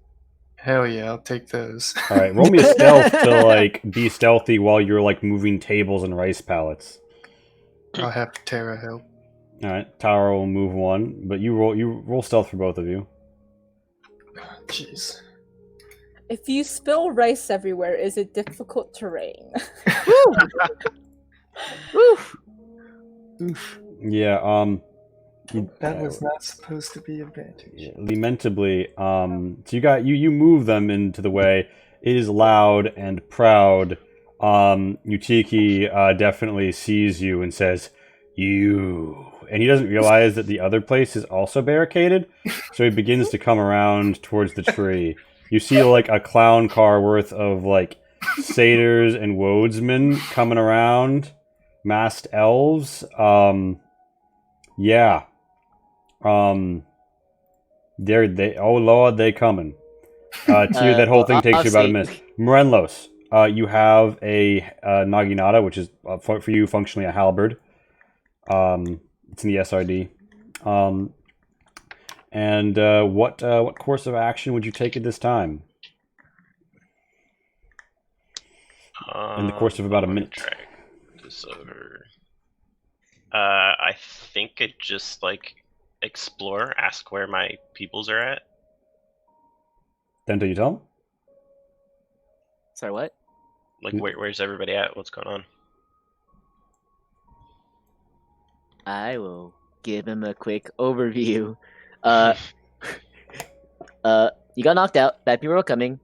Hell yeah, I'll take those. All right, roll me a stealth to like be stealthy while you're like moving tables and rice pallets. I'll have Tara help. All right, Tara will move one, but you roll stealth for both of you. Jeez. If you spill rice everywhere, is it difficult terrain? Oof. Oof. Yeah. That was not supposed to be advantage. Yeah, lamentably. So you move them into the way. It is loud and proud. Utiki definitely sees you and says, "You," and he doesn't realize that the other place is also barricaded. So he begins to come around towards the tree. You see like a clown car worth of like satyrs and woadsmen coming around, masked elves. Yeah. They oh lord, they coming. Tyr, that whole thing takes you about a minute. Morenlos, you have a naginata, which is for you functionally a halberd. It's in the SRD. And what course of action would you take at this time? In the course of about a minute. Drag this over. I think it just like explore, ask where my peoples are at. Then do you tell him? Sorry, what? Like where's everybody at? What's going on? I will give him a quick overview. You got knocked out. Bad people are coming.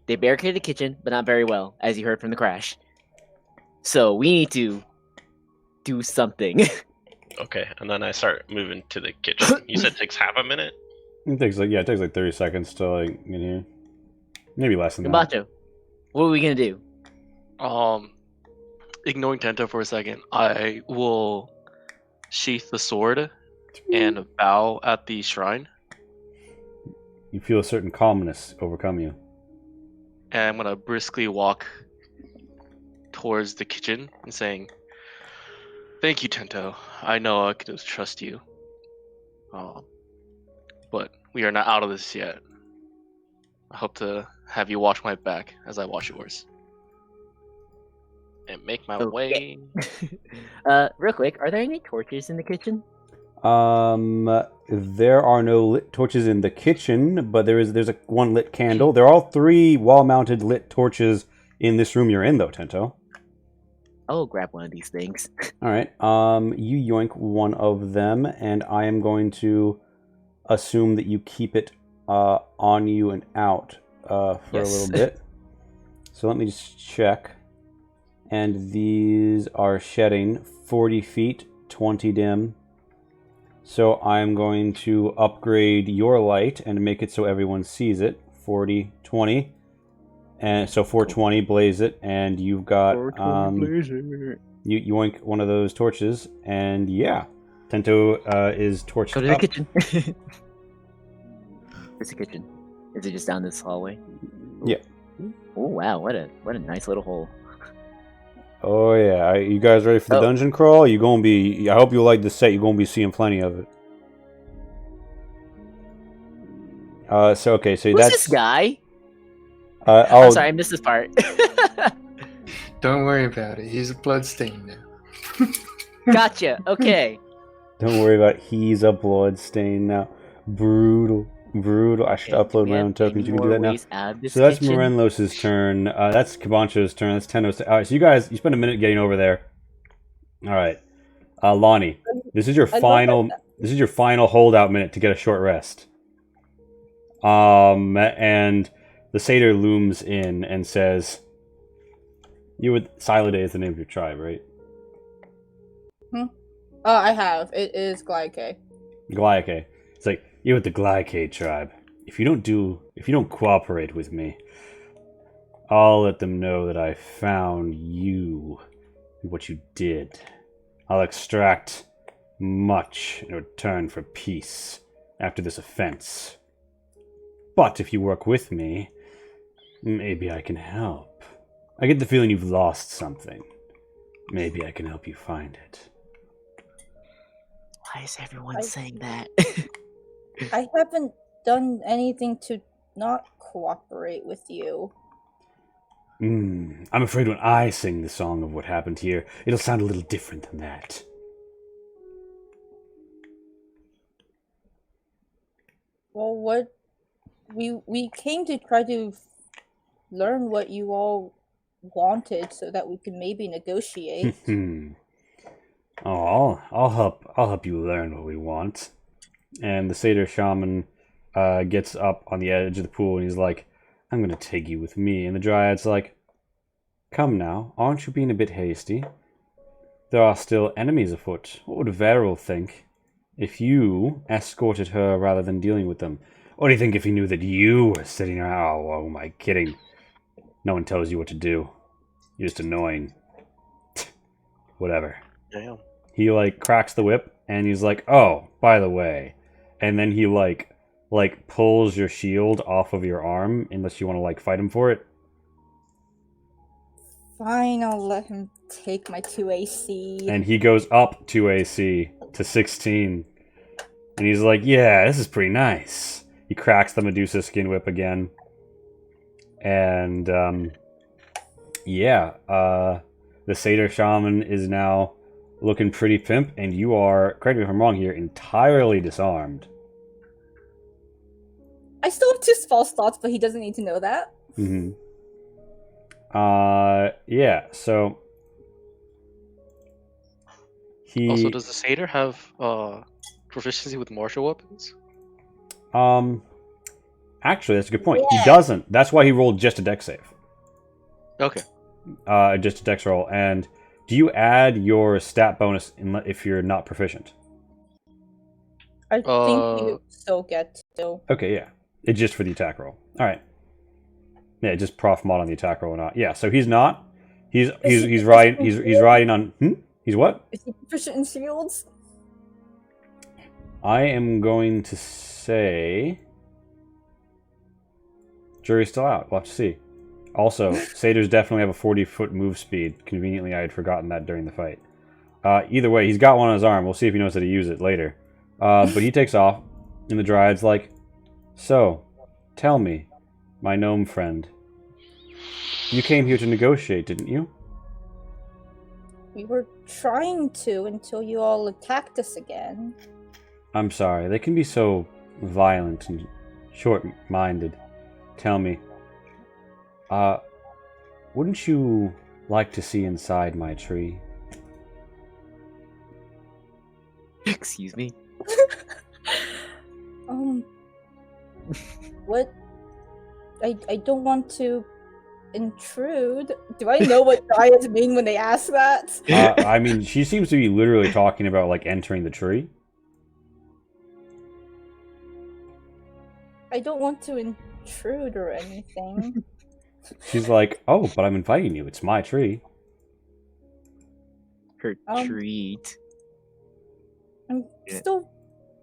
They barricaded the kitchen, but not very well, as you heard from the crash. So we need to do something. Okay, and then I start moving to the kitchen. You said it takes half a minute? It takes like 30 seconds to like get here. Maybe less than that. Gambacho, what are we gonna do? Ignoring Tento for a second, I will sheath the sword and bow at the shrine. You feel a certain calmness overcome you. And I'm gonna briskly walk towards the kitchen and saying, "Thank you, Tento. I know I could trust you. But we are not out of this yet. I hope to have you watch my back as I watch yours." And make my way. Real quick, are there any torches in the kitchen? There are no lit torches in the kitchen, but there's a one lit candle. There are all 3 wall-mounted lit torches in this room you're in, though, Tento. I'll grab one of these things. All right. You yoink one of them, and I am going to assume that you keep it on you and out for a little bit. So let me just check. And these are shedding 40 feet, 20 dim. So I'm going to upgrade your light and make it so everyone sees it. 40, 20. And so 420, blaze it, and you've got you yoink one of those torches, and yeah, Tento is torched Go to the up. kitchen. Where's the kitchen? Is it just down this hallway? Yeah. Oh wow, what a nice little hole. Oh yeah, you guys ready for the dungeon crawl? You gonna be? I hope you like this set. You're gonna be seeing plenty of it. So Who's that's this guy? I'm sorry, I missed this part. Don't worry about it. He's a bloodstain now. Gotcha. Okay. Don't worry about it. He's a bloodstain now. Brutal. I should upload my own tokens. You can do that now. So that's Morenlos' turn. That's Cabancho's turn. That's Tenno's turn. Alright, so you spend a minute getting over there. Alright. Lonnie, this is your I love final. that. This is your final holdout minute to get a short rest. And the satyr looms in and says, "You would Silade is the name of your tribe, right? I have. It is Glyke. Glyke. It's like you're with the Glyke tribe. If you don't cooperate with me, I'll let them know that I found you and what you did. I'll extract much in return for peace after this offense. But if you work with me, maybe I can help. I get the feeling you've lost something. Maybe I can help you find it." Why is everyone I- saying that? I haven't done anything to not cooperate with you. I'm afraid when I sing the song of what happened here, it'll sound a little different than that. Well, what we came to try to learn what you all wanted so that we could maybe negotiate. Oh, I'll help you learn what we want. And the satyr shaman gets up on the edge of the pool and he's like, "I'm gonna take you with me." And the dryad's like, "Come now, aren't you being a bit hasty? There are still enemies afoot. What would Veril think if you escorted her rather than dealing with them? What do you think if he knew that you were sitting around? Oh, am I kidding? No one tells you what to do. You're just annoying." Whatever. Damn. He like cracks the whip and he's like, "Oh, by the way," and then he like pulls your shield off of your arm unless you want to like fight him for it. Fine, I'll let him take my 2 AC. And he goes up 2 AC to 16. And he's like, "Yeah, this is pretty nice." He cracks the Medusa skin whip again. And the satyr shaman is now looking pretty pimp, and you are, correct me if I'm wrong here, entirely disarmed. I still have 2 false thoughts, but he doesn't need to know that. Mm-hmm. Yeah, so he Also, does the satyr have proficiency with martial weapons? actually that's a good point. Yeah. He doesn't. That's why he rolled just a dex save. Okay. Just a dex roll. And do you add your stat bonus if you're not proficient? I think you still get to. Okay, yeah. It's just for the attack roll. All right. Yeah, just prof mod on the attack roll or not. Yeah, so he's not. He's riding on. He's what? Is he proficient in shields? I am going to say jury's still out. We'll have to see. Also, satyrs definitely have a 40-foot move speed. Conveniently, I had forgotten that during the fight. Either way, he's got one on his arm. We'll see if he knows how to use it later. But he takes off, and the dryad's like, "So, tell me, my gnome friend, you came here to negotiate, didn't you?" We were trying to until you all attacked us again. "I'm sorry, they can be so violent and short-minded. Tell me, wouldn't you like to see inside my tree?" Excuse me. What? I don't want to intrude. Do I know what dryads mean when they ask that? I mean, she seems to be literally talking about, like, entering the tree. I don't want to intrude or anything. She's like, "Oh, but I'm inviting you. It's my tree." Her Um, treat. I'm Yeah. still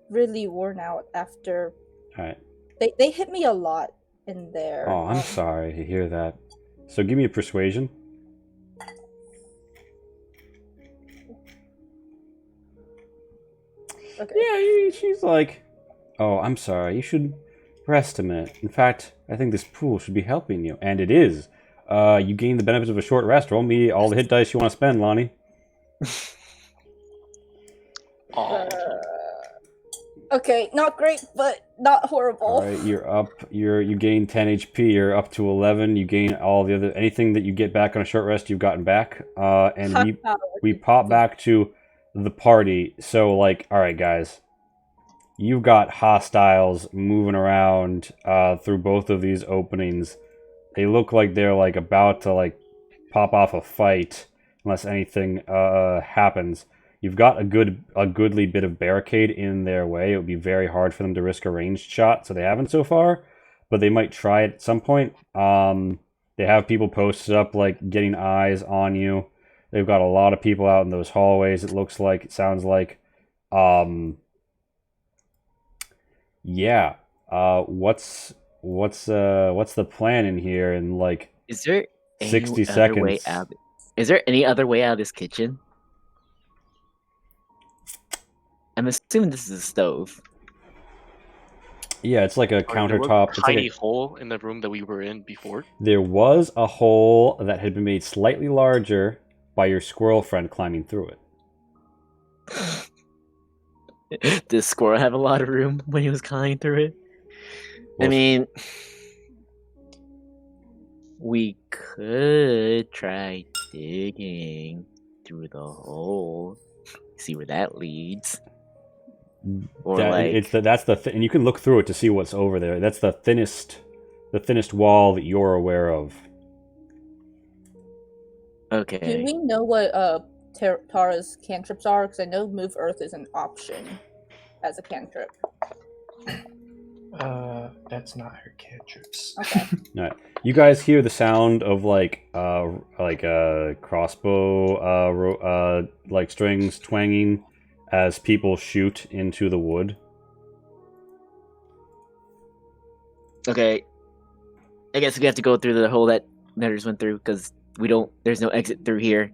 really worn out after Alright. they hit me a lot in there. Oh, I'm sorry to hear that. So give me a persuasion. Okay. Yeah, she's like, "Oh, I'm sorry. You should rest a minute. In fact, I think this pool should be helping you." And it is. You gain the benefits of a short rest. Roll me all the hit dice you want to spend, Lonnie. Oh, Okay, not great, but not horrible. Alright, you're up. You gain 10 HP. You're up to 11. You gain all the other... Anything that you get back on a short rest, you've gotten back. And we pop back to the party. So, like, all right, guys, you've got hostiles moving around through both of these openings. They look like they're like about to like pop off a fight unless anything happens. You've got a goodly bit of barricade in their way. It would be very hard for them to risk a ranged shot, so they haven't so far, but they might try it at some point. They have people posted up, like, getting eyes on you. They've got a lot of people out in those hallways, it looks like, it sounds like. Yeah. What's the plan in here in, like, Is there any 60 other way seconds? out? Is there any other way out of this kitchen? I'm assuming this is a stove. Yeah, it's like a There was countertop. a It's like tiny hole in the room that we were in before. there was a hole that had been made slightly larger by your squirrel friend climbing through it. Does Squirrel have a lot of room when he was climbing through it? I Well, mean, we could try digging through the hole, see where that leads. Or and you can look through it to see what's over there. That's the thinnest wall that you're aware of. okay. Do we know what Tara's cantrips are? Because I know Move Earth is an option as a cantrip. That's not her cantrips. Okay. All right. You guys hear the sound of like crossbow like strings twanging as people shoot into the wood. Okay. I guess we have to go through the hole that Netters went through because there's no exit through here.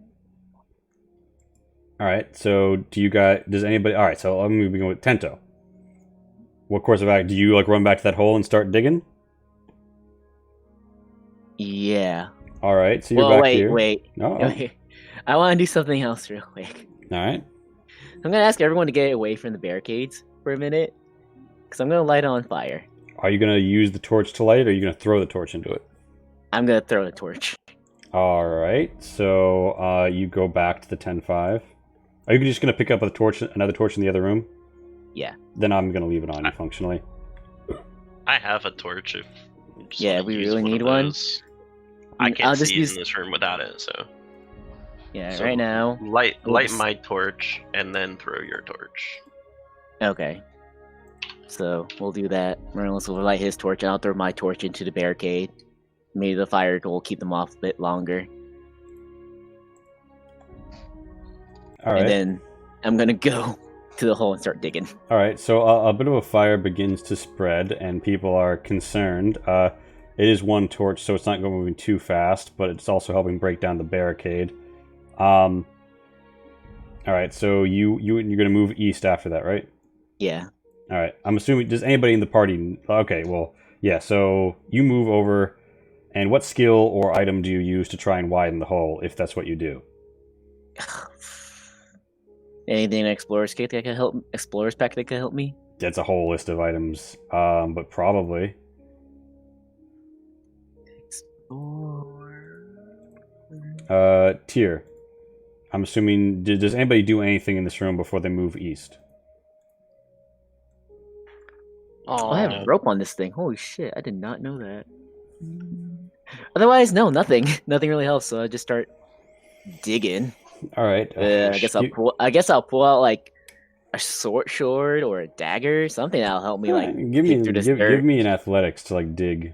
All right. So does anybody? All right. So I'm moving with Tento. What course of action? Do you like run back to that hole and start digging? Yeah. All right. So you're back wait, here. wait. Oh. Wait. I want to do something else real quick. All right. I'm gonna ask everyone to get away from the barricades for a minute, because I'm gonna light it on fire. Are you gonna use the torch to light it, or are you gonna throw the torch into it? I'm gonna throw the torch. All right. So you go back to the 10-5. Are you just gonna pick up another torch in the other room? Yeah. Then I'm gonna leave it on you functionally. I have a torch. If you just Yeah, wanna we use really one need of one. those. I I'll can't just see use- in this room without it, so Yeah, So- right now. light Oops. my torch and then throw your torch. Okay. So we'll do that. Merlin's will light his torch, and I'll throw my torch into the barricade. Maybe the fire will keep them off a bit longer. All right. And then I'm gonna go to the hole and start digging. All right. So a bit of a fire begins to spread, and people are concerned. It is one torch, so it's not going moving too fast, but it's also helping break down the barricade. All right. So you're gonna move east after that, right? Yeah. All right. I'm assuming. Does anybody in the party? Okay. Well, yeah. So you move over, and what skill or item do you use to try and widen the hole, if that's what you do? Anything in Explorer's Kit that can help? Explorer's Pack that can help me? That's a whole list of items, but probably. Tier. I'm assuming. Does anybody do anything in this room before they move east? Oh, I have no. rope on this thing. Holy shit! I did not know that. Otherwise, no, nothing. Nothing really helps. So I just start digging. All right. I guess I'll pull out like a sword or a dagger, something that'll help me like give dig through this dirt. give me an athletics to like dig.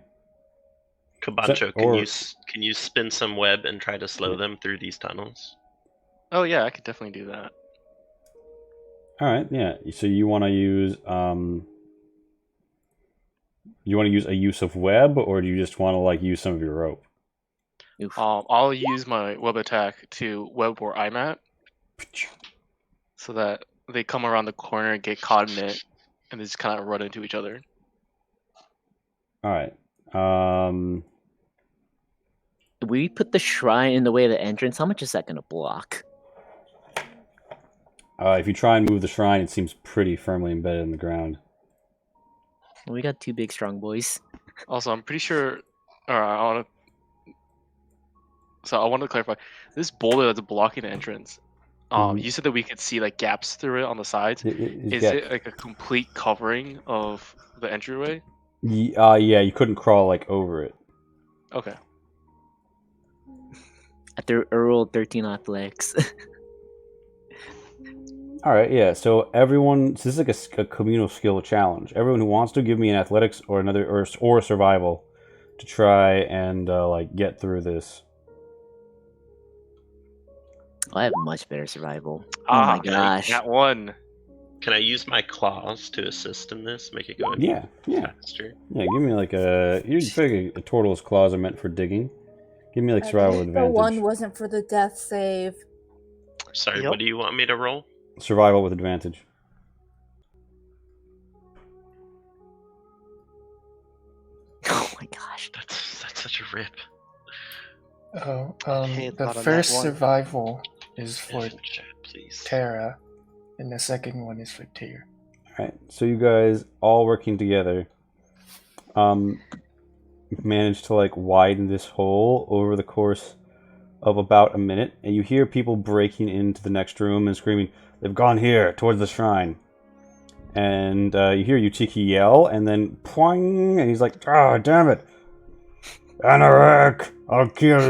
Kabancho, or- can you spin some web and try to slow them through these tunnels? Oh yeah, I could definitely do that. All right. Yeah. So you want to use a use of web, or do you just want to like use some of your rope? Oof. I'll use my web attack to web where I'm at, so that they come around the corner and get caught in it, and they just kind of run into each other. All right. We put the shrine in the way of the entrance. How much is that gonna block? If you try and move the shrine, it seems pretty firmly embedded in the ground. We got two big strong boys. Also, I'm pretty sure. I want to clarify. This boulder that's blocking the entrance, You said that we could see like gaps through it on the sides. Is Yeah. it like a complete covering of the entryway? Yeah, you couldn't crawl like over it. Okay. After I rolled 13 athletics. All right, yeah. So everyone, so this is like a communal skill challenge. Everyone who wants to give me an athletics or another or survival to try and like get through this. I have much better survival. Oh my gosh. That one. Can I use my claws to assist in this? Make it go Yeah. faster? Yeah, give me like you figure a turtle's claws are meant for digging. Give me like survival The advantage. one wasn't for the death save. Sorry, Yep. what do you want me to roll? Survival with advantage. Oh my gosh. That's such a rip. Oh, Hey, the not on that first one. survival is for F in chat, please. Terra, and the second one is for Tyr. Alright, so you guys all working together managed to like widen this hole over the course of about a minute, and you hear people breaking into the next room and screaming, "They've gone here, towards the shrine." And you hear Uchiki yell, and then poing, and he's like, "Ah, damn it! Anorak, I'll kill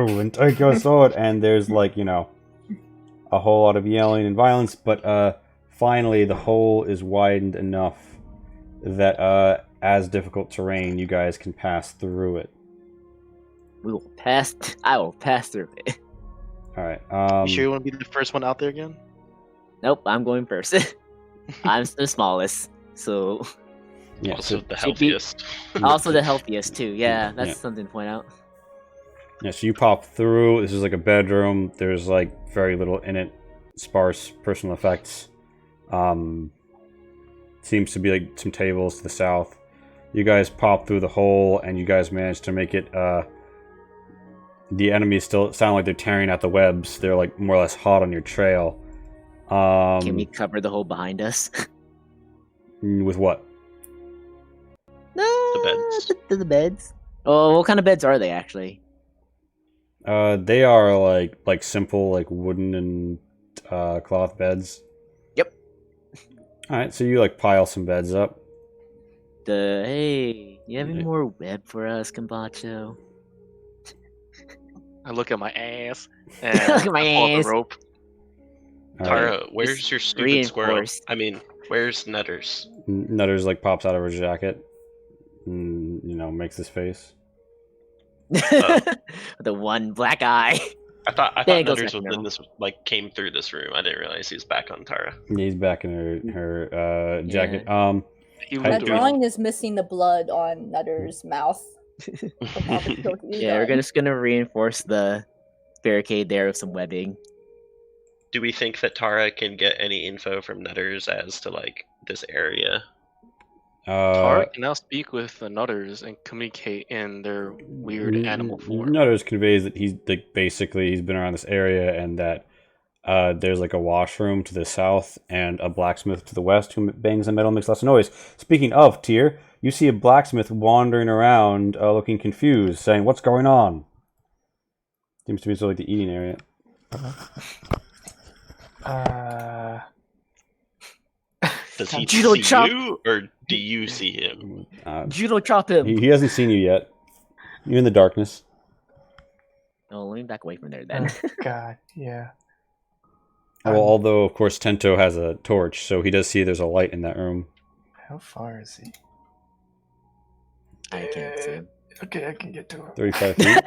you and take your sword." And there's like, a whole lot of yelling and violence, but finally the hole is widened enough that as difficult terrain, you guys can pass through it. I will pass through it. Alright. You sure you want to be the first one out there again? Nope, I'm going first. I'm the smallest, so Yeah, Also so, the should be- healthiest. also the healthiest too. Yeah, that's Yeah. something to point out. yeah, so you pop through. This is like a bedroom. There's like very little in it. Sparse personal effects. Seems to be like some tables to the south. You guys pop through the hole, and you guys manage to make it. The enemies still sound like they're tearing at the webs. They're like more or less hot on your trail. Can we cover the hole behind us? With what? No, beds. The beds. Oh, what kind of beds are they actually? They are like simple like wooden and cloth beds. Yep. All right, so you like pile some beds up. Hey, you have any Yeah. more web for us, Kambacho? I look at my ass and Look at my I pull out ass. the rope. All right. Tara, where's your stupid squirrel? Reinforced. I mean, where's Nutters? Nutters like pops out of her jacket, and makes this face. The one black eye. I thought There it goes Nutters back was now. in this, like, came through this room. I didn't realize he was back on Tara. He's back in her jacket. He That That looked drawing is missing the blood on Nutter's mouth. From all the kills he's Yeah, we're done. just gonna reinforce the barricade there with some webbing. Do we think that Tara can get any info from Nutters as to, like, this area? Tara can now speak with the Nutters and communicate in their weird animal form. Nutters conveys that he's like basically he's been around this area, and that there's like a washroom to the south and a blacksmith to the west who bangs a metal and makes lots of noise. Speaking of Tyr, you see a blacksmith wandering around, looking confused, saying, "What's going on?" Seems to be sort of like the eating area. Does he Judo see chop. you, or do you see him? Judo chop him. He hasn't seen you yet. You're in the darkness. Oh, let me back away from there then. Oh, God, yeah. Well, although of course Tento has a torch, so he does see there's a light in that room. How far is he? I can't see him. Okay, I can get to him. 35 feet.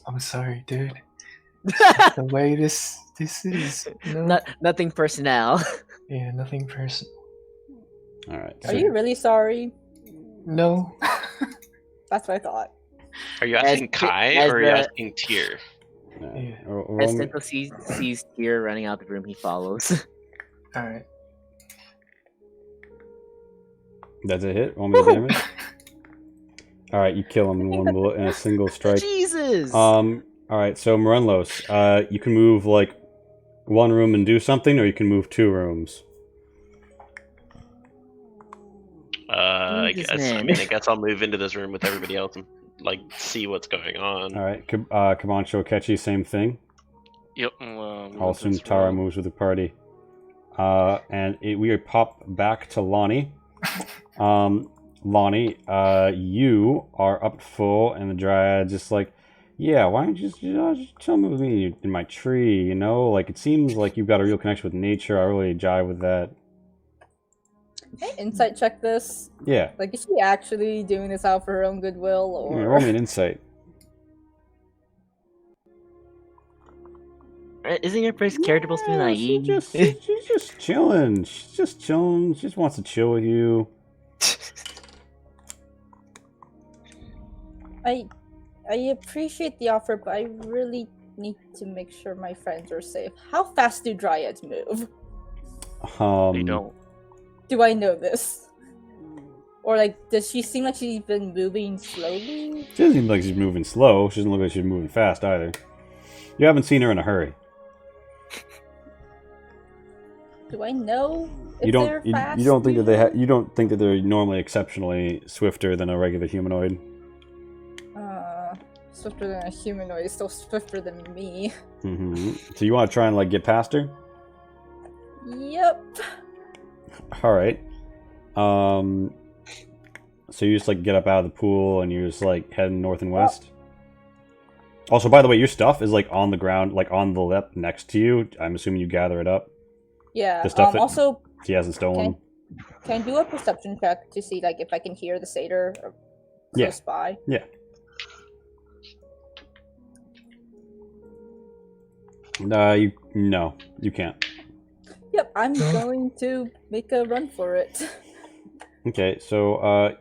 I'm sorry, dude. The way this is. No. Nothing personnel. Yeah, nothing personal. All right. Are you really sorry? No. That's what I thought. Are you As asking Ty- Kai, as or are you the- asking Tyr? Yeah. Roll As me- Tento sees Tyr running out the room, he follows. Alright. That's a hit. Roll me the damage. All right, you kill him in one bullet in a single strike. Jesus! All right, so Morenlos, you can move like one room and do something, or you can move 2 rooms. I Jesus, guess. I man. mean, I guess I'll move into this room with everybody else and like see what's going on. All right, Kamancho Kechi, same thing. Yep. I'll assume Tara moves with the party. We pop back to Lonnie. Lonnie, you are up full, and the Dryad just like, yeah, why don't you just chill with me in my tree, you know? Like, it seems like you've got a real connection with nature. I really jive with that. Can I insight check this? Yeah. Like, is she actually doing this out for her own goodwill, or? Yeah, roll me an insight. Isn't your first character supposed to be naive? She's just chilling. She's just chilling. She just wants to chill with you. I appreciate the offer, but I really need to make sure my friends are safe. How fast do dryads move? They don't. Do I know this? Or like, does she seem like she's been moving slowly? She doesn't seem like she's moving slow. She doesn't look like she's moving fast either. You haven't seen her in a hurry. Do I know if You they're don't. fast? You don't think that you don't think that they're normally exceptionally swifter than a regular humanoid. Swifter than a humanoid is still swifter than me. Mm-hmm. So you want to try and like get past her? Yep. All right. So you just like get up out of the pool and you're just like heading north and west. Also, by the way, your stuff is like on the ground, like on the lip next to you. I'm assuming you gather it up. Yeah. The stuff that also, he hasn't stolen. can I do a perception check to see like if I can hear the satyr close by? Yeah. No, you can't. Yep, I'm going to make a run for it. Okay, so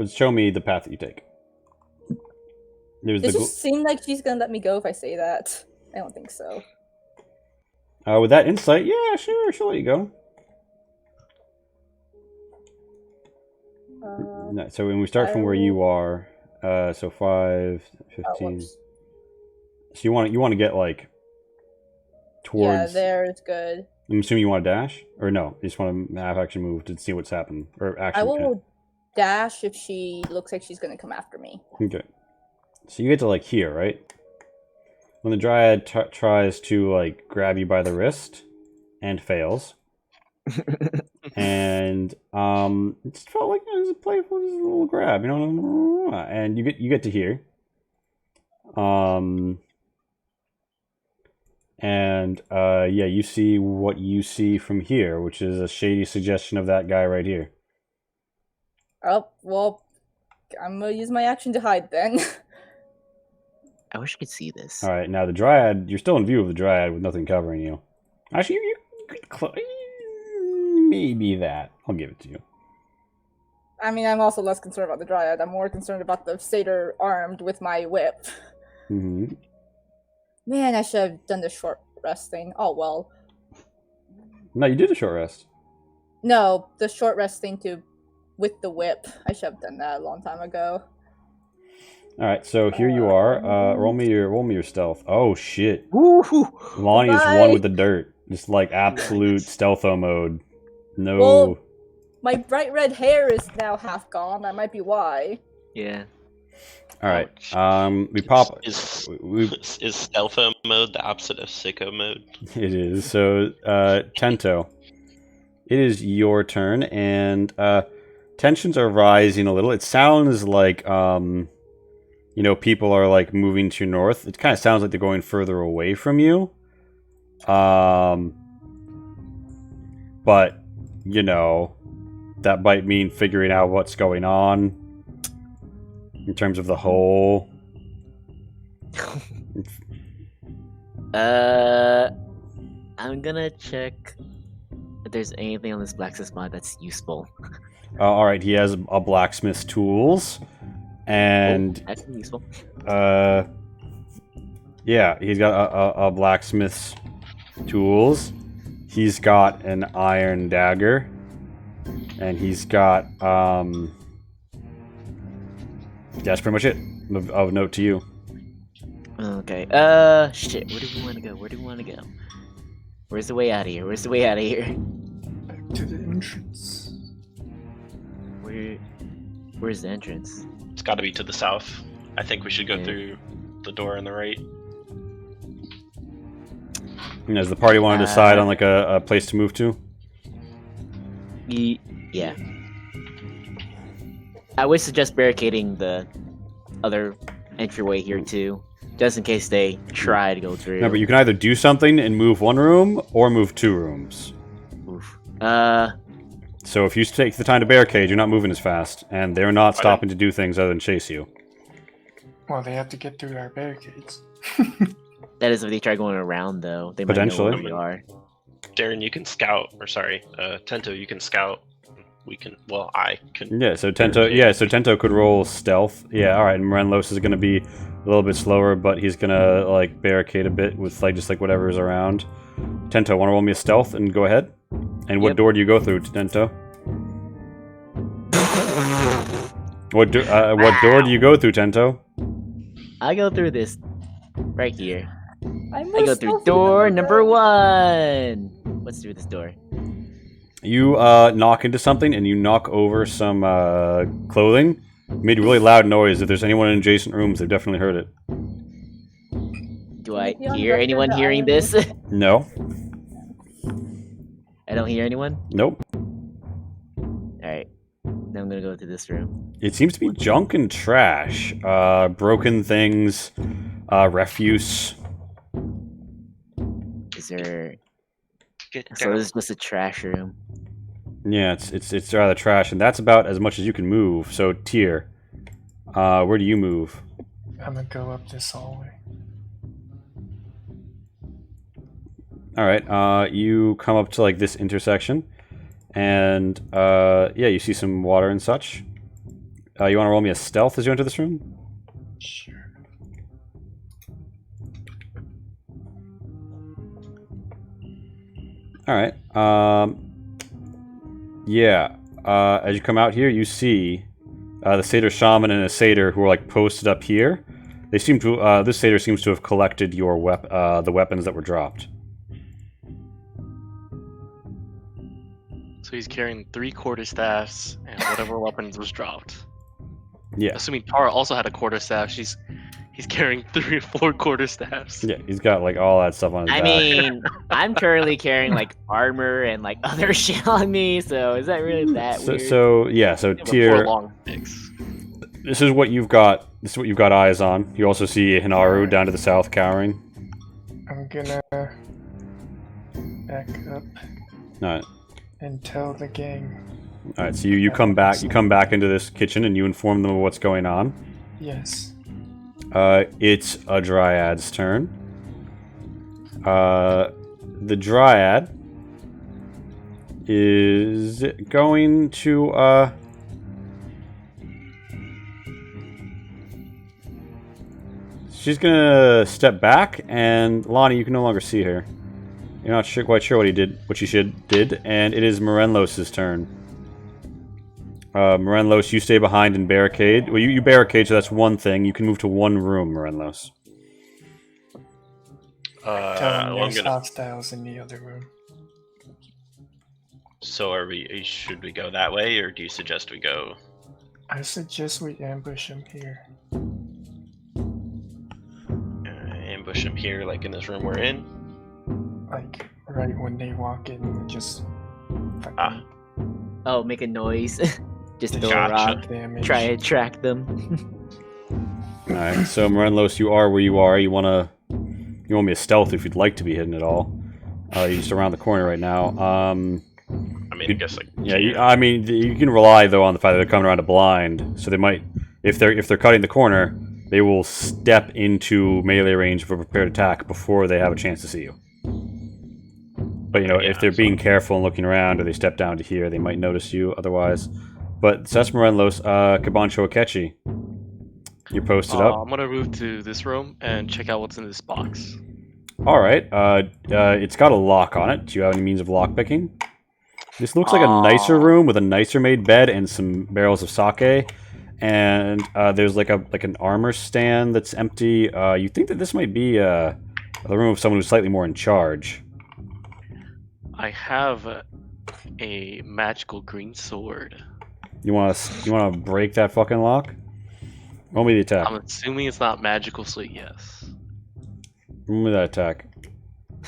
show me the path that you take. There's Does it seem like she's gonna let me go if I say that? I don't think so. With that insight, yeah, sure, she'll let you go. No, so when we start from where you are, so 5, 15. So you want to get like towards. Yeah, there is good. I'm assuming you want to dash, or no? You just want to have action move to see what's happened, or action. I will dash if she looks like she's gonna come after me. Okay. So you get to like here, right? When the Dryad tries to like grab you by the wrist and fails. And it just felt like it was a playful little grab, you know, and you get to here. Yeah, you see what you see from here, which is a shady suggestion of that guy right here. Oh, well, I'm gonna use my action to hide then. I wish I could see this. Alright, now the Dryad, you're still in view of the Dryad with nothing covering you. Actually, you could maybe that. I'll give it to you. I mean, I'm also less concerned about the Dryad. I'm more concerned about the satyr armed with my whip. Mm-hmm. Man, I should have done the short rest thing. Oh, well. No, you did a short rest. No, the short rest thing with the whip. I should have done that a long time ago. Alright, so here you are. Roll me your stealth. Oh, shit. Woo-hoo. Lonnie is one with the dirt. Just like absolute stealtho mode. No. Well, my bright red hair is now half gone. That might be why. Yeah. All right. We pop. Is stealtho mode the opposite of sicko mode? It is. So, Tento, it is your turn, and tensions are rising a little. It sounds like people are like moving to north. It kind of sounds like they're going further away from you. But that might mean figuring out what's going on in terms of the whole. I'm gonna check if there's anything on this blacksmith spot that's useful. All right, he has a blacksmith's tools, and that's useful. Yeah, he's got a blacksmith's tools. He's got an iron dagger, and he's got that's pretty much it of note to you. Okay. Shit. Where do we want to go? Where's the way out of here? Back to the entrance. Where's the entrance? It's got to be to the south. I think we should go Okay. through the door on the right. And does the party want to decide on like a place to move to? Yeah. I would suggest barricading the other entryway here too, just in case they try to go through. No, but you can either do something and move one room or move 2 rooms. Oof. So if you take the time to barricade, you're not moving as fast, and they're not stopping to do things other than chase you. Well, they have to get through our barricades. That is if they try going around though. They might know Potentially. where we are. Darren, you can scout, or sorry, Tento, you can scout. We can. Well, I can. Yeah, so Tento could roll stealth. Yeah, all right. And Morenlos is going to be a little bit slower, but he's going to like barricade a bit with like just like whatever's around. Tento, want to roll me a stealth and go ahead? And what Yep. door do you go through, Tento? What door do you go through, Tento? I go through this right here. I'm I go through door number 1. What's through this door? You knock into something and you knock over some clothing. Made a really loud noise. If there's anyone in adjacent rooms, they've definitely heard it. Do I Maybe on hear record anyone that hearing I this? No. I don't hear anyone? Nope. Alright. Now I'm gonna go to this room. It seems to be junk and trash. Broken things, refuse. Is there... Get So down. this is just a trash room. Yeah, it's rather trash, and that's about as much as you can move. So, Tyr, where do you move? I'm gonna go up this hallway. All right, you come up to like this intersection, and yeah, you see some water and such. You want to roll me a stealth as you enter this room? Sure. All right. Yeah. As you come out here, you see the Satyr Shaman and a Satyr who are like posted up here. They seem to. This Satyr seems to have collected your the weapons that were dropped. So he's carrying 3 quarterstaffs and whatever weapons was dropped. Yeah. Assuming Tara also had a quarterstaff, he's carrying 3 or 4 quarterstaffs. Yeah. He's got like all that stuff on his I back. mean, I'm currently carrying like armor and like other shit on me, so is that really that weird? So yeah. So He have 4 Tyr, long sticks. this is what you've got. This is what you've got eyes on. You also see Hinaru down to the south cowering. I'm gonna back up All right. and tell the gang. All right. So you come back. You come back into this kitchen and you inform them of what's going on. Yes. It's a Dryad's turn. The Dryad is going to, she's gonna step back, and Lonnie, you can no longer see her. You're not quite sure what she did, and it is Morenlos' turn. Morenlos, you stay behind and barricade. Well, you barricade, so that's one thing. You can move to one room, Morenlos. Tell them Well, I'm there's gonna. hostiles in the other room. So are we? Should we go that way, or do you suggest we go? I suggest we ambush him here. Ambush him here, like in this room we're in. Like, right when they walk in, just fucking Ah. Oh, make a noise. Just throw a Gotcha. rock. damage. Try to track them. Alright, so Morenlos, you are where you are. You want me to stealth if you'd like to be hidden at all. You're just around the corner right now. I mean, I guess like. Yeah, you can rely though on the fact that they're coming around a blind, so they might, if they're cutting the corner, they will step into melee range for a prepared attack before they have a chance to see you. But if they're being careful and looking around, or they step down to here, they might notice you otherwise. But Ses Morenlos, Kabancho Akechi, you're posted up. I'm gonna move to this room and check out what's in this box. All right, it's got a lock on it. Do you have any means of lock picking? This looks like a nicer room with a nicer made bed and some barrels of sake. And there's like an armor stand that's empty. You think that this might be the room of someone who's slightly more in charge. I have a magical green sword. You want to break that fucking lock? Roll me the attack. I'm assuming it's not magical, so yes. Roll me that attack.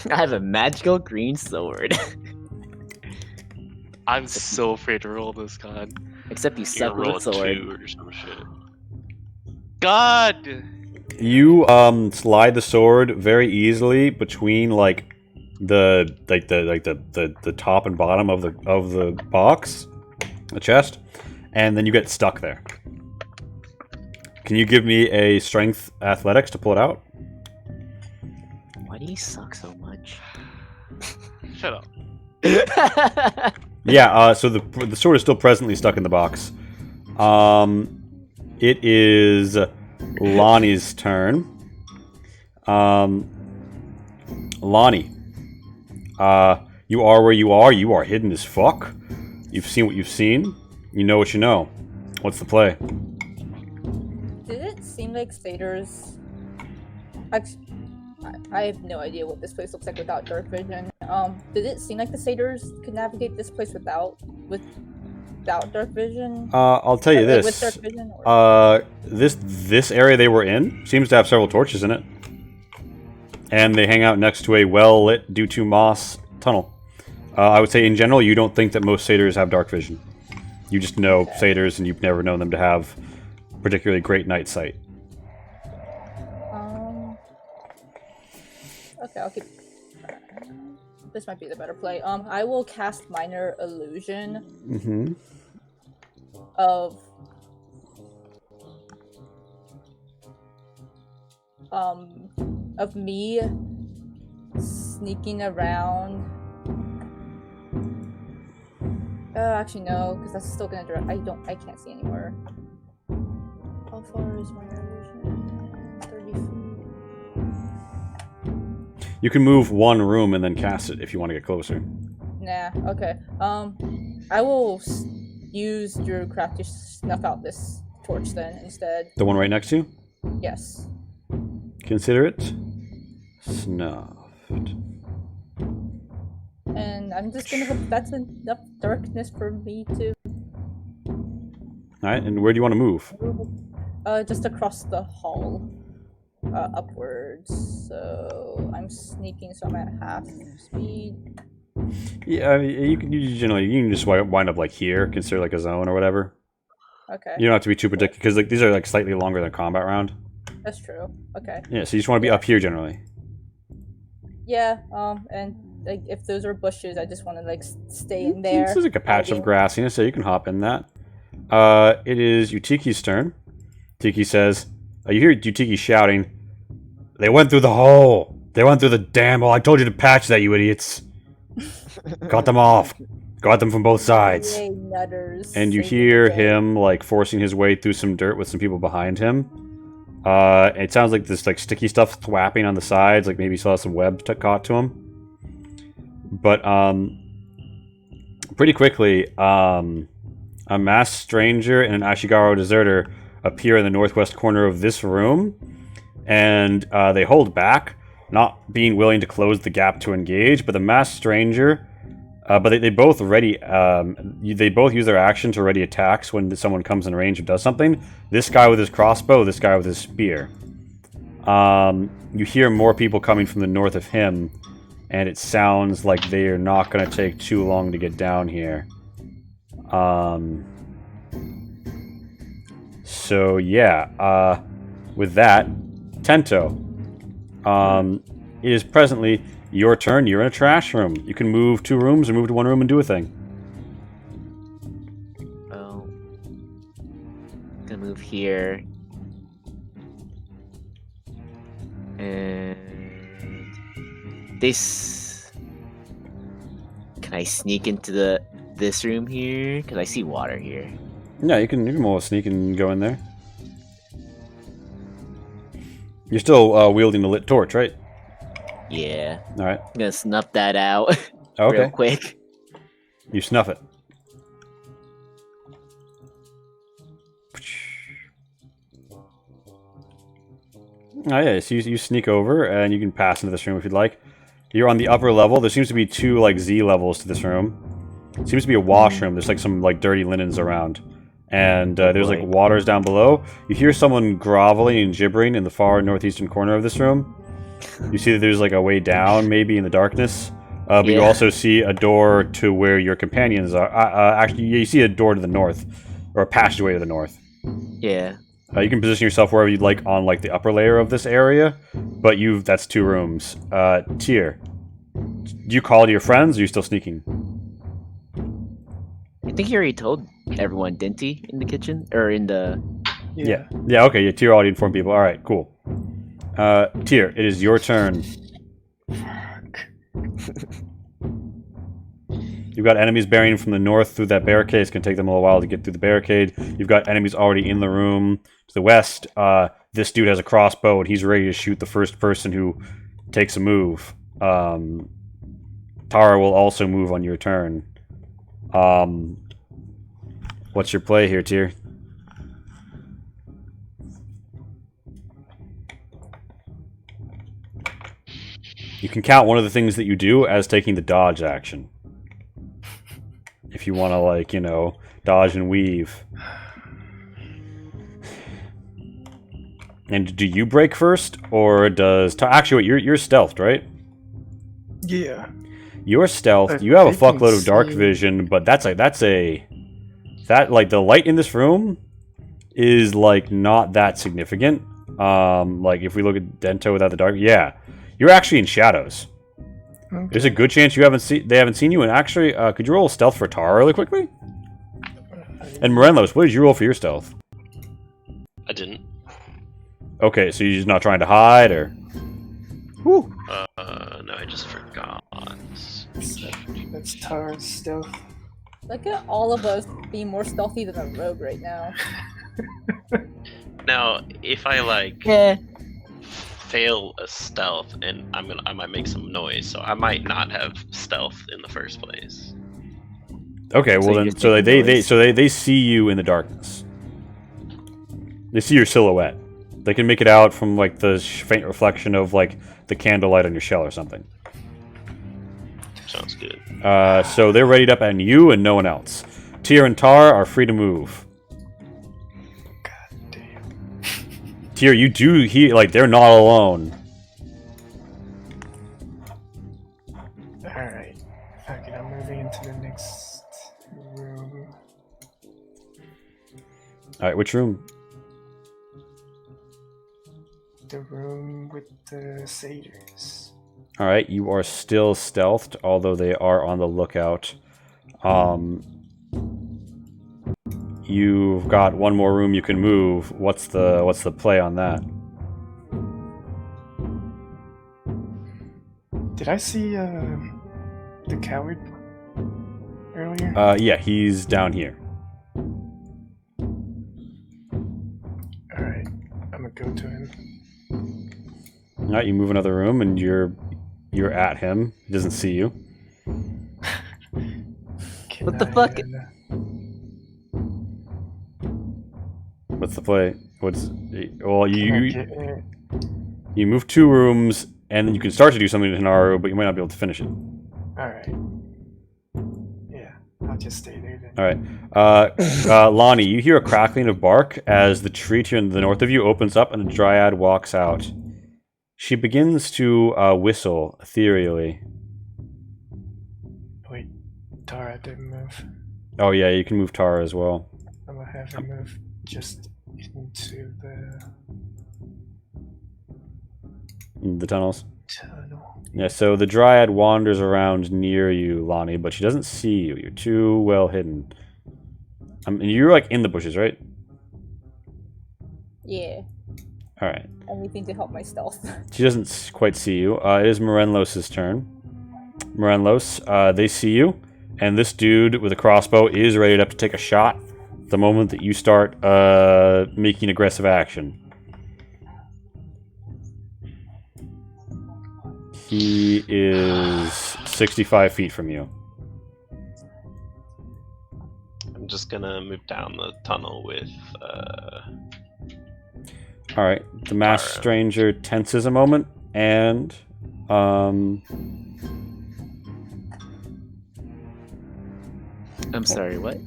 I have a magical green sword. I'm so afraid to roll this, God. Except you You suck roll a with sword. 2 or some shit. God! You slide the sword very easily between like the top and bottom of the box, the chest, and then you get stuck there. Can you give me a strength athletics to pull it out? Why do you suck so much? Shut up. Yeah. So the sword is still presently stuck in the box. It is Lonnie's turn. Lonnie, you are where you are. You are hidden as fuck. You've seen what you've seen. You know what you know. What's the play? Did it seem like Satyrs? I have no idea what this place looks like without dark vision. Did it seem like the Satyrs could navigate this place without dark vision? I'll tell you Like, this. with dark vision? Or... This area they were in seems to have several torches in it, and they hang out next to a well-lit due to moss tunnel. I would say in general, you don't think that most satyrs have dark vision. You just know satyrs, and you've never known them to have particularly great night sight. Okay, I'll keep. This might be the better play. I will cast minor illusion Mm-hmm. of me sneaking around. Actually no, because that's still gonna direct. I can't see anymore. How far is minor illusion? 30 feet. You can move one room and then cast it if you want to get closer. Nah, okay. I will use Druidcraft to snuff out this torch then instead. The one right next to you? Yes. Consider it snuffed. And I'm just gonna hope that's enough darkness for me to Alright, and where do you want to move? just across the hall. Upwards. So I'm sneaking, so I'm at half speed. Yeah, I mean, you can just wind up like here, consider like a zone or whatever. Okay. You don't have to be too particular because like these are like slightly longer than combat round. That's true. Okay. Yeah, so you just want to be up here generally. Yeah, and like if those are bushes, I just want to like stay in there. This is like a patch of hiding. grass, so you can hop in that. It is Utiki's turn. Utiki says, you hear Utiki shouting, "They went through the hole! They went through the damn hole! I told you to patch that, you idiots! Got them off! Got them from both sides!" Yay, nutters. And you Saving hear the day. him like forcing his way through some dirt with some people behind him. It sounds like this like sticky stuff thwapping on the sides, like maybe he saw some web caught to him. But pretty quickly, a masked stranger and an Ashigaro deserter appear in the northwest corner of this room, and they hold back, not being willing to close the gap to engage. But the masked stranger, but they both ready. They both use their action to ready attacks when someone comes in range and does something. This guy with his crossbow, this guy with his spear. You hear more people coming from the north of him, and it sounds like they are not going to take too long to get down here. So yeah, with that, Tento, it is presently your turn. You're in a trash room. You can move 2 rooms or move to 1 room and do a thing. Oh. Gonna move here. And this. Can I sneak into this room here? Cause I see water here. Yeah, you can roll a sneak and go in there. You're still wielding the lit torch, right? Yeah. All right. I'm gonna snuff that out Okay. real quick. You snuff it. Oh yeah, so you sneak over and you can pass into this room if you'd like. You're on the upper level. There seems to be 2 like Z levels to this room. It seems to be a washroom. There's like some like dirty linens around, and there's like waters down below. You hear someone groveling and gibbering in the far northeastern corner of this room. You see that there's like a way down, maybe in the darkness. But you also see a door to where your companions are. Actually, you see a door to the north, or a passageway to the north. Yeah. You can position yourself wherever you'd like on like the upper layer of this area, but that's 2 rooms. Tyr, do you call to your friends, or are you still sneaking? I think he already told everyone, didn't he, in the kitchen or in the? Yeah. Okay. Yeah. Tyr already informed people. All right. Cool. Tyr, it is your turn. Fuck. You've got enemies bearing from the north through that barricade. It's going to take them a little while to get through the barricade. You've got enemies already in the room. To the west, this dude has a crossbow, and he's ready to shoot the first person who takes a move. Tara will also move on your turn. What's your play here, Tyr? You can count one of the things that you do as taking the dodge action. If you want to, like, dodge and weave. And do you break first, or does... Actually, wait, you're stealthed, right? Yeah. You're stealthed. But You have a they can fuckload of dark see- vision, but that the light in this room is like not that significant. Like if we look at Dento without the dark, yeah, you're actually in shadows. Okay. There's a good chance they haven't seen you. And actually, could you roll stealth for Tara really quickly? And Morenlos, what did you roll for your stealth? I didn't. Okay, so you're just not trying to hide, or? Whew. No, I just forgot. That's Tara's stealth. Look at all of us being more stealthy than a rogue right now. Now, if I like Yeah. fail a stealth, and I might make some noise, so I might not have stealth in the first place. Okay, So well you then, just so make they see you in the darkness. They see your silhouette. They can make it out from like the faint reflection of like the candlelight on your shell or something. Sounds good. So they're readied up on you and no one else. Tyr and Tar are free to move. God damn. Tyr, you do hear, like, they're not alone. Alright. Fuck it, I'm moving into the next room. Alright, which room? The room with the satyrs. Alright, you are still stealthed, although they are on the lookout. You've got one more room you can move. What's the play on that? Did I see the coward earlier? Yeah, he's down here. Alright, I'm gonna go to him. Alright, you move another room and you're at him. He doesn't see you. Can What the fuck? What's the play? Well, Can I you get it? you move 2 rooms and then you can start to do something to Hinaru, but you might not be able to finish it. Alright. Yeah, I'll just stay there then. Alright. Lonnie, you hear a crackling of bark as the tree to the north of you opens up and a dryad walks out. She begins to whistle ethereally. Wait, Tara didn't move. Oh yeah, you can move Tara as well. I'm gonna have her move just into The tunnels. tunnel. Yeah, so the dryad wanders around near you, Lonnie, but she doesn't see you. You're too well hidden. And you're like in the bushes, right? Yeah. Alright. Anything to help my stealth. She doesn't quite see you. It is Morenlos' turn. Morenlos, they see you, and this dude with a crossbow is ready up to take a shot the moment that you start making aggressive action. He is 65 feet from you. I'm just gonna move down the tunnel with. Alright, the masked Tara. stranger tenses a moment, and I'm sorry, what?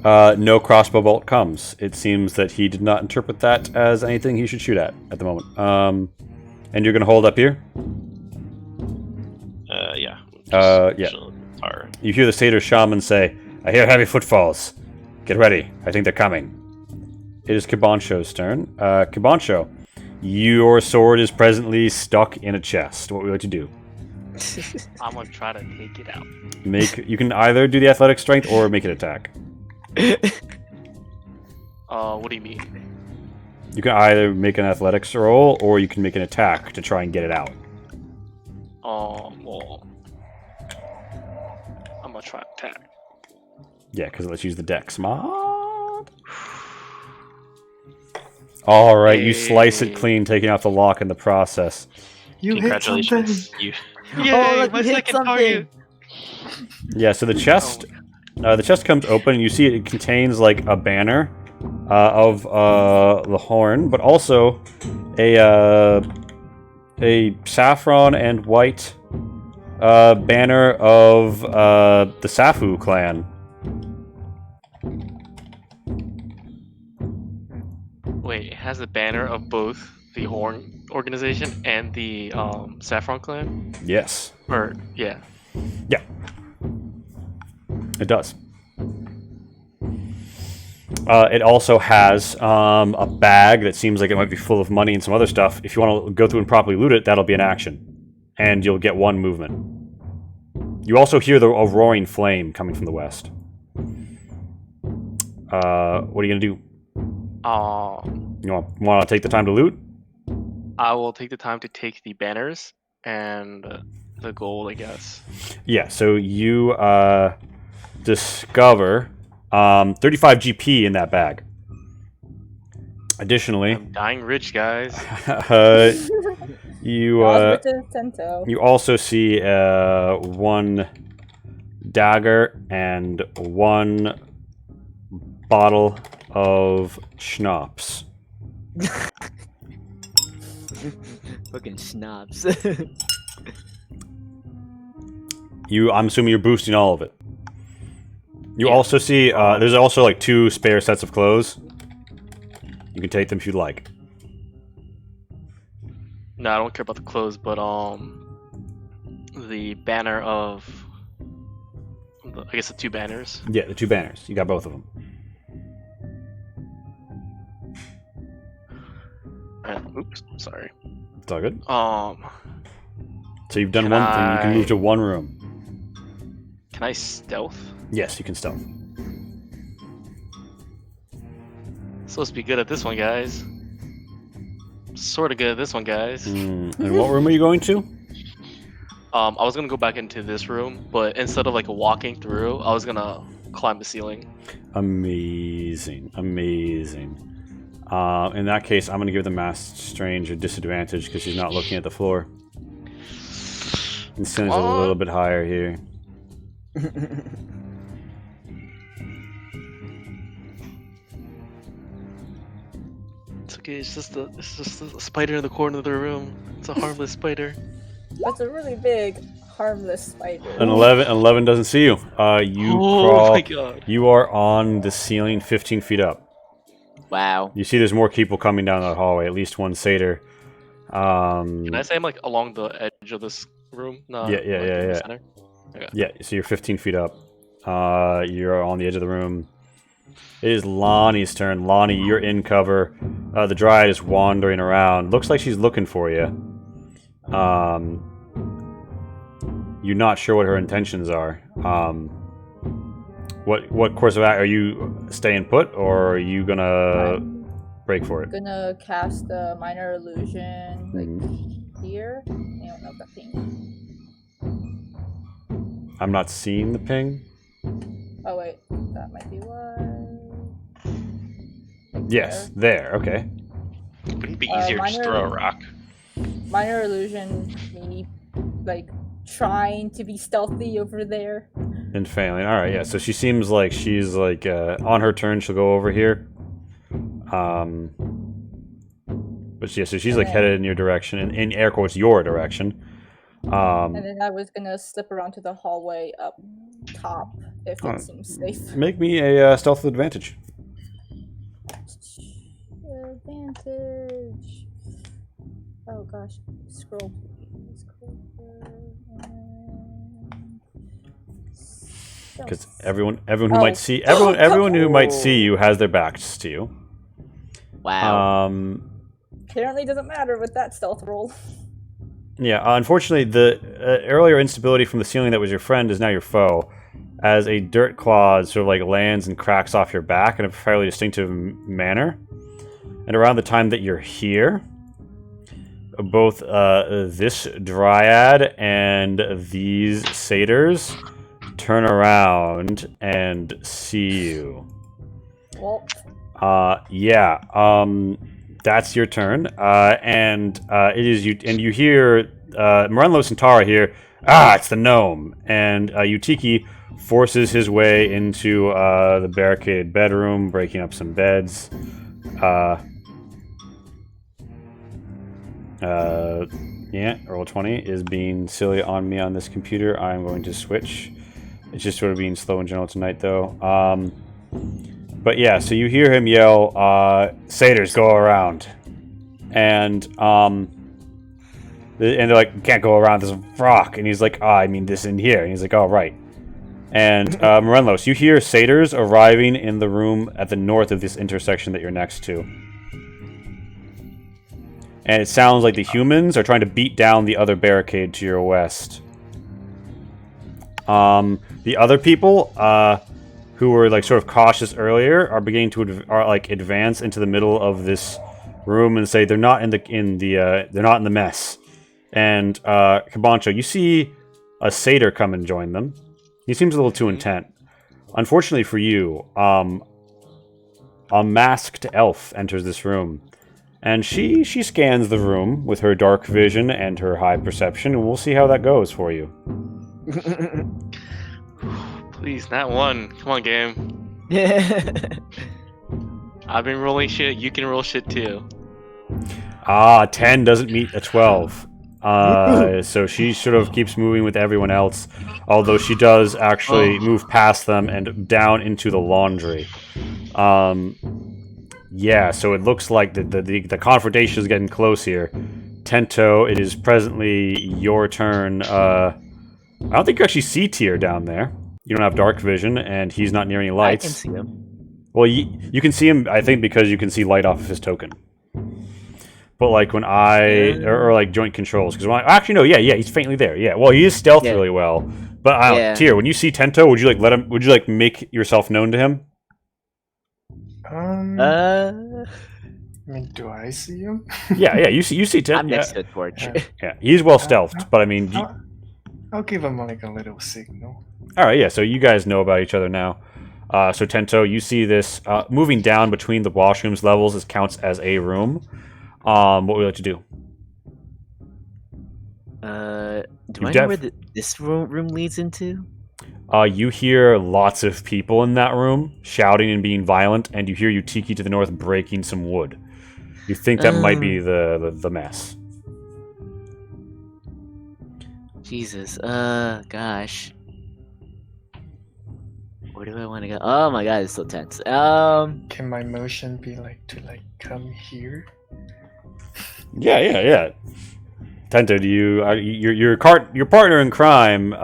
No crossbow bolt comes. It seems that he did not interpret that as anything he should shoot at the moment. And you're going to hold up here? Yeah. Yeah. Fire. You hear the satyr shaman say, I hear heavy footfalls. Get ready. I think they're coming. It is Kibancho's turn. Kibancho, your sword is presently stuck in a chest. What would you like to do? I'm gonna try to take it out. You can either do the athletic strength or make it attack. What do you mean? You can either make an athletics roll or you can make an attack to try and get it out. Well, I'm gonna try to attack. Yeah, because let's use the dex mod. All right, you slice it clean, taking out the lock in the process. You hit something. Congratulations. You. Yay, look, my you hit second target. Yeah, so the chest comes open, and you see it contains like a banner of the horn, but also a saffron and white banner of the Safu clan. Wait, it has a banner of both the Horn organization and the Saffron clan? Yes, Or, yeah. it does. It also has a bag that seems like it might be full of money and some other stuff. If you want to go through and properly loot it, that'll be an action. And you'll get one movement. You also hear a roaring flame coming from the west. What are you going to do? You want to take the time to loot? I will take the time to take the banners and the gold, I guess. Yeah, so you discover 35 GP in that bag. Additionally, I'm dying rich, guys. you you also see one dagger and one bottle of schnapps. Fucking schnapps. I'm assuming you're boosting all of it. You also see there's also like 2 spare sets of clothes. You can take them if you'd like. No, I don't care about the clothes, but the banner of I guess the 2 banners. Yeah, the 2 banners. You got both of them. Oops, sorry. It's all good. So you've done Can one thing. You can move I- to one room. Can I stealth? Yes, you can stealth. Supposed to be good at this one, guys. Sort of good at this one, guys. And what room are you going to? I was gonna go back into this room, but instead of like walking through, I was gonna climb the ceiling. Amazing, amazing. In that case, I'm going to give the Masked Strange a disadvantage because she's not looking at the floor. And Sin's a little bit higher here. It's okay. It's just a spider in the corner of the room. It's a harmless spider. That's a really big, harmless spider. An 11 doesn't see you. You Oh crawl. my god. You are on the ceiling 15 feet up. Wow. You see there's more people coming down that hallway, at least one satyr. Can I say I'm like along the edge of this room? No. Yeah. In the center? Okay. Yeah, so you're 15 feet up. You're on the edge of the room. It is Lonnie's turn. Lonnie, you're in cover. The Dryad is wandering around. Looks like she's looking for you. You're not sure what her intentions are. What course of act are you staying put, or are you gonna break for it? Gonna cast a minor illusion like here. I don't know if that thing. I'm not seeing the ping. Oh wait, that might be why. Like Yes, there. Okay. Wouldn't it be easier to just minor- throw a rock? Minor illusion, me like trying to be stealthy over there. And failing. All right. Yeah. So she seems like she's like on her turn. She'll go over here. But yeah, so she's like headed in your direction, and in air quotes your direction. And then I was gonna slip around to the hallway up top if it seems safe. Make me a stealth advantage. Advantage. Oh gosh, scroll please. Because everyone who might see everyone who might see you has their backs to you. Wow. Apparently doesn't matter with that stealth roll. Yeah, unfortunately, the earlier instability from the ceiling that was your friend is now your foe, as a dirt clod sort of like lands and cracks off your back in a fairly distinctive manner. And around the time that you're here, both this dryad and these satyrs turn around and see you. Well, that's your turn. And it is you, and you hear Morenlos and Tara here. It's the gnome, and Utiki forces his way into the barricaded bedroom, breaking up some beds. Roll 20 is being silly on me on this computer. I'm going to switch. It's just sort of being slow in general tonight, though. But yeah, so you hear him yell, "Satyrs, go around," and they're like, "You can't go around this rock," and he's like, I mean this in here, and he's like, "Oh, right." And Morenlos, you hear satyrs arriving in the room at the north of this intersection that you're next to. And it sounds like the humans are trying to beat down the other barricade to your west. The other people, who were like sort of cautious earlier, are beginning to advance into the middle of this room and say they're not in the mess. And Kabancho, you see a satyr come and join them. He seems a little too intent. Unfortunately for you, a masked elf enters this room. And she scans the room with her dark vision and her high perception, and we'll see how that goes for you. Please, not one. Come on, game. I've been rolling shit. You can roll shit too. 10 doesn't meet a 12. So she sort of keeps moving with everyone else, although she does actually move past them and down into the laundry. Yeah, so it looks like the confrontation is getting close here. Tento, it is presently your turn. I don't think you actually see Tyr down there. You don't have dark vision, and he's not near any lights. I can see him. Well, you can see him, I think, because you can see light off of his token. But like when or like joint controls, because actually no, yeah, he's faintly there. Yeah, well, he is stealthed really well. But Tyr, when you see Tento, would you like let him? Would you like make yourself known to him? I mean, do I see him? Yeah, you see Tento. I'm next to a torch. Yeah, he's well stealthed, but I mean, I'll give him like a little signal. All right, yeah. So you guys know about each other now. So Tento, you see this moving down between the washrooms levels. This counts as a room. What would you like to do? Do I know where this room leads into? You hear lots of people in that room shouting and being violent, and you hear Utiki to the north breaking some wood. You think that might be the mess. Jesus, gosh. Where do I want to go? Oh my god, it's so tense. Can my motion be like to come here? Yeah. Tento, do your partner in crime?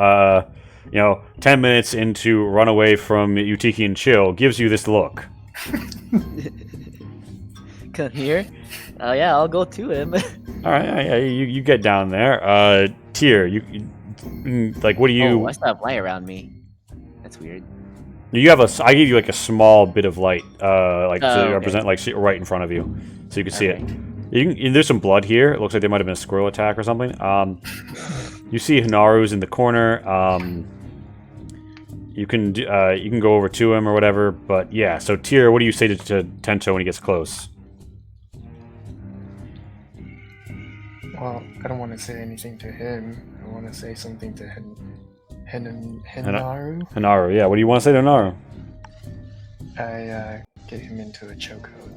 10 minutes into run away from Utiki and chill, gives you this look. Come here. Oh yeah, I'll go to him. All right, yeah, you get down there. Tyr, what do you? Oh, I still have light around me. That's weird. You have I gave you like a small bit of light, to represent okay. right in front of you, so you can see it. There's some blood here. It looks like there might have been a squirrel attack or something. You see Hinaru's in the corner. You can go over to him or whatever. But yeah, so Tyr, what do you say to Tento when he gets close? Well, I don't want to say anything to him. I want to say something to Hinaru. Hinaru, yeah. What do you want to say to Hinaru? I get him into a chokehold.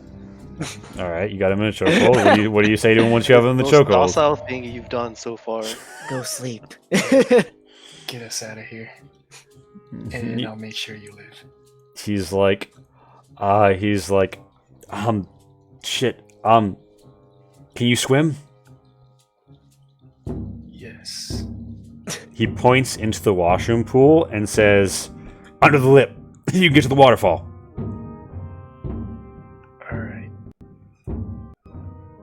All right, you got him in a chokehold. What do you say to him once you have him in the chokehold? Most docile thing you've done so far. Go sleep. Get us out of here. and I'll make sure you live. He's like, shit, can you swim? Yes. He points into the washroom pool and says, under the lip, you can get to the waterfall. Alright.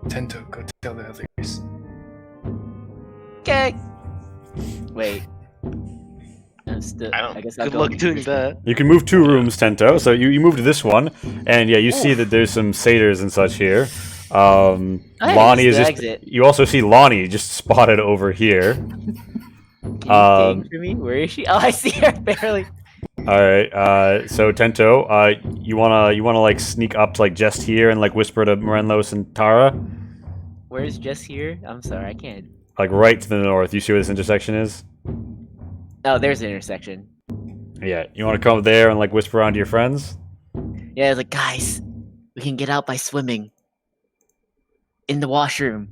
Tento, go tell the others. Okay. Wait. I guess I'll Good go luck doing that. You can move 2 rooms, Tento. So you move to this one, and yeah, you see that there's some satyrs and such here. Lonnie is the just. exit. You also see Lonnie just spotted over here. Can you ding for me? Where is she? Oh, I see her barely. All right. So Tento, you wanna like sneak up to like just here and like whisper to Morenlos and Tara, Where's Jess here? I'm sorry, I can't. like right to the north. You see where this intersection is? Oh, there's an intersection. Yeah. You want to come there and like whisper around to your friends? Yeah, it's like, guys, we can get out by swimming. In the washroom.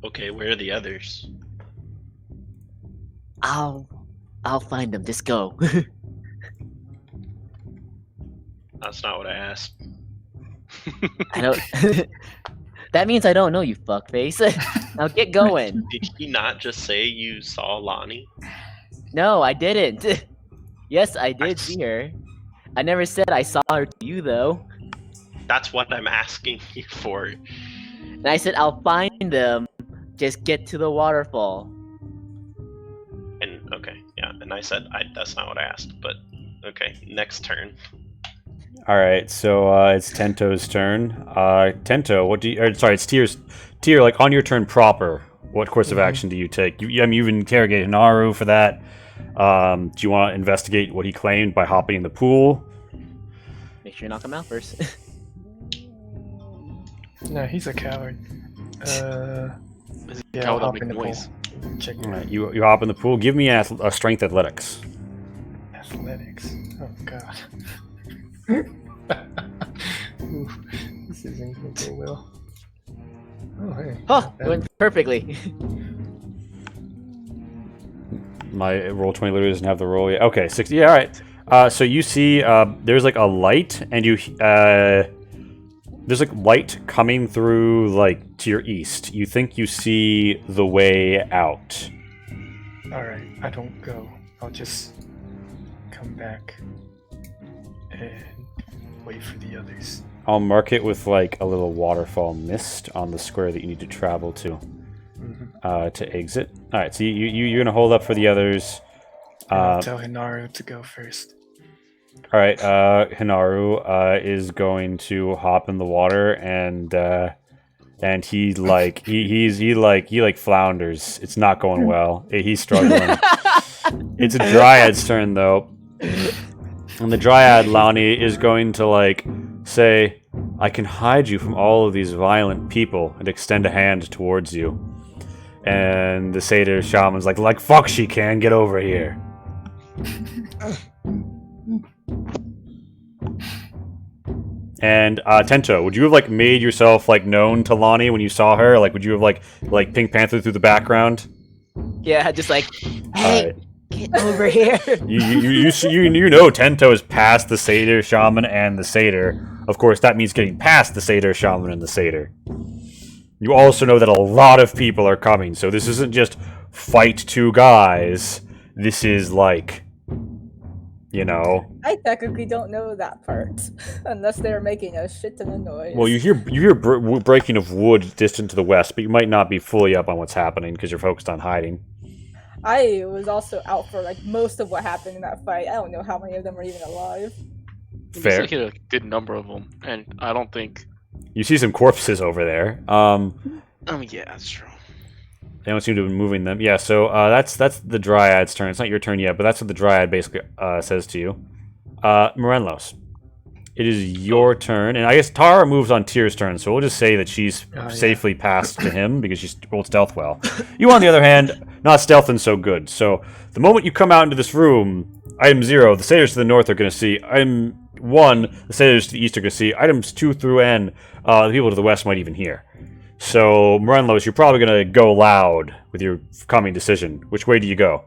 Okay, where are the others? I'll find them. Just go. That's not what I asked. I don't. That means I don't know you, fuckface. Now get going. Did you not just say you saw Lonnie? No, I didn't. Yes, I did see her. I never said I saw her to you, though. That's what I'm asking you for. And I said I'll find them. Just get to the waterfall. And okay, yeah, and I said that's not what I asked, but okay, next turn. All right. So it's Tento's turn. Tento, what do you? Or, sorry, it's Tier's. Tier, like on your turn proper. What course of action do you take? You've interrogated Naru for that. Do you want to investigate what he claimed by hopping in the pool? Make sure you knock him out first. No, he's a coward. Is it Yeah, cow I'll that hop make in the pool. noise? Check All right, you hop in the pool. Give me a strength athletics. athletics. Oh god. Ooh, this isn't gonna go well. Oh hey. Oh, not it bad. went perfectly. My roll 20 literally doesn't have the roll yet. Okay, 60. Yeah, all right. So you see, there's like a light, and there's like light coming through like to your east. You think you see the way out. Alright, I don't go. I'll just come back and wait for the others. I'll mark it with like a little waterfall mist on the square that you need to travel to to exit. All right, so you're gonna hold up for the others. And I'll tell Hinaru to go first. All right, Hinaru is going to hop in the water and he flounders. It's not going well. He's struggling. It's a dryad's turn though, and the dryad Launi is going to like say, "I can hide you from all of these violent people," and extend a hand towards you. And the satyr shaman's like fuck, she can get over here. And Tento, would you have like made yourself like known to Lonnie when you saw her? Like, would you have like Pink Panther through the background? Yeah, just like, All hey, right. get over here. You know Tento is past the satyr shaman and the satyr. Of course, that means getting past the satyr shaman and the satyr. You also know that a lot of people are coming, so this isn't just fight 2 guys. This is like, you know. I technically don't know that part, unless they're making a shit ton of noise. Well, you hear breaking of wood distant to the west, but you might not be fully up on what's happening because you're focused on hiding. I was also out for like most of what happened in that fight. I don't know how many of them are even alive. Fair. You hit a good number of them, and I don't think. You see some corpses over there. Yeah, that's true. They don't seem to be moving them. Yeah, so that's the Dryad's turn. It's not your turn yet, but that's what the Dryad basically says to you. Morenlos, it is your turn, and I guess Tara moves on Tyr's turn, so we'll just say that she's safely passed to him because she's rolled stealth well. You, on the other hand, not stealthing so good. So the moment you come out into this room, item 0, the satyrs to the north are going to see. Item 1, the satyrs to the east are going to see. Items 2 through N, the people to the west might even hear. So, Morenlos, you're probably going to go loud with your coming decision. Which way do you go?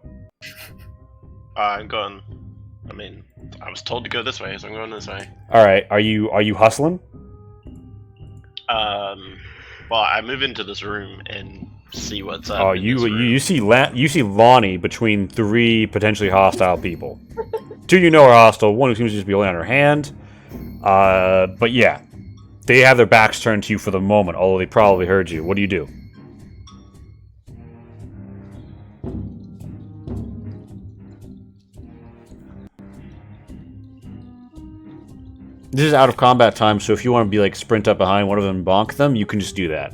I'm going. I mean, I was told to go this way, so I'm going this way. All right. Are you hustling? Well, I move into this room and see what's up. Oh, in you this room. you see Lonnie between 3 potentially hostile people. 2 you know are hostile. 1 who seems to just be holding on her hand. But yeah, they have their backs turned to you for the moment, although they probably heard you. What do you do? This is out of combat time, so if you want to be like sprint up behind one of them and bonk them, you can just do that.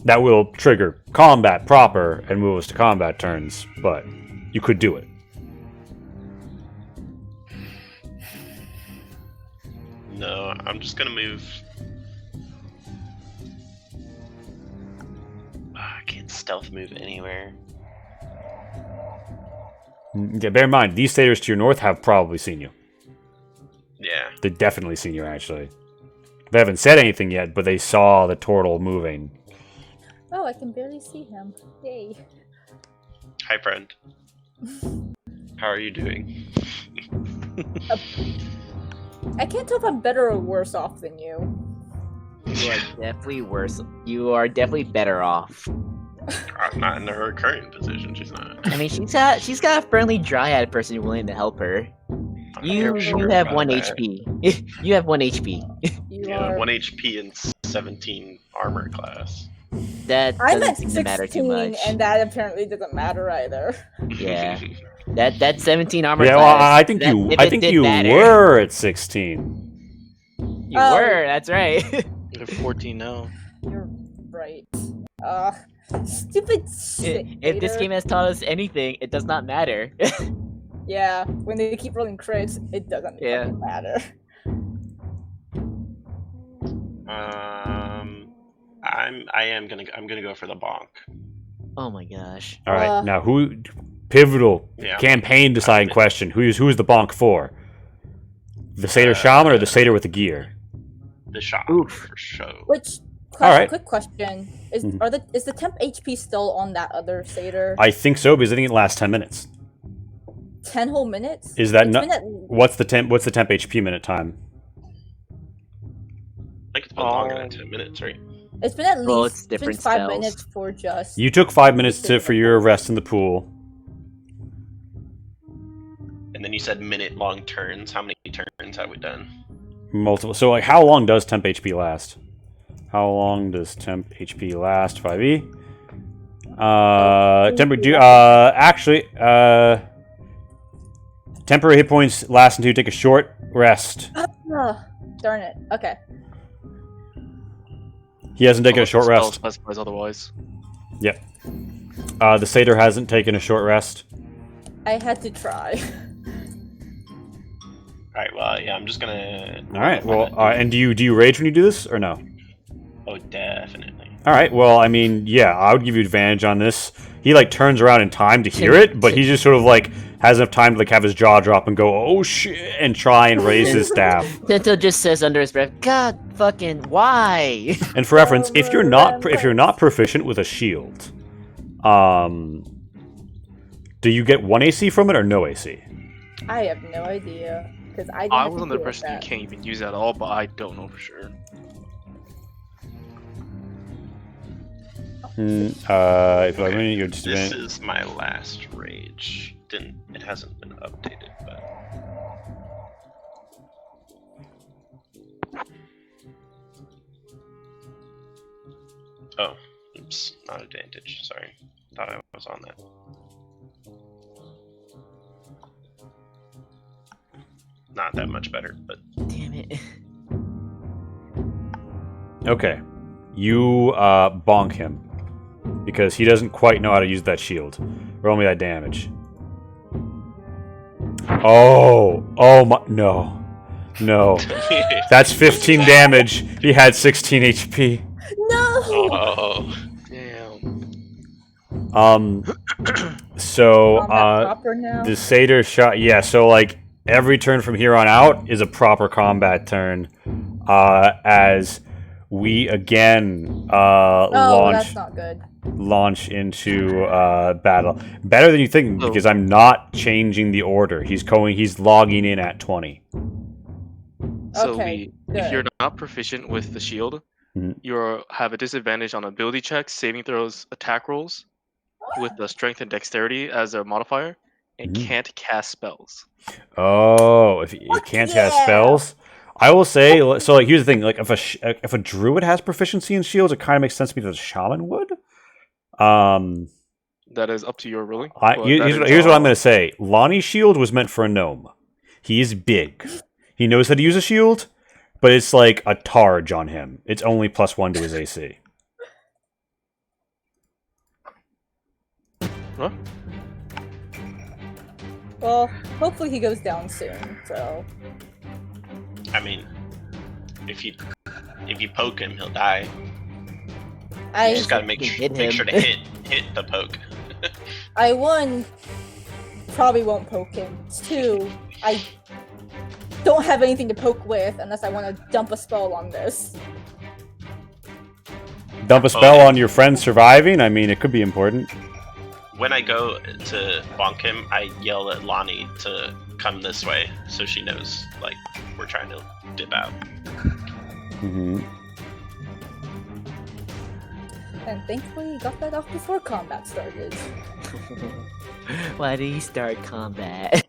That will trigger combat proper and move us to combat turns, but you could do it. No, I'm just gonna move. I can't stealth move anywhere. Yeah, bear in mind, these satyrs to your north have probably seen you. Yeah. They've definitely seen you, actually. They haven't said anything yet, but they saw the turtle moving. Oh, I can barely see him. Yay. Hi, friend. How are you doing? I can't tell if I'm better or worse off than you. You are definitely worse. You are definitely better off. I'm not in her current position. She's not. I mean, she's got a friendly dryad person willing to help her. You have about 1 that. HP. You have 1 HP. You Yeah, are. 1 HP and 17 armor class. That I'm doesn't at seem 16, to matter too much. and that apparently doesn't matter either. Yeah. That 17 armor Yeah, class. well, I think that- you if I it think did you matter. were at 16. You Oh. were. That's right. You're 14 now. You're right. Stupid shit. If this Vader. game has taught us anything, it does not matter. Yeah, when they keep rolling crits, it doesn't Yeah. fucking matter. I'm gonna go for the bonk. Oh my gosh. All right, Uh, now who? Pivotal Yeah. campaign deciding question. Who's the bonk for? The satyr shaman or the satyr with the gear? The shot Oof. for show. Which, Alright. quick question: Mhm. is the temp HP still on that other satyr? I think so because I think it lasts 10 minutes. 10 whole minutes? Is that It's not? been at- What's the temp HP minute time? I think it's been longer than 10 minutes, right? It's been at least Well, it's it's been different 5 spells. minutes for just. You took 5 minutes for your rest in the pool. And then you said minute-long turns. How many turns have we done? Multiple. So, like, how long does temp HP last? How long does temp HP last? 5e. Temporary hit points last until you take a short rest. Ah, darn it. Okay. He hasn't taken a short Spell rest. specifies otherwise. The satyr hasn't taken a short rest. I had to try. Alright, well, yeah, I'm just gonna... All right. Well, and do you rage when you do this or no? Oh, definitely. All right. Well, I mean, yeah, I would give you advantage on this. He like turns around in time to hear it, but he just sort of like has enough time to like have his jaw drop and go, "Oh shit," and try and raise his staff. Tento just says under his breath, "God fucking why?" And for reference, if you're not proficient with a shield, do you get 1 AC from it or no AC? I have no idea. Because I didn't I have was to under the deal with impression you that. can't even use that at all, but I don't know for sure. If I win, you're just This is my last rage. It hasn't been updated, but... Oh, oops, not advantage, sorry. Thought I was on that. Not that much better, but Damn it. okay. You bonk him because he doesn't quite know how to use that shield. Roll me that damage. Oh my, no. That's 15 damage. He had 16 HP. No! Oh, Damn. So Combat proper now. the satyr shot. Yeah. So like every turn from here on out is a proper combat turn. As we again Oh, launch that's not good. into battle. Better than you think, So- because I'm not changing the order. He's logging in at 20. So Okay, if you're good. not proficient with the shield, Mhm. you have a disadvantage on ability checks, saving throws, attack rolls, with the strength and dexterity as a modifier, and Mhm. can't cast spells. Oh, if you Fuck can't cast yeah! spells, I will say. So, like, here's the thing: like, if a druid has proficiency in shields, it kind of makes sense to me that a shaman would. That is up to your ruling. but that Here's is, what I'm going to say. Lonnie's shield was meant for a gnome. He is big. He knows how to use a shield, but it's like a targe on him. It's only +1 to his AC. Huh? Well, hopefully he goes down soon. So I mean, if you poke him, he'll die. You I just gotta make Hit sure to him. hit the poke. I one probably won't poke him. 2, I don't have anything to poke with unless I want to dump a spell on this. Dump a spell on your friend surviving? I mean, it could be important. When I go to bonk him, I yell at Lonnie to come this way, so she knows like we're trying to dip out. Mm-hmm. And thankfully, he got that off before combat started. Why did he start combat?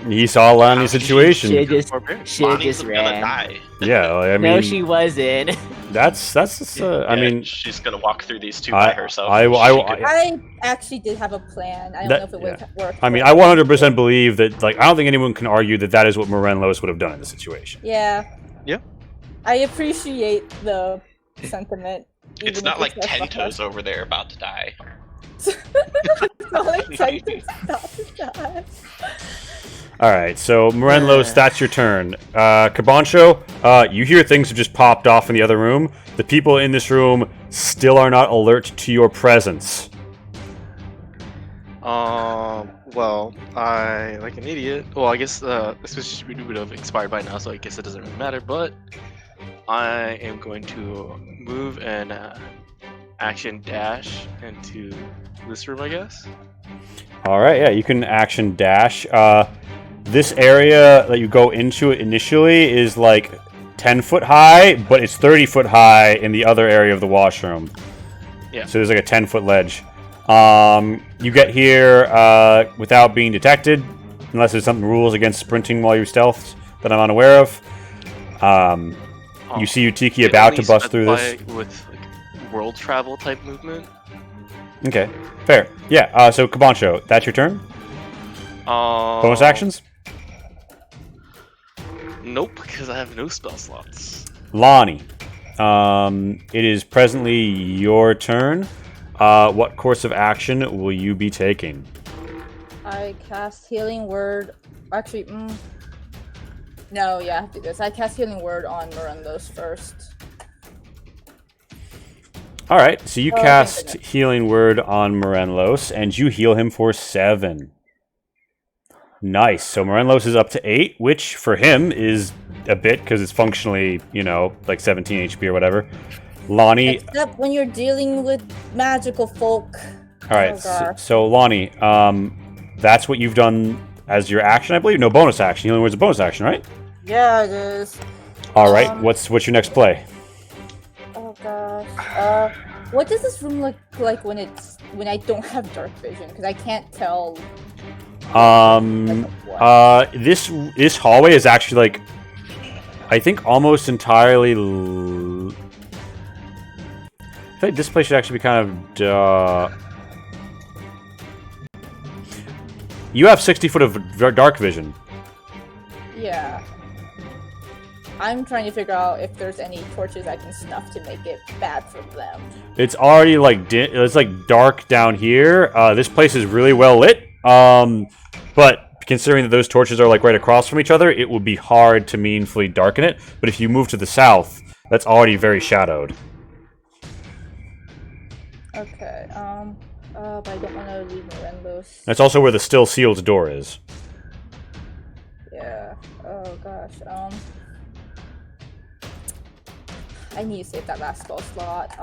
He saw Lonnie's situation. Shit just Lonnie's just gonna ran. die. Yeah, I mean, No, she wasn't. that's. I Yeah, mean, she's gonna walk through these two I- by herself. I- She could- I actually did have a plan. I don't That- know if it would have worked. I mean, but- I 100% believe that. Like, I don't think anyone can argue that is what Morenlos would have done in this situation. Yeah. Yeah. I appreciate the sentiment. it's even not if like just Tento's over there about to die. It's not like Tento's about to die. All right, so Morenlos, that's your turn. Cabancho, you hear things have just popped off in the other room. The people in this room still are not alert to your presence. Well, I, like an idiot. Well, I guess this would have expired by now, so I guess it doesn't really matter. But I am going to move and action dash into this room, I guess. All right, yeah, you can action dash. This area that you go into initially is like 10 foot high, but it's 30 foot high in the other area of the washroom. Yeah. So there's like a 10-foot ledge. You get here without being detected, unless there's something rules against sprinting while you're stealthed that I'm unaware of. You see Utiki It about only to bust through this. specify with like world travel type movement. Okay, fair. Yeah, so Cabancho, that's your turn? Bonus actions? Nope, because I have no spell slots. Lonnie, it is presently your turn. What course of action will you be taking? I cast Healing Word. Actually, no, yeah, I have to do this. I cast Healing Word on Morendos first. All right, so you Oh, thank cast goodness. Healing Word on Morenlos, and you heal him for 7. Nice. So Morenlos is up to 8, which for him is a bit because it's functionally, like 17 HP or whatever. Lonnie, Except when you're dealing with magical folk. all right. Oh, So, gosh. so Lonnie, that's what you've done as your action, I believe. No bonus action. Healing Word's a bonus action, right? Yeah, it is. All right. What's your next play? Oh gosh. What does this room look like when I don't have dark vision? Because I can't tell. Like, what. This hallway is actually like, I think almost entirely. I feel like this place should actually be kind of. You have 60 foot of dark vision. Yeah. I'm trying to figure out if there's any torches I can snuff to make it bad for them. It's already like it's like dark down here. This place is really well lit. But considering that those torches are like right across from each other, it would be hard to meaningfully darken it. But if you move to the south, that's already very shadowed. Okay. But I don't want to leave Morendos. That's also where the still sealed door is. Yeah. Oh gosh. I need to save that last spell slot.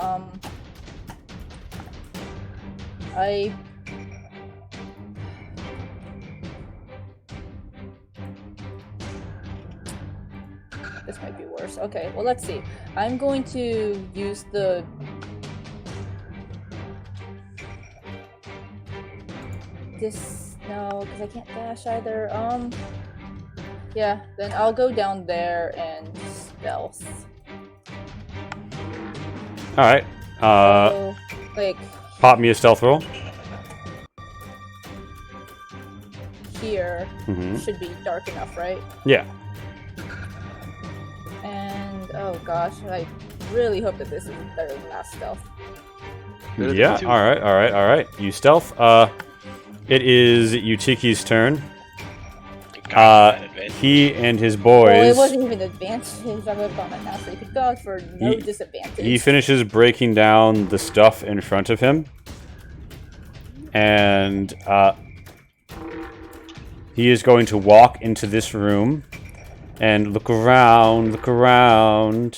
This might be worse. Okay, well, let's see. I'm going to use the... No, because I can't dash either. Yeah, then I'll go down there and stealth. Alright. So, like, Pop me a stealth roll. here Mm-hmm. should be dark enough, right? Yeah. And, oh gosh, I really hope that this is better than last stealth. Better than Yeah, two. alright. You stealth. It is Utiki's turn. Got that advantage. He and his Well, it boys. wasn't even advantage. I would have gone that now, so you could go for no disadvantage. He finishes breaking down the stuff in front of him. And he is going to walk into this room and look around.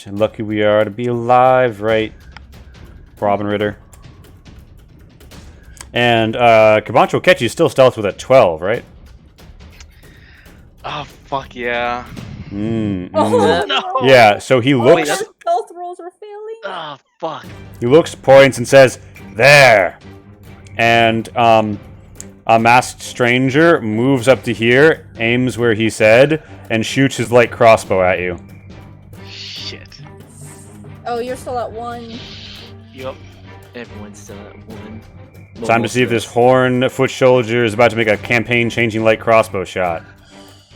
Lucky we are to be alive, right, Robin Ritter? And Kabancho Ketchy is still stealth with a 12, right? Oh fuck yeah. Oh, no. Yeah, so he All looks... your stealth rolls are failing. Ah fuck. He looks, points, and says, "There!" And a masked stranger moves up to here, aims where he said, and shoots his light crossbow at you. Shit. Oh, you're still at 1. Yup. Everyone's still at 1. Time to see if this horn foot soldier is about to make a campaign-changing light crossbow shot.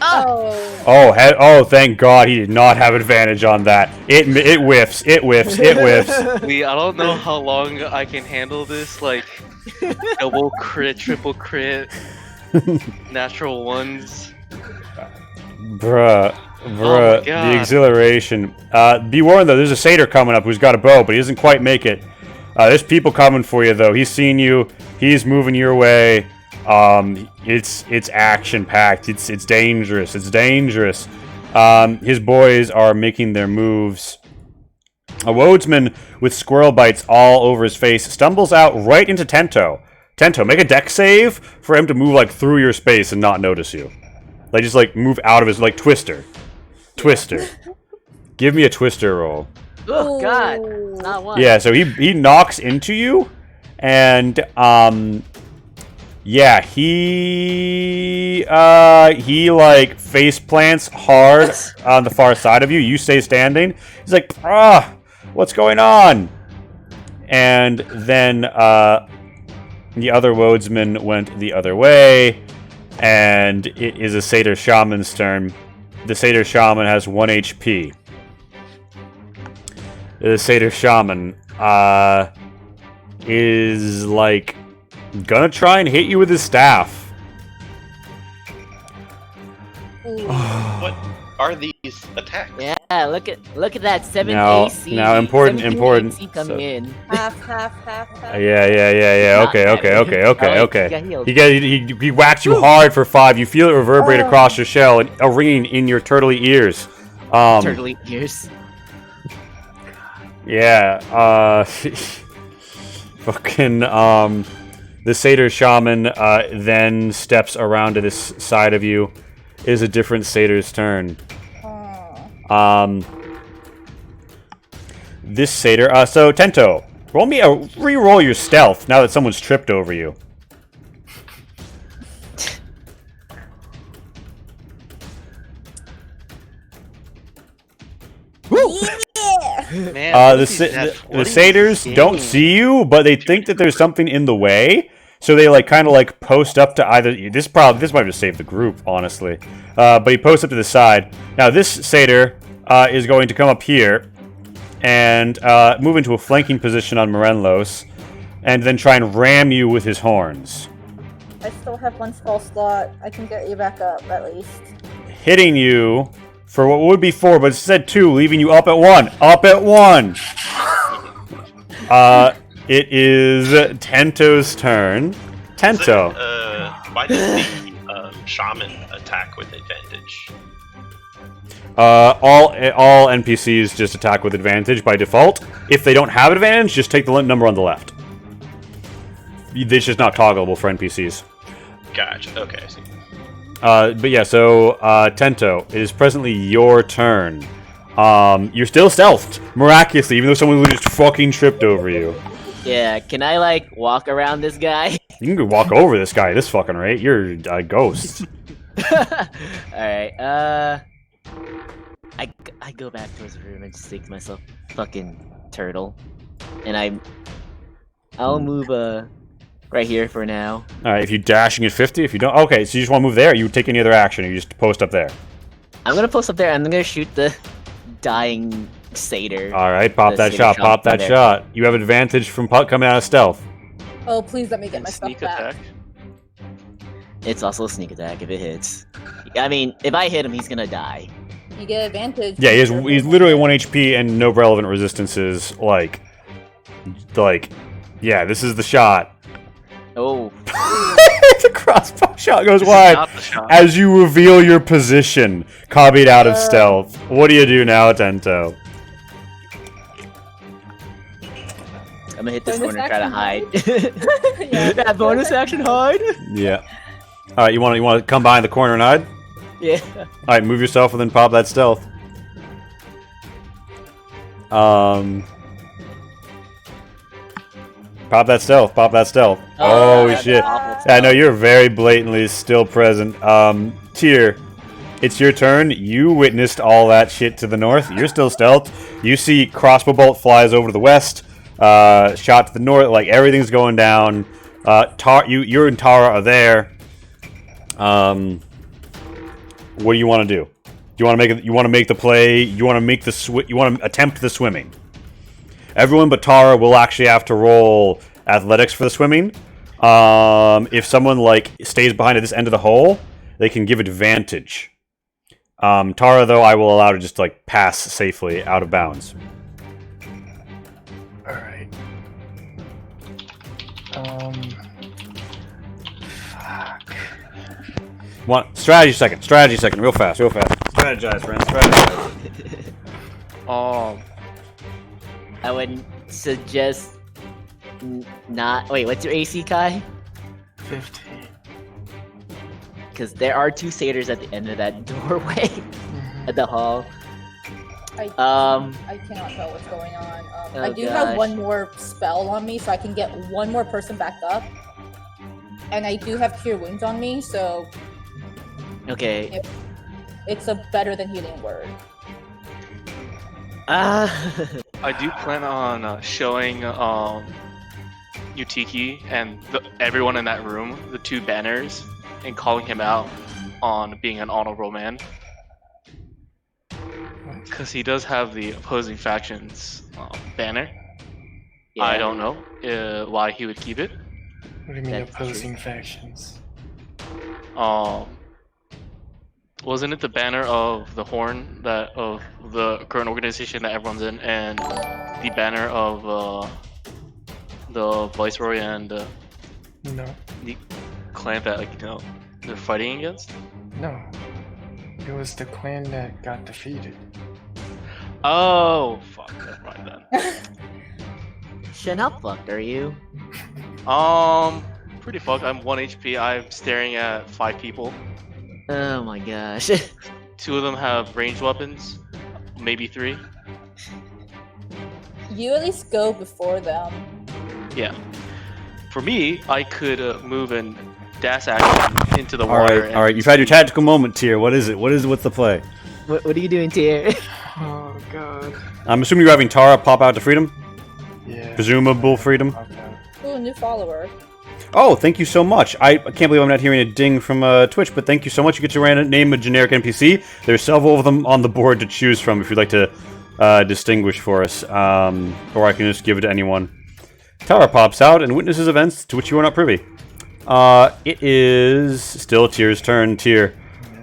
Oh. Oh, thank God he did not have advantage on that. It whiffs. It whiffs. Lee, I don't know how long I can handle this, like, double crit, triple crit, natural ones. Bruh, God. the exhilaration. Be warned though, there's a satyr coming up who's got a bow, but he doesn't quite make it. There's people coming for you though. He's seen you. He's moving your way. It's action packed. It's dangerous. It's dangerous. His boys are making their moves. A Woadsman with squirrel bites all over his face stumbles out right into Tento. Tento, make a dex save for him to move like through your space and not notice you. Like just like move out of his like Twister. Give me a Twister roll. Oh God, Ooh. not one. Yeah, so he knocks into you, and yeah, he like face plants hard on the far side of you. You stay standing. He's like, what's going on? And then the other Woadsman went the other way, and it is a Satyr Shaman's turn. The Satyr Shaman has 1 HP. The Satyr Shaman is like gonna try and hit you with his staff. Ooh. What are these attacks? Yeah, look at that 7 Now- AC. now important- 17 important. AC coming So- in. half. Yeah. Not Okay. got healed. He whacks you hard for 5. You feel it reverberate across your shell and a ringing in your turtly ears. Turtly ears. Yeah. Fucking the Satyr Shaman then steps around to this side of you. It is a different Satyr's turn. This Satyr. So Tento, re-roll your stealth now that someone's tripped over you. Man, The satyrs don't see you, but they think that there's something in the way, so they like kind of like post up to either. This might just save the group, honestly. But he posts up to the side. Now this satyr is going to come up here and move into a flanking position on Morenlos, and then try and ram you with his horns, I still have 1 spell slot. I can get you back up at least. hitting you for what would be 4, but it said 2, leaving you up at 1. Up at 1. It is Tento's turn. Tento. Why does the shaman attack with advantage? All NPCs just attack with advantage by default. If they don't have advantage, just take the number on the left. It's just not toggleable for NPCs. Gotcha. Okay, I see. But yeah, so Tento, it is presently your turn. You're still stealthed, miraculously, even though someone just fucking tripped over you. Yeah, can I like walk around this guy? You can go walk over this guy at this fucking rate. You're a ghost. Alright, I go back towards the room and just think to myself, fucking turtle. And I'll move right here for now. Alright, if you're dashing at 50, if you don't... Okay, so you just want to move there, you take any other action, or you just post up there? I'm gonna post up there and I'm gonna shoot the dying satyr. Alright, pop The that satyr shot, chomp pop that there. shot. You have advantage from coming out of stealth. Oh, please let me get my stuff Sneak back. attack. It's also a sneak attack if it hits. I mean, if I hit him, he's gonna die. You get advantage. Yeah, he's literally 1 HP and no relevant resistances, like, yeah, this is the shot. Oh, The crossbow shot goes This is wide. not the shot. As you reveal your position, copied out of stealth. What do you do now, Tento? I'm gonna hit this Bonus corner, try to action hide. Yeah. That bonus action hide? Yeah. Alright, you want to come behind the corner and hide? Yeah. Alright, move yourself and then pop that stealth. Pop that stealth, pop that stealth. Oh, that's shit. awful Yeah, no, stuff. you're very blatantly still present. Tyr, it's your turn. You witnessed all that shit to the north. You're still stealth. You see crossbow bolt flies over to the west. Shot to the north. Like, everything's going down. You and Tara are there. What do you want to do? You want to make it? You want to make the play? You want to make the You want to attempt the swimming? Everyone but Tara will actually have to roll athletics for the swimming. If someone like stays behind at this end of the hole, they can give advantage. Tara, though, I will allow to just like pass safely out of bounds. Alright. Fuck. Strategy second, real fast. Strategize, friends. Strategize. I would suggest not. Wait, what's your AC, Kai? 50. Because there are two satyrs at the end of that doorway at the hall. I cannot tell what's going on. I Oh, do have gosh. one more spell on me, so I can get one more person back up. And I do have Cure Wounds on me, so Okay. it's a better than healing word. I do plan on showing Yutiki and everyone in that room the two banners and calling him out on being an honorable man. Because he does have the opposing factions banner. Yeah. I don't know why he would keep it. What do you mean That's true. opposing factions? Wasn't it the banner of the Horn of the current organization that everyone's in, and the banner of the Viceroy and No. the clan that they're fighting against? No. It was the clan that got defeated. Oh, fuck. Never mind then. Shin, how fucked are you? Pretty fucked. I'm 1 HP. I'm staring at 5 people. Oh my gosh. 2 of them have ranged weapons, maybe 3. You at least go before them. Yeah. For me, I could move and dash action into the water. All right. You've had your tactical moment, Tyr. What is it? What's the play? What are you doing, Tyr? Oh god. I'm assuming you're having Tara pop out to freedom. Yeah. Presumable freedom. Ooh, a new follower. Oh, thank you so much. I can't believe I'm not hearing a ding from Twitch, but thank you so much. You get to name a generic NPC. There's several of them on the board to choose from if you'd like to distinguish for us, or I can just give it to anyone. Tara pops out and witnesses events to which you are not privy. It is still Tyr's turn. Tyr,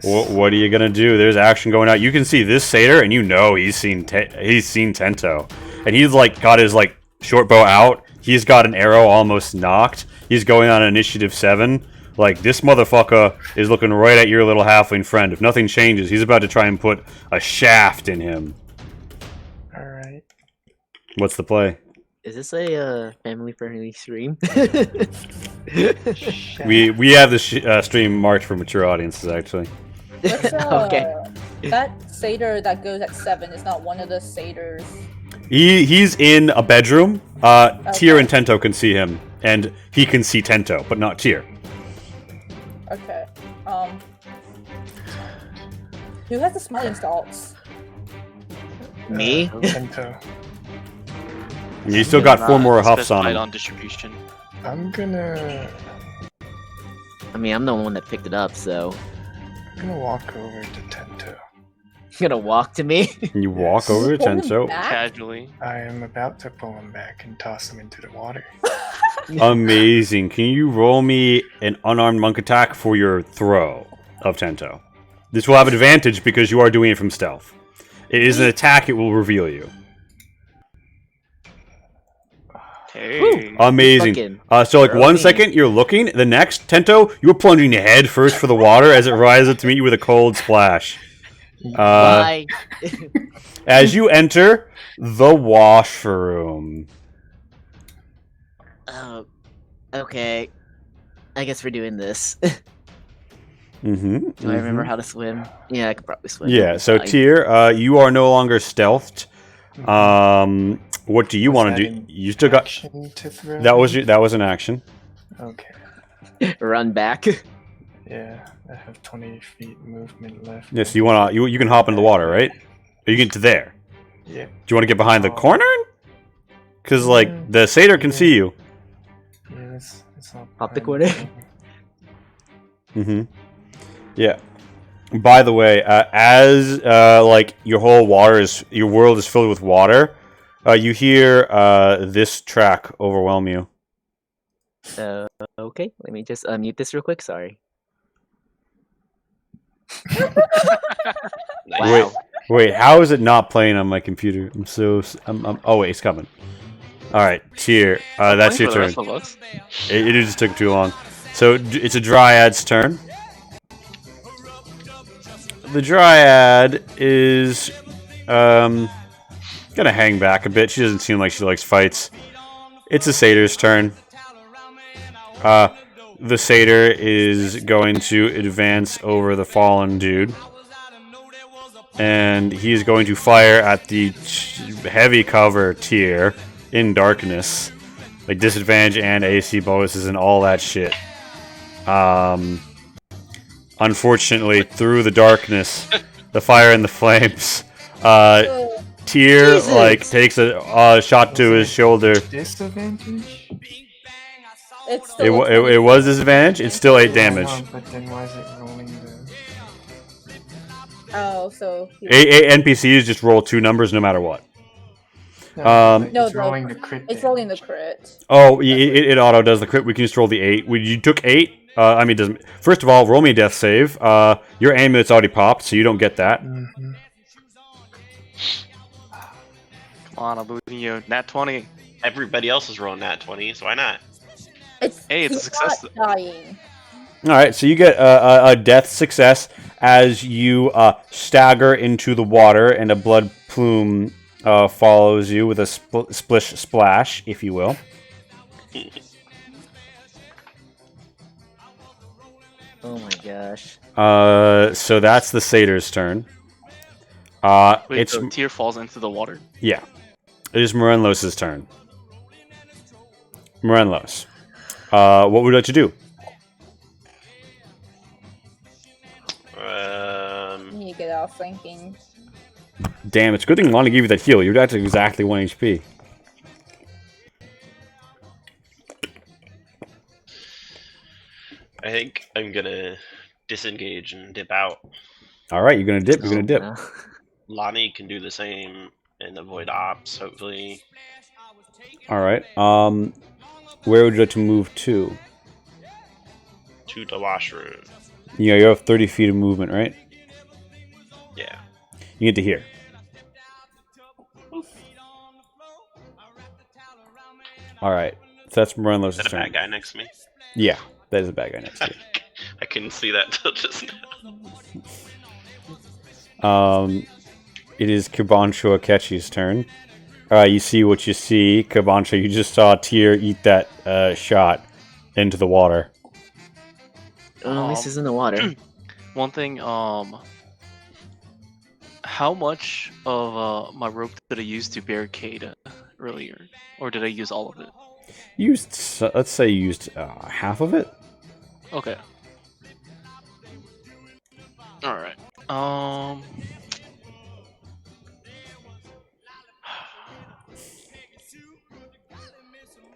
what are you gonna do? There's action going out. You can see this satyr, and you know he's seen Tento, and he's like got his short bow out. He's got an arrow almost knocked. He's going on initiative 7. Like, this motherfucker is looking right at your little halfling friend. If nothing changes, he's about to try and put a shaft in him. Alright. What's the play? Is this a family-friendly stream? We have the stream marked for mature audiences, actually. What's, Okay. That satyr that goes at 7 is not one of the satyrs. He's in a bedroom. Tyr Okay. and Tento can see him, and he can see Tento, but not Tyr. Okay. Who has the smelling salts? Me? Tento. You still got 4 more huffs on Specified him. on distribution. I'm gonna I mean, I'm the one that picked it up, so walk over to Tento. you're gonna walk to me. You walk over to Pull him Tento. back? Casually. I am about to pull him back and toss him into the water. Amazing. Can you roll me an unarmed monk attack for your throw of Tento? This will have advantage because you are doing it from stealth. It is an attack, it will reveal you. Hey. Amazing. Fucking So, like, throw 1 me. second, you're looking. The next, Tento, you're plunging your head first for the water as it rises up to meet you with a cold splash. Why? As you enter the washroom. Oh, okay. I guess we're doing this. Mm-hmm. Do I remember how to swim? Yeah, I could probably swim. Yeah, so I- Tyr, you are no longer stealthed. What do you Was want to that do? an You still got action to throw that was an action. Okay. run back. Yeah, I have 20 feet movement left. Yes, you want to you can hop into the water, right? Or you get to there. Yeah. Do you want to get behind the Oh. corner? Because like the satyr can see you. Yeah, it's not Pop the behind corner. me. Mm-hmm. Yeah. By the way, as like your world is filled with water, you hear this track overwhelm you. Okay, let me just unmute this real quick. Sorry. Nice. Wow. Wait, how is it not playing on my computer? Oh wait, it's coming. All right, Tyr, that's your For the turn. rest of us. It just took too long. So it's a dryad's turn. The dryad is gonna hang back a bit. She doesn't seem like she likes fights. It's a satyr's turn. The satyr is going to advance over the fallen dude. And he's going to fire at the heavy cover Tyr in darkness. Like disadvantage and AC bonuses and all that shit. Unfortunately, through the darkness, the fire and the flames, Tyr Jesus. like takes a shot to his shoulder. Disadvantage? It's It, still it was disadvantage. It's still 8 damage. No, but then why is it rolling the... Oh, so NPCs just roll 2 numbers no matter what. No, Um, like, No, it's the- rolling the crit it's rolling the damage. crit. Oh, it auto does the crit. We can just roll the 8. You took 8. I mean, it doesn't. First of all, roll me a death save. Your amulet's already popped, so you don't get that. Mhm. Come on, I believe in you. Nat 20. Everybody else is rolling nat 20, so why not? Hey, it's a he's success. not dying. All right, so you get a death success as you stagger into the water, and a blood plume follows you with a splish splash, if you will. Oh my gosh. So that's the satyr's turn. Wait, It's so Tyr falls into the water. yeah, it is Morenlos' turn. Morenlos, what would you like to do? I need to get out of flanking. Damn, it's a good thing Lonnie gave you that heal. You're at exactly 1 HP. I think I'm gonna disengage and dip out. All right, you're gonna dip. You're gonna dip. No. Lonnie can do the same and avoid ops, hopefully. All right. Where would you like to move to? To the washroom. Yeah, you have 30 feet of movement, right? Yeah. You get to here. All right. So that's Morenlos' Is that a turn. bad guy next to me? Yeah, that is a bad guy next to I couldn't see that till just now. It is Kabancho Akechi's turn. You see what you see, Kabancho. You just saw Tyr eat that shot into the water. At least he's in the water. One thing, how much of my rope did I use to barricade earlier, or did I use all of it? Let's say you used half of it. Okay. All right. I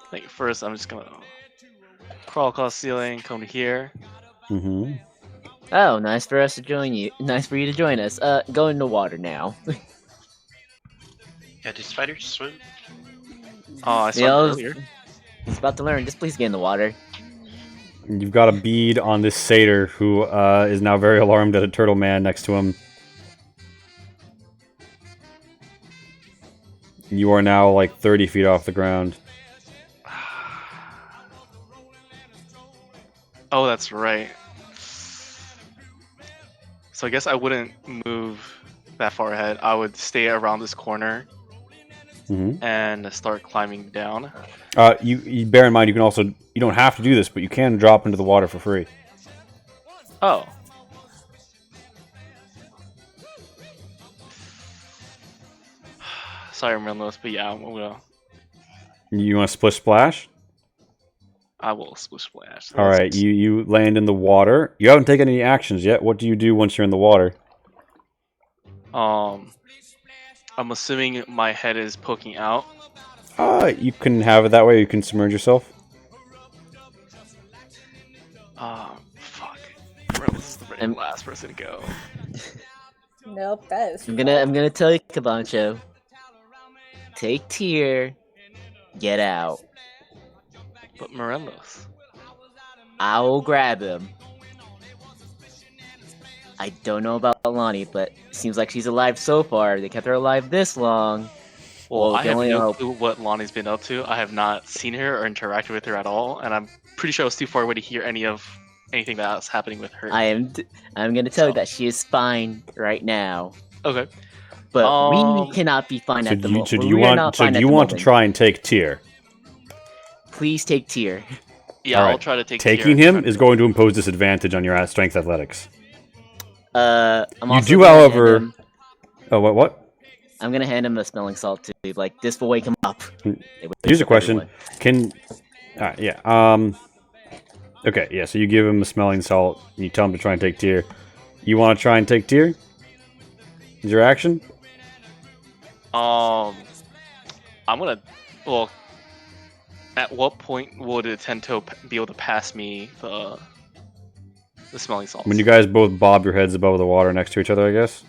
think first I'm just gonna crawl across the ceiling, come to here. Mm-hmm. Oh, nice for us to join you. Nice for you to join us. Go in the water now. Yeah, do spiders swim? Oh, I swam Yeah, earlier. he's about to learn. Just please get in the water. You've got a bead on this satyr who is now very alarmed at a turtle man next to him. You are now like 30 feet off the ground. Oh, that's right. So I guess I wouldn't move that far ahead. I would stay around this corner Mm-hmm. and start climbing down. You bear in mind you don't have to do this, but you can drop into the water for free. Oh. Sorry, Renlos, but yeah, You want to splish splash? I will splish splash. All right, you land in the water. You haven't taken any actions yet. What do you do once you're in the water? I'm assuming my head is poking out. You can have it that way. You can submerge yourself. Fuck. Renlos is the last person to go. Nope, that is. I'm gonna tell you, Kabancho. Take Tyr. Get out. But Morelos. I will grab him. I don't know about Lonnie, but seems like she's alive so far. They kept her alive this long. Well, I can have only no hope. clue what Lonnie's been up to. I have not seen her or interacted with her at all, and I'm pretty sure I was too far away to hear anything that's happening with her. I'm gonna tell you that she is fine right now. Okay. But we cannot be fine at the moment. Do you want to try and take Tyr? Please take Tyr. Yeah, All I'll right. try to take Taking Tyr. him is going to impose disadvantage on your strength athletics. I'm You also do, gonna however. hand him- Oh, what? I'm gonna hand him a smelling salt too. Like this will wake him up. Here's a question: Okay, yeah. So you give him a smelling salt. And you tell him to try and take Tyr. You want to try and take Tyr? Is your action? I'm gonna. Well, at what point would Tento be able to pass me the smelling salts? When you guys both bob your heads above the water next to each other, I guess.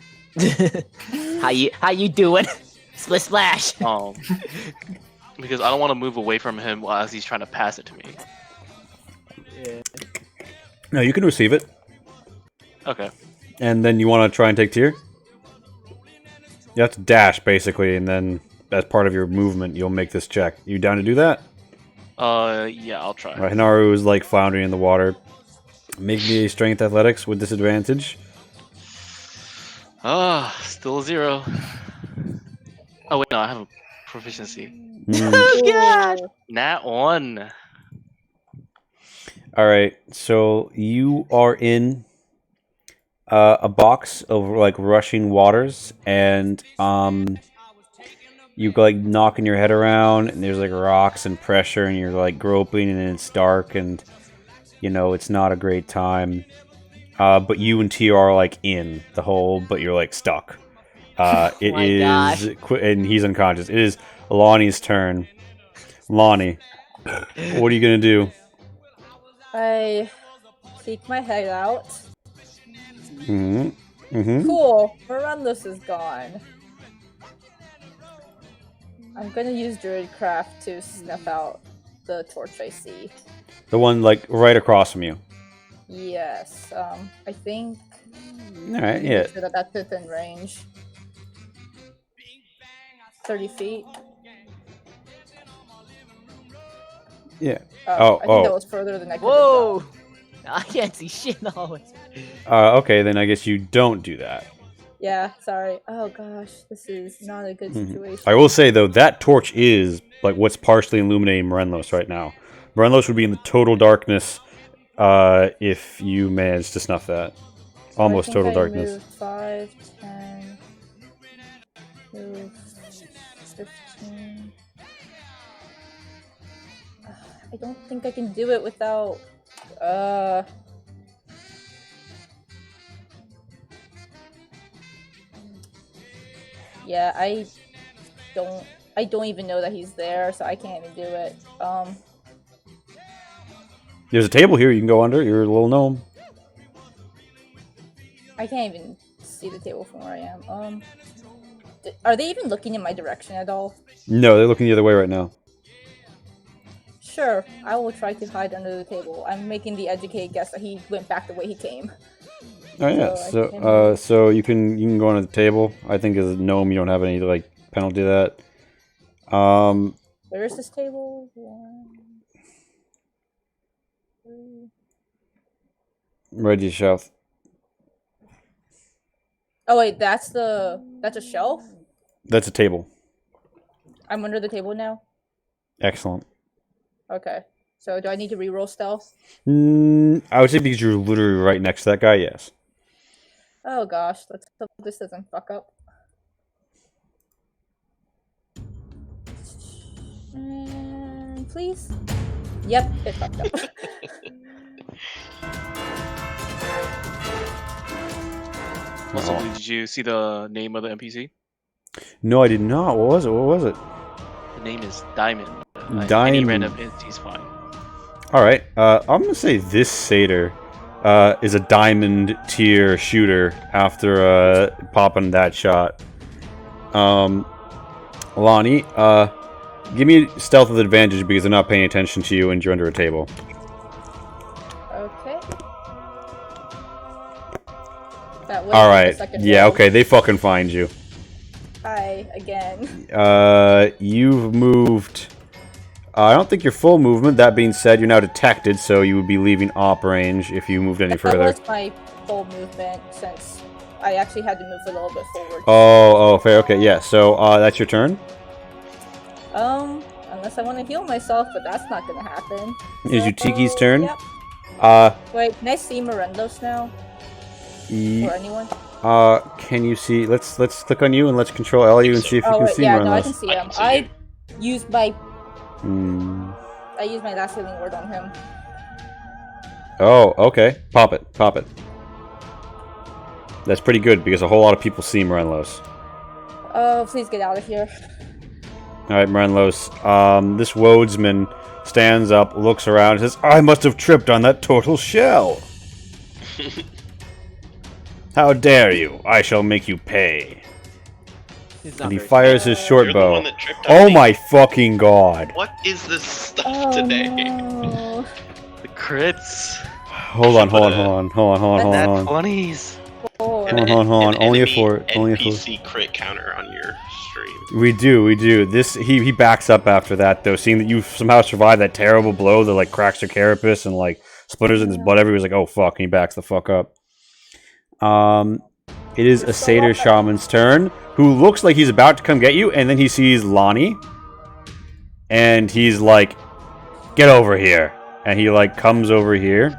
How you doing? Split splash. Because I don't want to move away from him as he's trying to pass it to me. Yeah. No, you can receive it. Okay. And then you want to try and take Tyr? You have to dash, basically, and then as part of your movement, you'll make this check. You down to do that? Yeah, I'll try. Right, Hinaru is like floundering in the water. Make me a strength athletics with disadvantage. Still a 0. Oh wait, no, I have a proficiency. Oh god. Nat 1. Alright, so you are in a box of like rushing waters, and you like knocking your head around, and there's like rocks and pressure, and you're like groping, and it's dark, and you know it's not a great time. But you and T are like in the hole, but you're like stuck. It is, and he's unconscious. It is Lonnie's turn. Lonnie, what are you gonna do? I peek my head out. Mm-hmm. Mm-hmm. Cool, Mirandus is gone. I'm gonna use Druidcraft to snuff out the torch I see. The one like right across from you. Yes, I think. Alright, yeah. So that's within range. 30 feet. Yeah. I think that Oh. was further than I could Whoa! I can't see shit now. Okay, then I guess you don't do that. Yeah, sorry. Oh gosh, this is not a good situation. I will say, though, that torch is like what's partially illuminating Morenlos right now. Morenlos would be in the total darkness if you managed to snuff that. So Almost I think total I darkness. moved 5, 10, move 15. I don't think I can do it without. Yeah, I don't even know that he's there, so I can't even do it. There's a table here you can go under. You're a little gnome. I can't even see the table from where I am. Are they even looking in my direction at all? No, they're looking the other way right now. Sure, I will try to hide under the table. I'm making the educated guess that he went back the way he came. Oh yeah, so you can go under the table. I think as a gnome you don't have any like penalty to that. Where is this table? 1, 3. Right to your shelf. Oh wait, that's a shelf? That's a table. I'm under the table now? Excellent. Okay. So do I need to reroll stealth? I would say because you're literally right next to that guy, yes. Oh gosh, let's hope this doesn't fuck up. Please? Yep, it fucked up. Also, Oh. did you see the name of the NPC? No, I did not. What was it? What was it? The name is Diamond. Any Diamond. random entity is fine. Alright, I'm gonna say this satyr is a diamond tier shooter after popping that shot. Lonnie, give me stealth with advantage because they're not paying attention to you and you're under a table. Okay. That was Alright, the second yeah, roll. okay, they fucking find you. Hi, again. You've moved... I don't think you're full movement. That being said, you're now detected, so you would be leaving op range if you moved any further. That was my full movement since I actually had to move a little bit forward. Oh, fair. Okay, yeah. So that's your turn. Unless I want to heal myself, but that's not gonna happen. Is So, Utiki's turn? Yep. Wait, can I see Morendos now? Or anyone? Can you see? Let's click on you and let's control LU and see if you Oh can wait, see yeah, Morendos. no, I can see I him. can see I him. used my Hmm. last healing word on him. Oh, okay. Pop it. Pop it. That's pretty good because a whole lot of people see Morenlos. Oh, please get out of here. Alright, Morenlos. This Woadsman stands up, looks around, and says, I must have tripped on that turtle shell. How dare you? I shall make you pay. And he fires his short You're the bow. one that tripped on Oh me. my fucking god. What is this stuff Oh, today? no. The crits. Hold on. Nat on. 20s. Four. Hold on. An Only a enemy four. Only a four. NPC crit counter on your stream. We do. This he backs up after that though, seeing that you somehow survived that terrible blow that like cracks your carapace and like splinters in his butt everywhere. He's like, oh fuck, and he backs the fuck up. It is a satyr shaman's turn, who looks like he's about to come get you, and then he sees Lonnie, and he's like, get over here, and he like comes over here,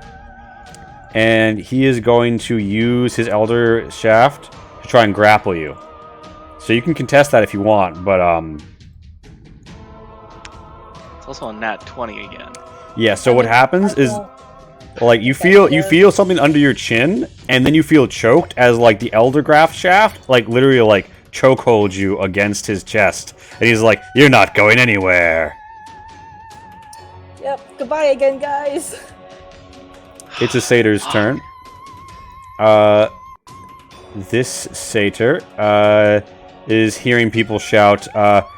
and he is going to use his elder shaft to try and grapple you. So you can contest that if you want, but It's also a nat 20 again. yeah. So what happens I is don't- like you feel something under your chin, and then you feel choked as like the elder graph shaft like literally like chokeholds you against his chest, and he's like, "You're not going anywhere." Yep. Goodbye again, guys. It's a satyr's turn. This satyr is hearing people shout,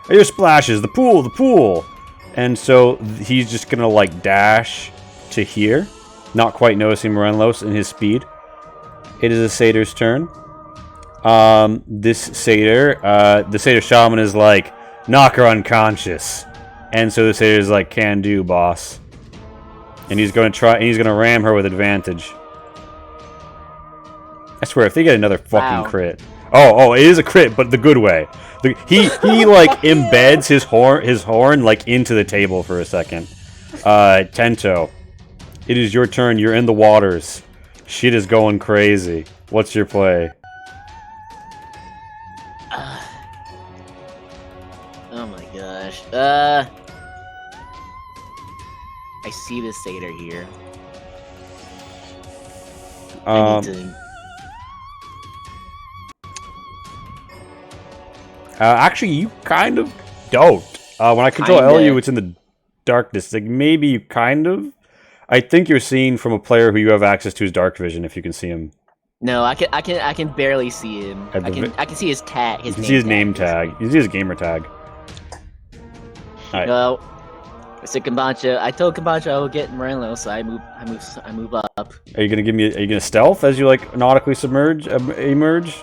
"Your splashes! The pool! The pool!" And so he's just gonna like dash to here, not quite noticing Morenlos in his speed. It is a satyr's turn. This satyr, the satyr shaman is like, knock her unconscious. And so the Satyrs like, can do, boss. And he's gonna try. And he's gonna ram her with advantage. I swear, if they get another fucking Wow. crit. Oh, it is a crit, but the good way. He like embeds his horn like into the table for a second. Tento, it is your turn. You're in the waters. Shit is going crazy. What's your play? Oh my gosh. I see this satyr here. I need to. Actually, you kind of don't. When I control Kinda. LU, it's in the darkness. Like, maybe you kind of. I think you're seeing from a player who you have access to his dark vision, if you can see him. No, I can barely see him. At the I can see his tag. You can see his name tag. You can see his gamer tag. Alright. Well, I said Kambacha. I told Kambacha I will get Morello, so I move up. Are you gonna give me? Are you gonna stealth as you like nautically submerge, emerge,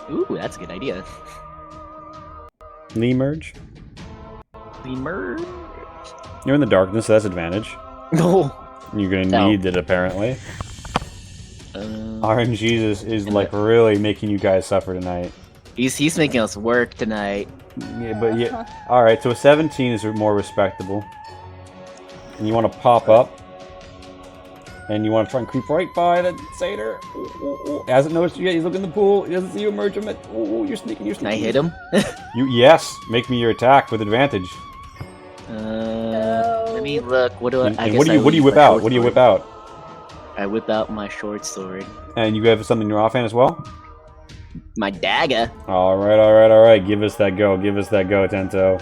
Ooh, that's a good idea. emerge? Emerge. You're in the darkness, so that's advantage. No. You're gonna No. need it apparently. RNG is like really making you guys suffer tonight. He's making us work tonight. Yeah, but yeah. All right, so a 17 is more respectable. And you want to pop up, and you want to try and creep right by the satyr. Hasn't noticed you yet. He's looking in the pool. He doesn't see you emerge from it. Ooh, you're sneaking. You're Can sneaking. I hit him? Yes. Make me your attack with advantage. Let me look. What do I? And what do you whip out? What do you whip out? I whip out my short sword. And you have something in your offhand as well? My dagger. All right. Give us that go. Give us that go, Tento.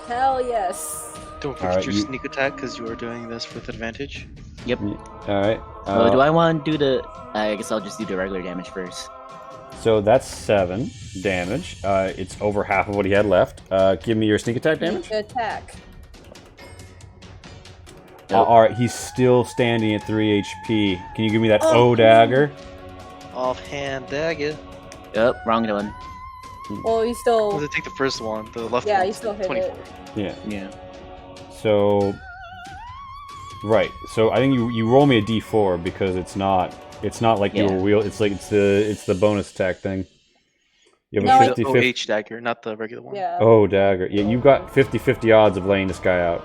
Hell yes. Don't forget Alright, your you- sneak attack because you are doing this with advantage. Yep. All right. Oh, do I want to do the? I guess I'll just do the regular damage first. So that's 7 damage. It's over half of what he had left. Give me your sneak attack damage. Sneak attack. All right, he's still standing at 3 HP. Can you give me that O dagger? Offhand dagger. Yep, wrong one. Well, you still. I'm gonna take the first one, the left Yeah, one. you still hit 24. it. Yeah. Yeah. So, right. So I think you roll me a D4 because it's not like you Yeah. were wheel. It's like it's the bonus attack thing. You have No, a I- 50 OH dagger, not the regular one. Yeah. Oh, dagger. Yeah, you've got 50-50 odds of laying this guy out.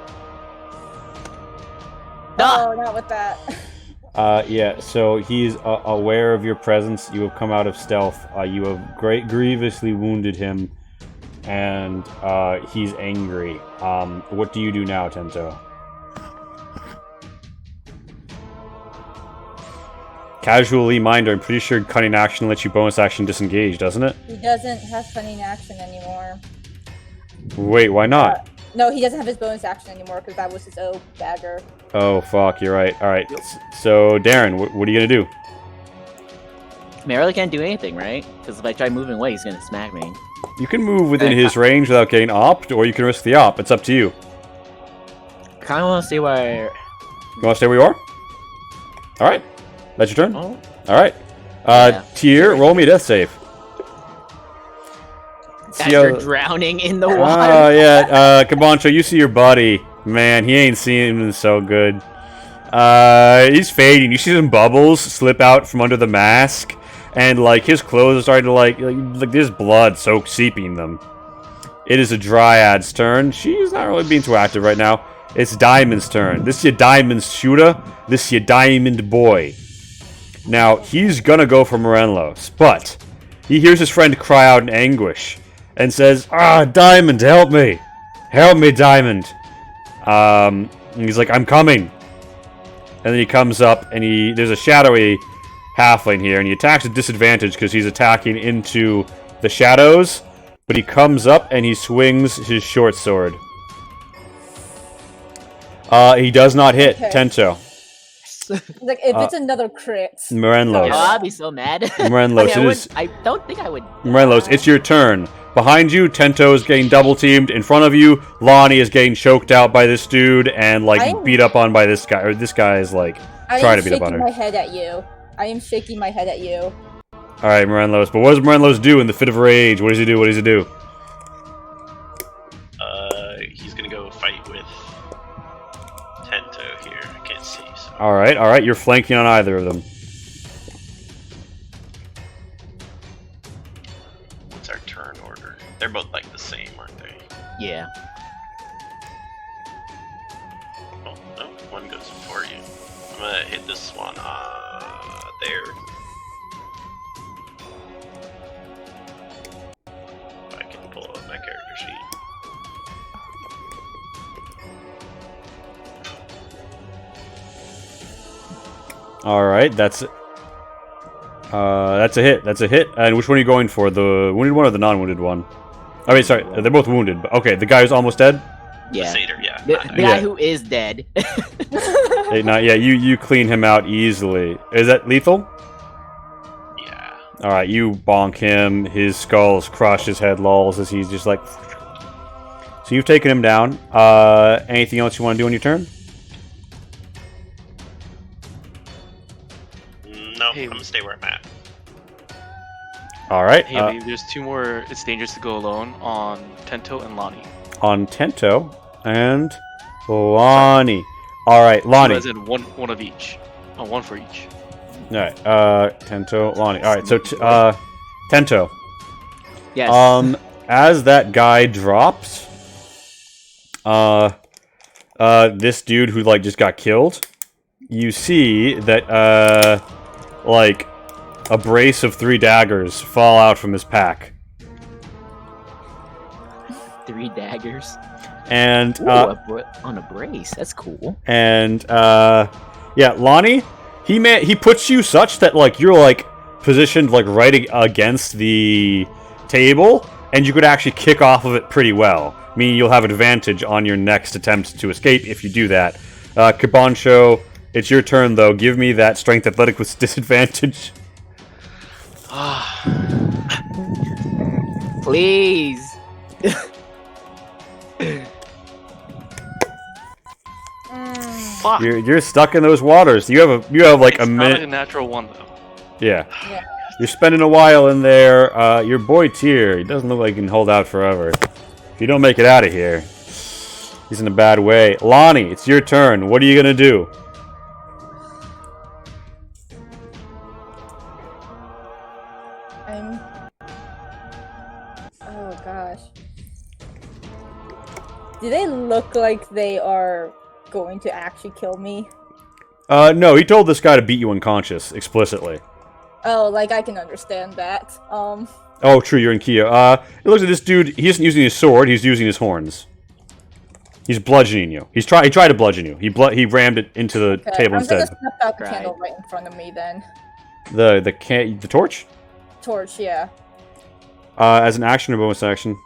No, not with that. Yeah, so he's aware of your presence. You have come out of stealth. You have grievously wounded him, and he's angry. What do you do now, Tento? Casually, Minder, I'm pretty sure cunning action lets you bonus action disengage, doesn't it? He doesn't have cunning action anymore. Wait, why not? No, he doesn't have his bonus action anymore because that was his O dagger. Oh, fuck, you're right. Alright, so Darren, what are you gonna do? I mean, I really can't do anything, right? Because if I try moving away, he's gonna smack me. You can move within his range without getting opt, or you can risk the op. It's up to you. Kind of want to stay where. You want to stay where you are? Alright, that's your turn. Oh. Alright. Yeah. Tyr, roll me a death save. See After how- drowning in the water. Oh, yeah. Kabancho, you see your buddy. Man, he ain't seeming so good. He's fading. You see some bubbles slip out from under the mask, and, like, his clothes are starting to, like there's blood seeping them. It is a Dryad's turn. She's not really being too active right now. It's Diamond's turn. This is your Diamond shooter. This is your Diamond boy. Now, he's gonna go for Morenlos, but he hears his friend cry out in anguish and says, Diamond, help me! Help me, Diamond! And he's like, I'm coming! And then he comes up, and there's a shadowy halfling here, and he attacks at disadvantage because he's attacking into the shadows, but he comes up and he swings his short sword. He does not hit Okay. Tento. Like if it's another crit. Morenlos. Oh, I'd be so mad. Morenlos, I, it mean, is... I don't think I would. Morenlos, it's your turn. Behind you, Tento is getting double teamed. In front of you, Lonnie is getting choked out by this dude and like I'm- beat up on by this guy. Or this guy is like I trying am to beat up on shaking her. my head at you. I am shaking my head at you. All right, Morenlos. But what does Morenlos do in the fit of rage? What does he do? What does he do? He's gonna go fight with Tento here. I can't see. So. All right. You're flanking on either of them. What's our turn order? They're both like the same, aren't they? Yeah. Oh, no, one goes before you. I'm gonna hit this one there. If I can pull up my character sheet. All right, that's a hit. That's a hit. And which one are you going for? The wounded one or the non-wounded one? I mean, sorry, they're both wounded. But okay, the guy who's almost dead. Yeah. The satyr, yeah. The not- guy Yeah. who is dead. Hey, not yeah. You clean him out easily. Is that lethal? yeah. All right, you bonk him. His skull's crushed. His head lolls as he's just like. So you've taken him down. Anything else you want to do on your turn? No, Hey. I'm gonna stay where I'm at. All right. Haley, there's 2 more. It's dangerous to go alone on Tento and Lonnie. On Tento and Lonnie. All right, Lonnie. As in one of each. Oh, one for each. All right, Tento, Lonnie. All right, so Tento. Yes. As that guy drops, this dude who like just got killed, you see that like a brace of 3 daggers fall out from his pack, 3 daggers. and Ooh, on a brace. That's cool. and yeah, Lonnie, he puts you such that like you're like positioned like right against the table, and you could actually kick off of it pretty well. Meaning you'll have advantage on your next attempt to escape if you do that. Kabancho, it's your turn though. Give me that strength athletic with disadvantage. Please. Fuck. You're stuck in those waters. You have like It's a not minute. like a natural one though. Yeah. Yeah. You're spending a while in there. Your boy Tyr, he doesn't look like he can hold out forever. If you don't make it out of here, he's in a bad way. Lonnie, it's your turn. What are you gonna do? I'm. Oh gosh. Do they look like they are going to actually kill me? No, he told this guy to beat you unconscious explicitly. Oh, like I can understand that. Oh, true, you're in Kia. It looks like this dude, he isn't using his sword, he's using his horns. He's bludgeoning you. He tried to bludgeon you. He rammed it into the Okay, table I'm instead. gonna snap out the Right. candle right in front of me then. The torch? Torch, yeah. As an action or bonus action?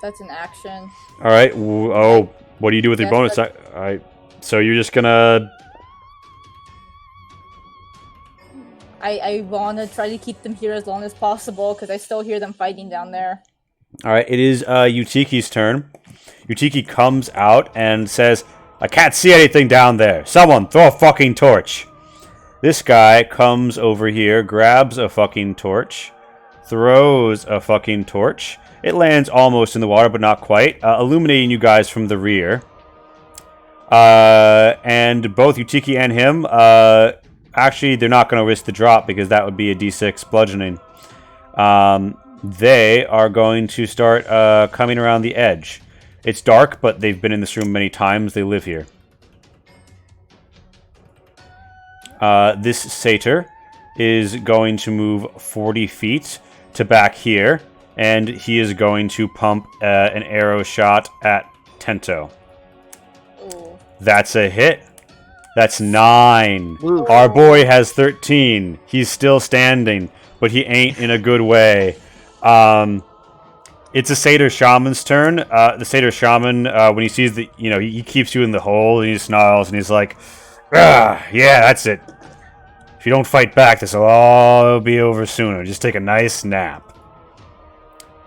That's an action. Alright, what do you do with your Yes, bonus action? Alright, so you're just gonna... I want to try to keep them here as long as possible because I still hear them fighting down there. Alright, it is Utiki's turn. Utiki comes out and says, I can't see anything down there. Someone, throw a fucking torch. This guy comes over here, grabs a fucking torch, throws a fucking torch. It lands almost in the water, but not quite, illuminating you guys from the rear. And both Utiki and him, actually, they're not going to risk the drop because that would be a d6 bludgeoning. They are going to start coming around the edge. It's dark, but they've been in this room many times. They live here. This satyr is going to move 40 feet to back here, and he is going to pump an arrow shot at Tento. Ooh. That's a hit. That's 9. Ooh. Our boy has 13. He's still standing, but he ain't in a good way. It's a Satyr Shaman's turn. The Satyr Shaman, when he sees that, he keeps you in the hole, and he snarls, and he's like, yeah, that's it. If you don't fight back, this will all be over sooner. Just take a nice nap.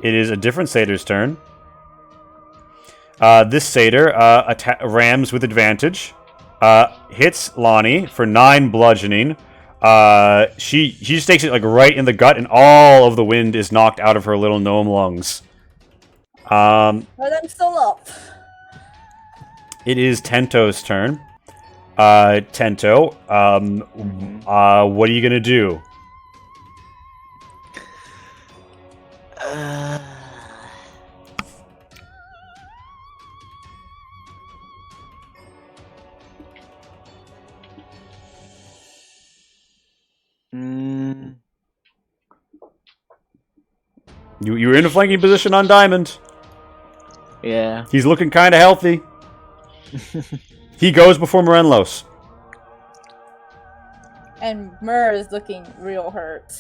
It is a different Satyr's turn. This Satyr rams with advantage. Hits Lonnie for 9 bludgeoning. she just takes it like right in the gut, and all of the wind is knocked out of her little gnome lungs. But I'm still up. It is Tento's turn. Tento, what are you gonna do? You're in a flanking position on Diamond. Yeah. He's looking kind of healthy. He goes before Morenlos. And Mur is looking real hurt.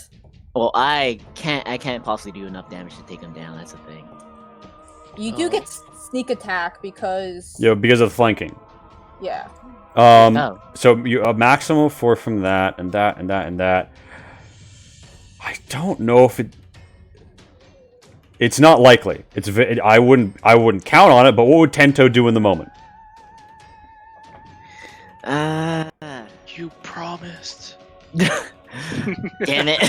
Well, I can't possibly do enough damage to take him down. That's the thing. You do get sneak attack because Yeah, because of the flanking. yeah. Oh. So you a maximum of 4 from that, and that, and that, and that. I don't know if it's not likely. I wouldn't count on it. But what would Tento do in the moment? You promised. Damn it.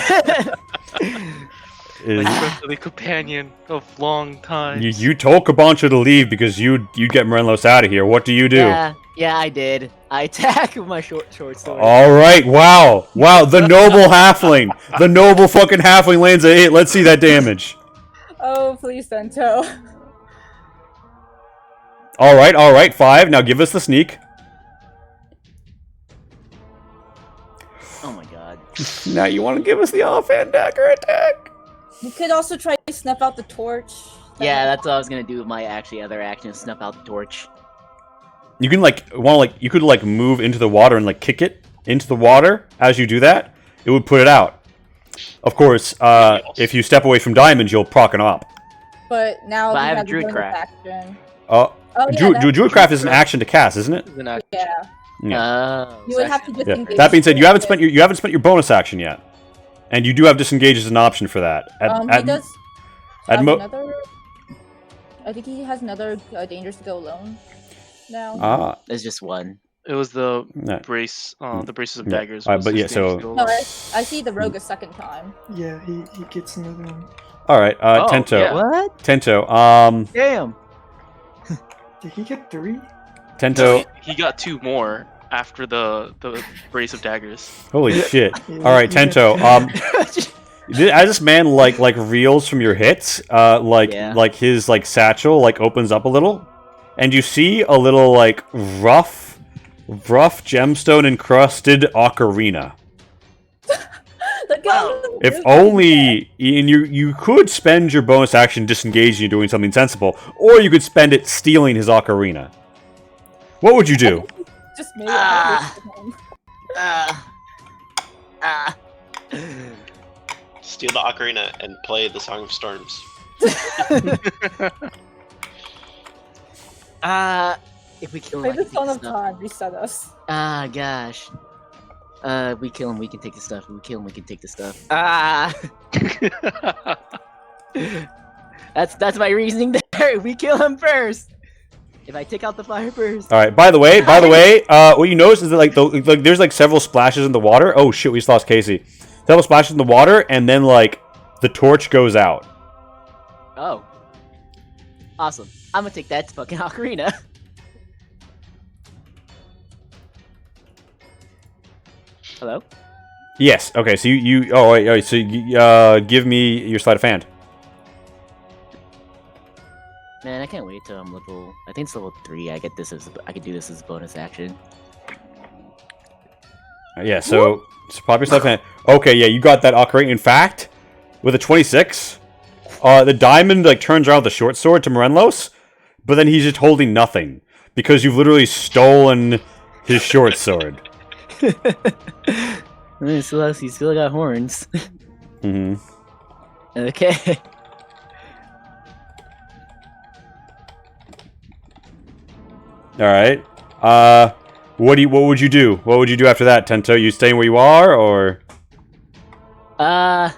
Is, My friendly companion of long time. you told Kabancho to leave because you get Morenlos out of here. What do you do? Yeah, I did. I attack with my short sword. All right, wow, the noble halfling, the noble fucking halfling lands a hit. Let's see that damage. Oh, please, Sento. All right, 5. Now give us the sneak. Oh my god. Now you want to give us the offhand dagger attack? You could also try to snuff out the torch. Yeah, that's what I was gonna do with my other action, snuff out the torch. You can you could move into the water and kick it into the water. As you do that, it would put it out. Of course, if you step away from diamonds, you'll proc an op. But now But I you have have the Druid bonus Craft. action. Oh, yeah, Druidcraft is an action to cast, isn't it? Yeah. You So would have to Yeah. disengage. That being said, you haven't spent your bonus action yet, and you do have disengage as an option for that. He does at have mo- another. I think he has another dangerous to go alone now. Ah, There's just one. It was the no. brace, the braces of Yeah. daggers. But was yeah, his so- dangerous goal. No, I see the rogue a second time. Yeah, he gets another one. all right, Oh, Tento. yeah. What? Tento. Damn. Did he get 3? Tento. He got 2 more after the brace of daggers. Holy shit! Yeah, All right, he got Tento. As this man like reels from your hits, Yeah. his satchel opens up a little, and you see a little rough gemstone encrusted ocarina. The guy If only, and you could spend your bonus action disengaging and doing something sensible, or you could spend it stealing his ocarina. What would you do? just made it obvious to him. Steal the ocarina and play the Song of Storms. If we kill him, Play I the can take Song the of stuff. Time, reset us. Gosh. If we kill him, we can take the stuff. If we kill him, we can take the stuff. That's my reasoning there. We kill him first. If I take out the fire first. All right. By the way, what you notice is that there's several splashes in the water. Oh shit, we just lost Casey. Several splashes in the water, and then the torch goes out. Oh. Awesome. I'm gonna take that fucking ocarina. Hello? Yes. Okay. So you oh wait. So give me your sleight of hand. Man, I can't wait till I'm level. I think it's level 3. I can do this as a bonus action. Yeah. So pop your sleight of hand. Okay. Yeah, you got that ocarina. In fact, with a 26, the diamond turns around with the short sword to Morenlos, but then he's just holding nothing because you've literally stolen his short sword. He still got horns. Mm-hmm. Okay. All right. What would you do? What would you do after that, Tento? You staying where you are, or? I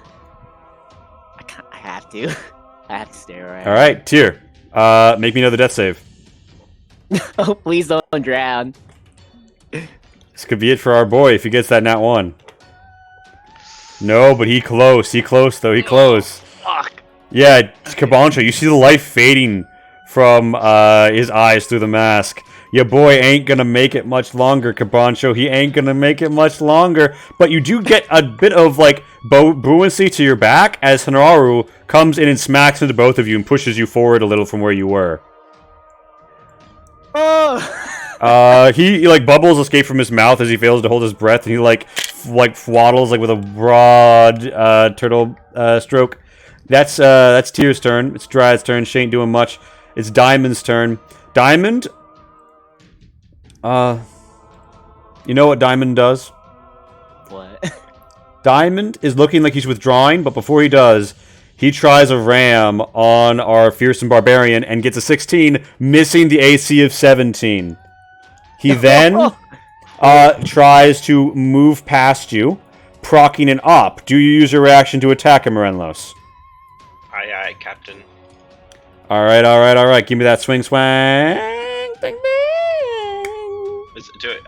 have to. I have to stay where I am. All right, Tyr. Make me another death save. Oh, please don't drown. This could be it for our boy if he gets that nat 1. No, but he close. He close, though. He close. Fuck. Yeah, Kabancho, you see the life fading from his eyes through the mask. Your boy ain't gonna make it much longer, Kabancho. He ain't gonna make it much longer. But you do get a bit of, like, buoyancy to your back as Hanaru comes in and smacks into both of you and pushes you forward a little from where you were. He like bubbles escape from his mouth as he fails to hold his breath, and he like waddles like with a broad turtle stroke. That's Tyr's turn. It's Dryad's turn. She ain't doing much. It's Diamond's turn. Diamond. You know what Diamond does? What? Diamond is looking like he's withdrawing, but before he does, he tries a ram on our fearsome barbarian and gets a 16, missing the AC of 17. He then tries to move past you, proccing an op. Do you use your reaction to attack him, Morenlos? Aye, aye, Captain. Alright. Give me that swing. Bing, bing.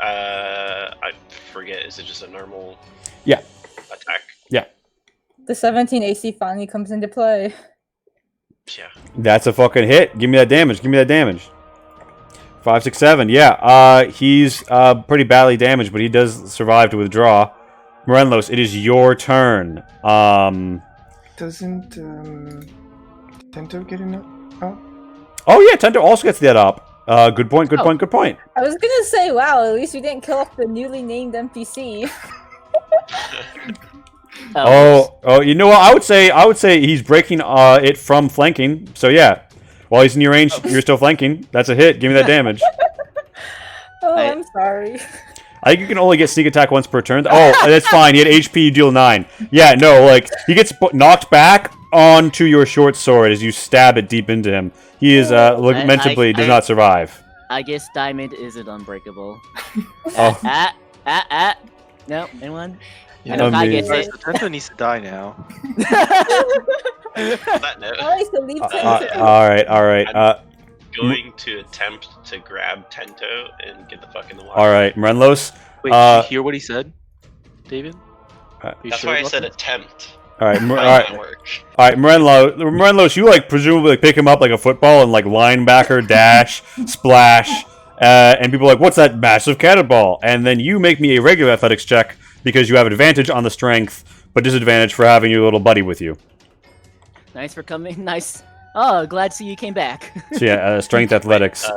I forget. Is it just a normal? Yeah. Attack. Yeah. The 17 AC finally comes into play. Yeah. That's a fucking hit. Give me that damage. 5, 6, 7. Yeah. He's pretty badly damaged, but he does survive to withdraw. Morenlos, it is your turn. Doesn't Tento get an up? Oh yeah, Tento also gets that up. Good point. Good point. I was gonna say, wow, at least we didn't kill off the newly named NPC. Oh, you know what? I would say he's breaking it from flanking. So yeah, while he's in your range, you're still flanking. That's a hit. Give me that damage. I'm sorry. I think you can only get sneak attack once per turn. Oh, that's fine. He had HP, you deal 9. Yeah, no, like, he gets knocked back onto your short sword as you stab it deep into him. He is, lamentably, does not survive. I guess Diamond isn't unbreakable. Oh. No, anyone? Yeah, I know Kai gets Alright, it. so Tento needs to die now. On that note, Alright, so leave Tento. Alright. going to attempt to grab Tento and get the fuck in the water. Alright, Morenlos. Wait, did you hear what he said, David? Are you That's sure why I about said that? attempt. Alright, Might not work. Alright, Morenlos, you, like, presumably like, pick him up like a football and, like, linebacker, dash, splash, and people are like, what's that massive cannonball? And then you make me a regular athletics check because you have advantage on the strength, but disadvantage for having your little buddy with you. Nice for coming. Nice. Oh, glad to see you came back. So yeah, strength athletics.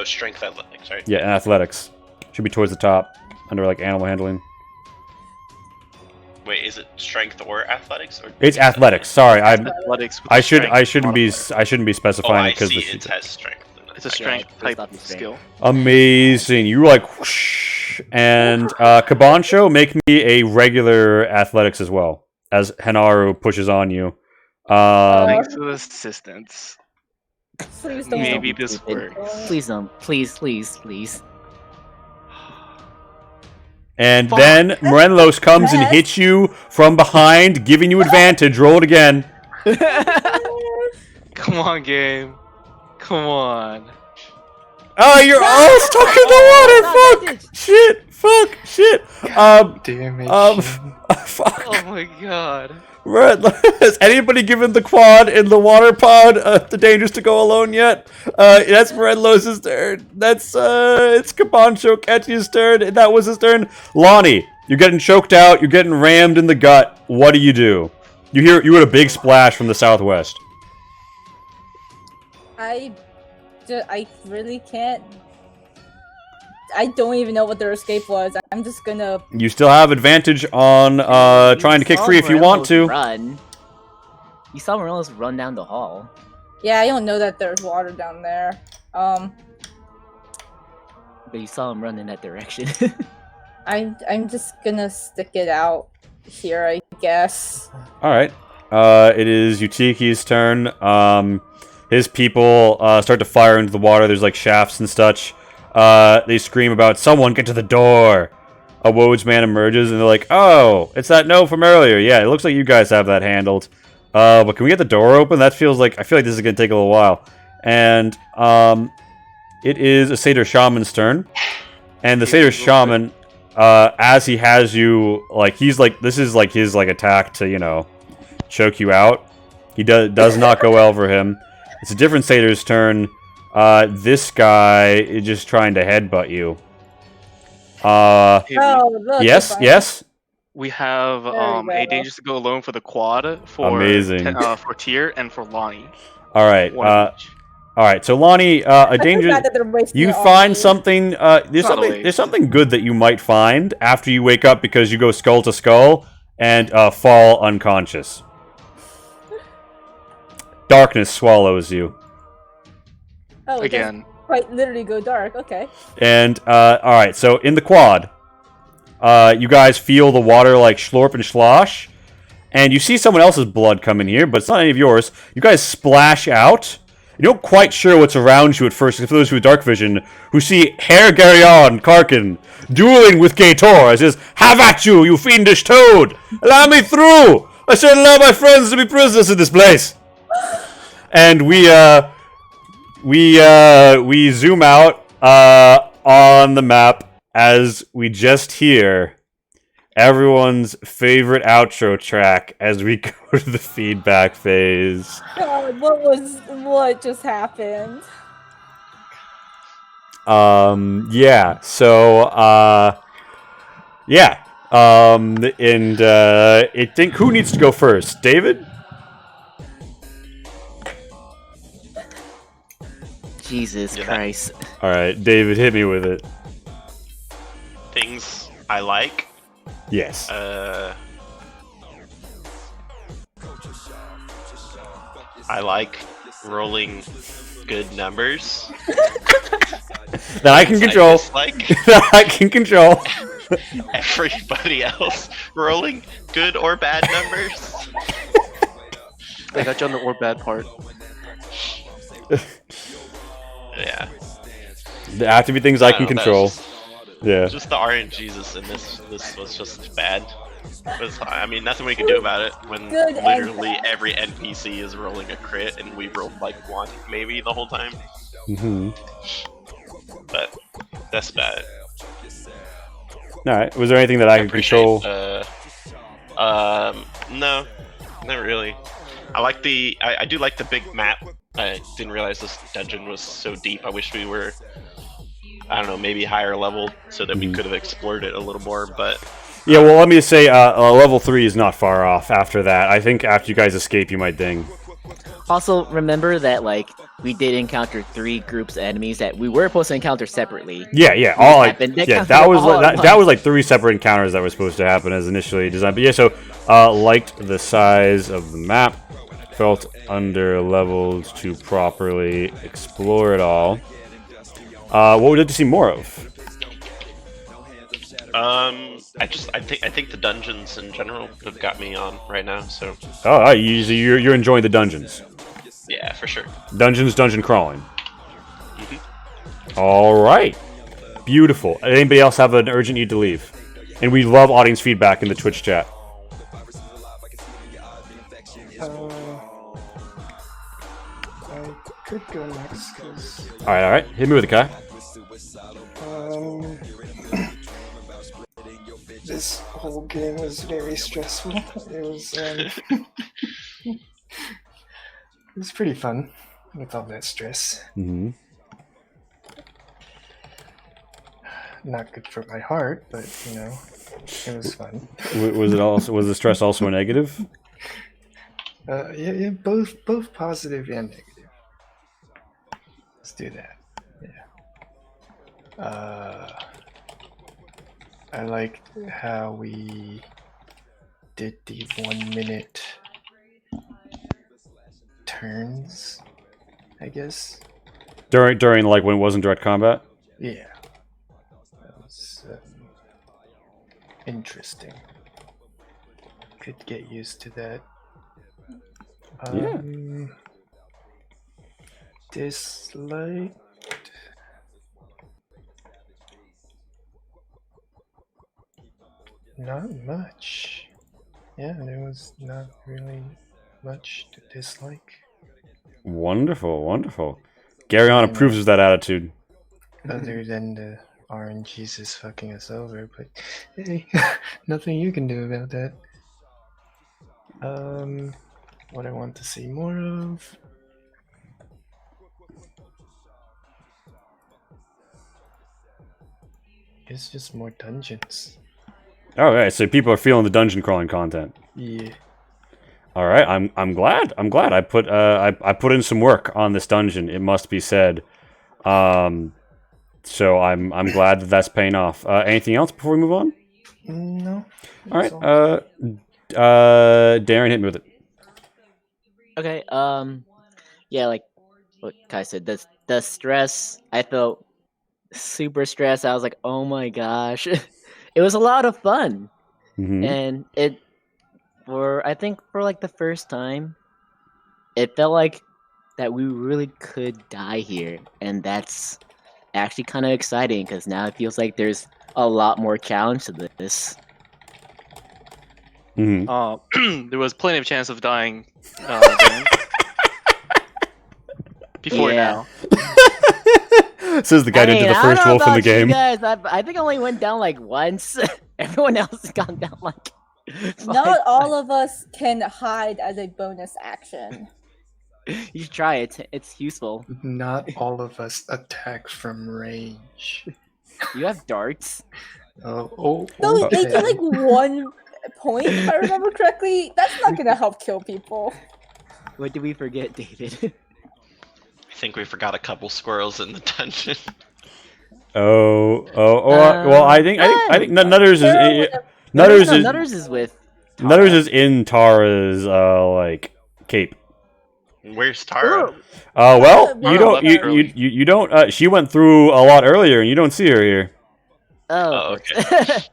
Strength athletics, right? Yeah, and athletics. Should be towards the top, under, like, animal handling. Wait, is it strength or athletics? Or It's athletics. Sorry, Athletics with I a shouldn't strength be modifier. specifying I it because see. the It has strength. It's a Okay. strength Yeah, type it's skill. amazing. You were like whoosh, and Kabancho, make me a regular athletics as well as Hanaru pushes on you. Thanks to the assistance. Please don't. Maybe this works. Please don't. Please. And Fuck. then Morenlos comes and hits you from behind, giving you advantage. Roll it again. Come on, game. Come on. Oh, you're all stuck in the water. Fuck. Shit. Damnation. Fuck. Oh my god. Has anybody given the quad in the water pod the dangers to go alone yet? That's Morenlos' turn. That's it's Kabancho Catchy's turn, and that was his turn. Lonnie, you're getting choked out. You're getting rammed in the gut. What do? You heard a big splash from the southwest. I really can't. I don't even know what their escape was. I'm just gonna. You still have advantage on trying to kick free if you want to. Run. You saw Morelos run down the hall. Yeah, I don't know that there's water down there. But you saw him run in that direction. I'm just gonna stick it out here, I guess. All right. It is Utiki's turn. His people start to fire into the water. There's like shafts and such. They scream about, someone get to the door. A Wodes man emerges and they're like, oh, it's that note from earlier. Yeah, it looks like you guys have that handled. But can we get the door open? I feel like this is going to take a little while. And it is a Satyr Shaman's turn. And the Satyr Shaman as he has you, like he's like this is like his like attack to choke you out. He does not go well for him. It's a different satyr's turn. This guy is just trying to headbutt you. Hey, Oh, look. Yes, if I- yes. we have Very a well. dangerous to go alone for the quad for Amazing. For Tyr and for Lonnie. All right. One of each. All right. So Lonnie, I a dangerous. forgot that they're wasting You it on find me. something. There's Not a something. waste. There's something good that you might find after you wake up because you go skull to skull and fall unconscious. Darkness swallows you. Oh, it does Again. quite literally go dark. Okay. And all right. So in the quad, you guys feel the water like schlorp and slosh, and you see someone else's blood come in here, but it's not any of yours. You guys splash out. You're not quite sure what's around you at first, except for those with dark vision, who see Herr Garyon Karkin dueling with Gator as says, "Have at you, you fiendish toad! Allow me through! I should allow my friends to be prisoners in this place!" And we zoom out on the map as we just hear everyone's favorite outro track as we go to the feedback phase. God, what just happened? Yeah. So, yeah. And I think who needs to go first? David? Jesus Yeah. Christ. All right, David, hit me with it. Things I like. Yes. I like rolling good numbers. That I can control. Like That I can control. everybody else rolling good or bad numbers. I got you on the or bad part. Yeah. There have to be things I can don't know, that control. was Yeah. Just the RNGs in this was just bad. I mean, nothing we can do about it when Good and literally bad. every NPC is rolling a crit and we rolled like one maybe the whole time. Mm-hmm. But that's bad. All right. Was there anything that I could control? No, not really. I do like the big map. I didn't realize this dungeon was so deep. I wish we were, I don't know, maybe higher level so that we could have explored it a little more. But Yeah. Well, let me just say, level 3 is not far off. After that, I think after you guys escape, you might ding. Also, remember that we did encounter 3 groups of enemies that we were supposed to encounter separately. Yeah. Yeah. What All like, happened? They yeah. counted That was all like, at that was once. like 3 separate encounters that were supposed to happen as initially designed. But yeah. So, liked the size of the map. Felt under leveled to properly explore it all. What would you like to see more of? I think the dungeons in general have got me on right now. So Oh, all right, you're enjoying the dungeons. yeah, for sure. Dungeon crawling. All right. Beautiful. Anybody else have an urgent need to leave? And we love audience feedback in the Twitch chat. I could go next because All right. Hit me with it, Kai. this whole game was very stressful. It was it was pretty fun with all that stress. Mm-hmm. Not good for my heart, but it was fun. Was the stress also a negative? Yeah, both positive and negative. Let's do that. Yeah. I liked how we did the 1 minute turns, I guess. During like when it wasn't direct combat? Yeah. That was interesting. Could get used to that. Yeah. Disliked. Not much. Yeah, there was not really much to dislike. Wonderful. Gary on approves of that attitude. Other than the RNG's is fucking us over, but hey, nothing you can do about that. What I want to see more of. It's just more dungeons. All right, so people are feeling the dungeon crawling content. Yeah. All right, I'm glad. I'm glad I put I put in some work on this dungeon. It must be said. So I'm glad that that's paying off. Anything else before we move on? No. All right. That's Darren, hit me with it. Okay. Yeah, like what Kai said, the stress. I felt super stressed. I was like, oh my gosh, it was a lot of fun, Mm-hmm. and I think for like the first time, it felt like that we really could die here, and that's actually kind of exciting because now it feels like there's a lot more challenge to this. Mm-hmm. There was plenty of chance of dying then. Before Yeah. now. Says the guy who did the I don't first know wolf in the about you game. guys, I think I only went down like once. Everyone else has gone down like. Not all of us can hide as a bonus action. You should try it. It's useful. Not all of us attack from range. You have darts. Those Okay. they do like 1 point, if I remember correctly. That's not gonna help kill people. What did we forget, David? I think we forgot a couple squirrels in the dungeon. Well, I think Nutters is Sarah would have- Nutters is with. Tara. Nutters is in Tara's like cape. Where's Tara? Well, Well, you don't left early. you don't. She went through a lot earlier, and you don't see her here. Oh, of okay. course.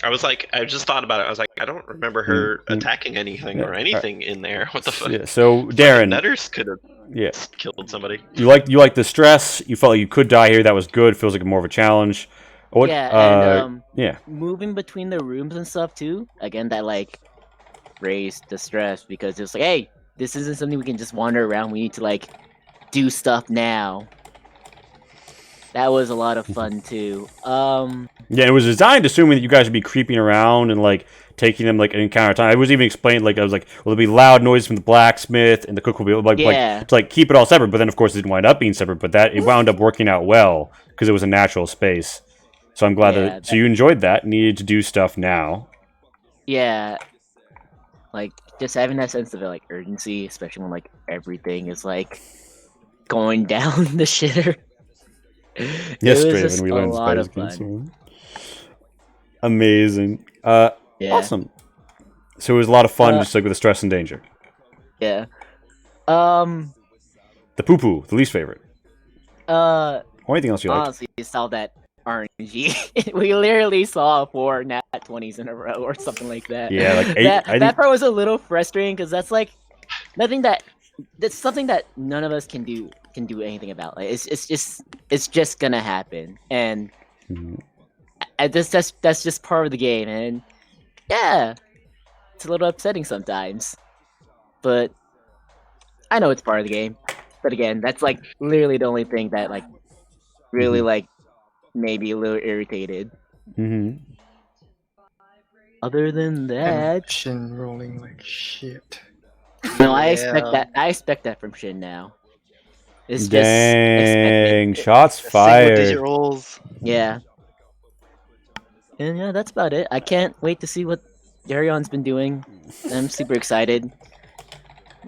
I was like, I just thought about it. I was like, I don't remember her Mm, mm. attacking anything or anything in there. What the fuck? Yeah, so Like, Darren, Nutters could have yeah, killed somebody. you like the stress. You felt like you could die here. That was good. Feels like more of a challenge. What? Yeah, and yeah. moving between the rooms and stuff too. Again, that like raised the stress because it's like, hey, this isn't something we can just wander around. We need to like do stuff now. That was a lot of fun too. Yeah, it was designed assuming that you guys would be creeping around and like taking them like an encounter time. It was even explained like I was like, well, there'll be loud noises from the blacksmith and the cook will be like Yeah. to like keep it all separate. But then of course it didn't wind up being separate. But that it wound up working out well because it was a natural space. So I'm glad Yeah, so you enjoyed that. Needed to do stuff now. yeah, like just having that sense of like urgency, especially when like everything is like going down the shitter. It was Yesterday just when we a learned lot of spiders can fun. swim. Amazing. Yeah. Awesome. So it was a lot of fun, Uh, just like with the stress and danger. Yeah. The poo poo, the least favorite. Or Or anything else you like? honestly, you saw that RNG. We literally saw 4 nat 20s in a row or something like that. Yeah, like 8. That part was a little frustrating because that's like nothing that's something that none of us can do anything about. Like it's just gonna happen, and Mhm. that's just part of the game, and yeah, it's a little upsetting sometimes, but I know it's part of the game. But again, that's like literally the only thing that like really like made me a little irritated. Mhm. Other than that, Shin rolling like shit. no, I Yeah. expect that from Shin now. It's just Dang, expected. shots Single digit fired. rolls. Yeah. And yeah, that's about it. I can't wait to see what Darion's been doing. I'm super excited.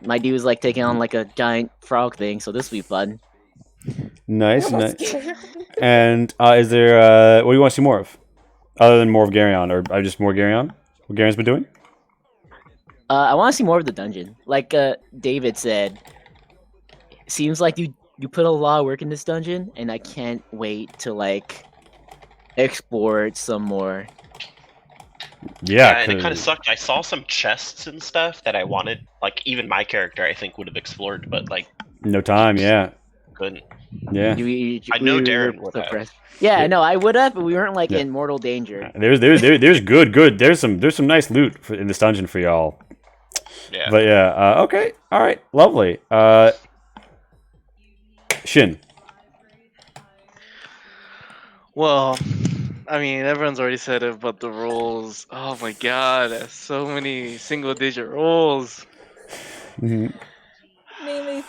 My dude is like taking on like a giant frog thing, so this will be fun. Nice, I'm nice. scared. And is there what do you want to see more of? Other than more of Garyon, or just more Garyon? What Garyon's been doing? I want to see more of the dungeon. Like David said, seems like you put a lot of work in this dungeon, and I can't wait to like explore it some more. Yeah, And it kind of 'cause- sucked. I saw some chests and stuff that I wanted. Like even my character, I think would have explored, but like no time. Yeah, couldn't. yeah. I know we Darren were would so have. pressed. Yeah, no, I would have, but we weren't like Yeah. in mortal danger. There's good. There's some nice loot in this dungeon for y'all. Yeah. But yeah, okay, all right, lovely. Shin. Well, I mean, everyone's already said it, but the rolls. Oh my god, there's so many single-digit rolls. Mhm. Mainly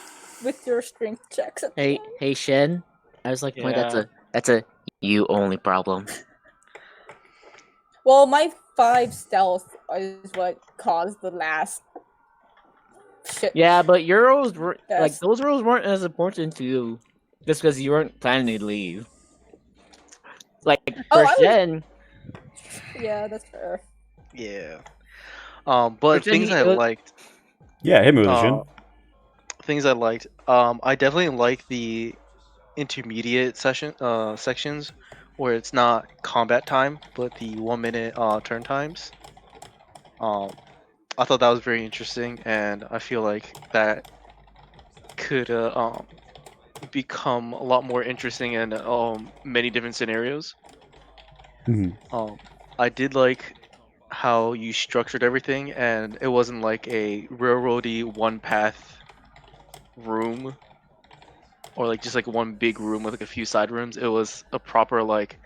with your strength checks at the Hey, end. hey, Shen. I was like, point. Yeah. That's a you only problem. Well, my 5 stealth is what caused the last shit. Yeah, but your rolls were like Yes. those rolls weren't as important to you, just because you weren't planning to leave. Like Oh, for I was- Shen, Yeah, that's fair. Yeah. But Pretend things he- I it was- liked. Yeah, hit me with a Uh, shin. things I liked. I definitely like the intermediate sections where it's not combat time, but the 1 minute turn times. I thought that was very interesting, and I feel like that could become a lot more interesting in many different scenarios. Mhm. I did like how you structured everything, and it wasn't like a railroady one path room or like just like one big room with like a few side rooms. It was a proper like,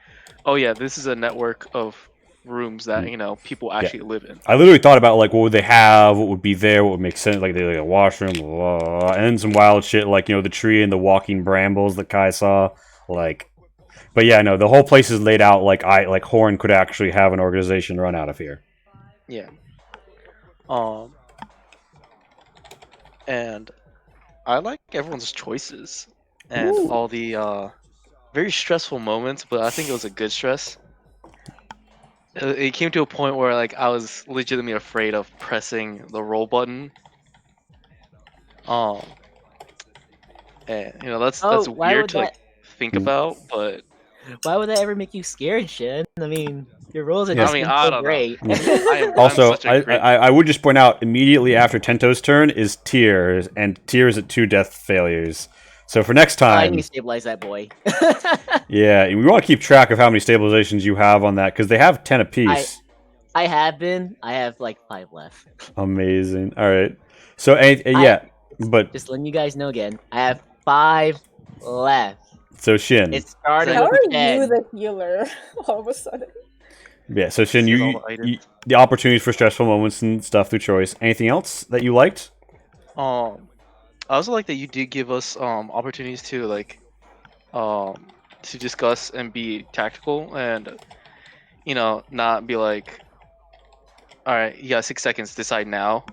oh yeah, this is a network of rooms that people actually live in. I literally thought about like what would they have, what would be there, what would make sense, like they like a washroom, blah, blah, blah, and then some wild shit like the tree and the walking brambles that Kai saw, like. But yeah, no, the whole place is laid out like Horn could actually have an organization run out of here. Yeah. And I like everyone's choices and Ooh. all the very stressful moments, but I think it was a good stress. It came to a point where like I was legitimately afraid of pressing the roll button. Um, and that's why weird would to like think about, but why would that ever make you scared, Shen? I mean, your rolls have Yeah. just I mean, been I so don't know. great. I'm Also, such a great. I would just point out immediately after Tento's turn is Tears, and Tears at 2 death failures. So for next I time, need to stabilize that boy. yeah, we want to keep track of how many stabilizations you have on that because they have 10 apiece. I have like 5 left. Amazing. All right. So but Just letting you guys know again. I have 5 left. so Shin, It started How with are 10. you the healer all of a sudden? yeah. So Shin, Steals you, all the items. the opportunities for stressful moments and stuff through choice. Anything else that you liked? I also like that you did give us opportunities to like to discuss and be tactical and not be like, all right, you got 6 seconds, decide now.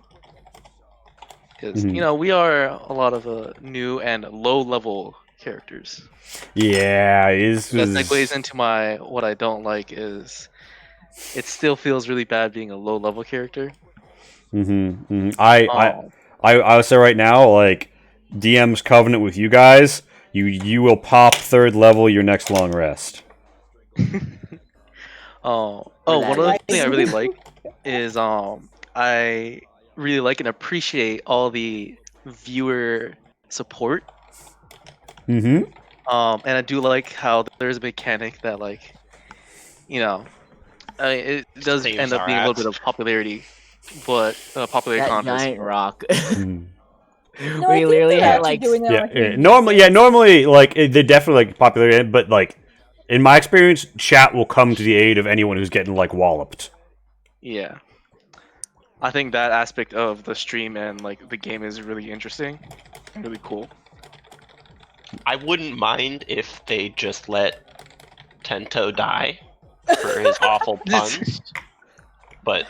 Because Mhm. we are a lot of new and low level characters. Yeah, That segues into what I don't like is it still feels really bad being a low level character. I would say right now, like DM's covenant with you guys, you will pop 3rd level your next long rest. One that other is. thing I really like is I really like and appreciate all the viewer support. Mm-hmm. And I do like how there's a mechanic that like I mean, it does Saves end up our being a little ass. bit of popularity, but popularity That contest. giant rock. No, I We think literally they're had actually like doing it Yeah, on yeah. Hinge. Normally, like they're definitely like popular, but like in my experience, chat will come to the aid of anyone who's getting like walloped. Yeah, I think that aspect of the stream and like the game is really interesting and really cool. I wouldn't mind if they just let Tento die for his awful puns, but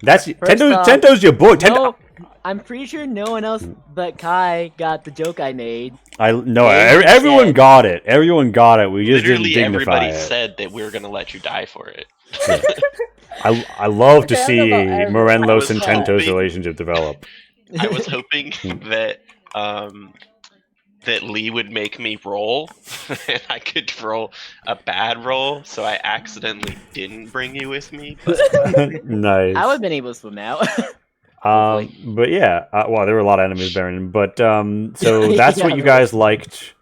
That's First off, Tento's your boy. no, I'm pretty sure no one else but Kai got the joke I made. Everyone Shen. got it. Everyone got it. We just literally didn't dignify everybody it. said that we were gonna let you die for it. I love to Okay, I see don't know about everyone. Morelos and I was Tento's hoping- relationship develop. I was hoping that that Lee would make me roll, and I could roll a bad roll, so I accidentally didn't bring you with me. But Nice. I would have been able to swim out. Hopefully. But yeah, well, there were a lot of enemies Baron, but so that's Yeah, what you there guys liked.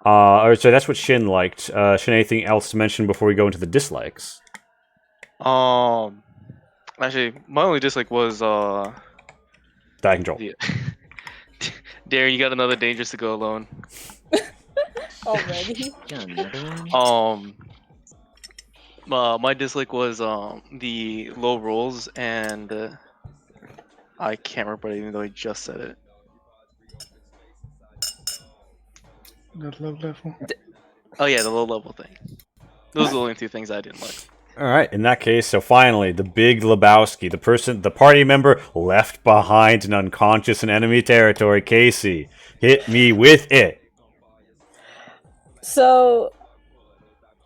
Or so that's what Shin liked. Shin, anything else to mention before we go into the dislikes? Actually, my only dislike was Die control. the Darren, you got another dangerous to go alone. Already? Got another one? My dislike was the low rolls, and I can't remember it, even though I just said it. The low level. Oh yeah, the low level thing. Those are the only two things I didn't like. All right, in that case, so finally, the big Lebowski, the party member left behind and unconscious in enemy territory, Casey. Hit me with it. So,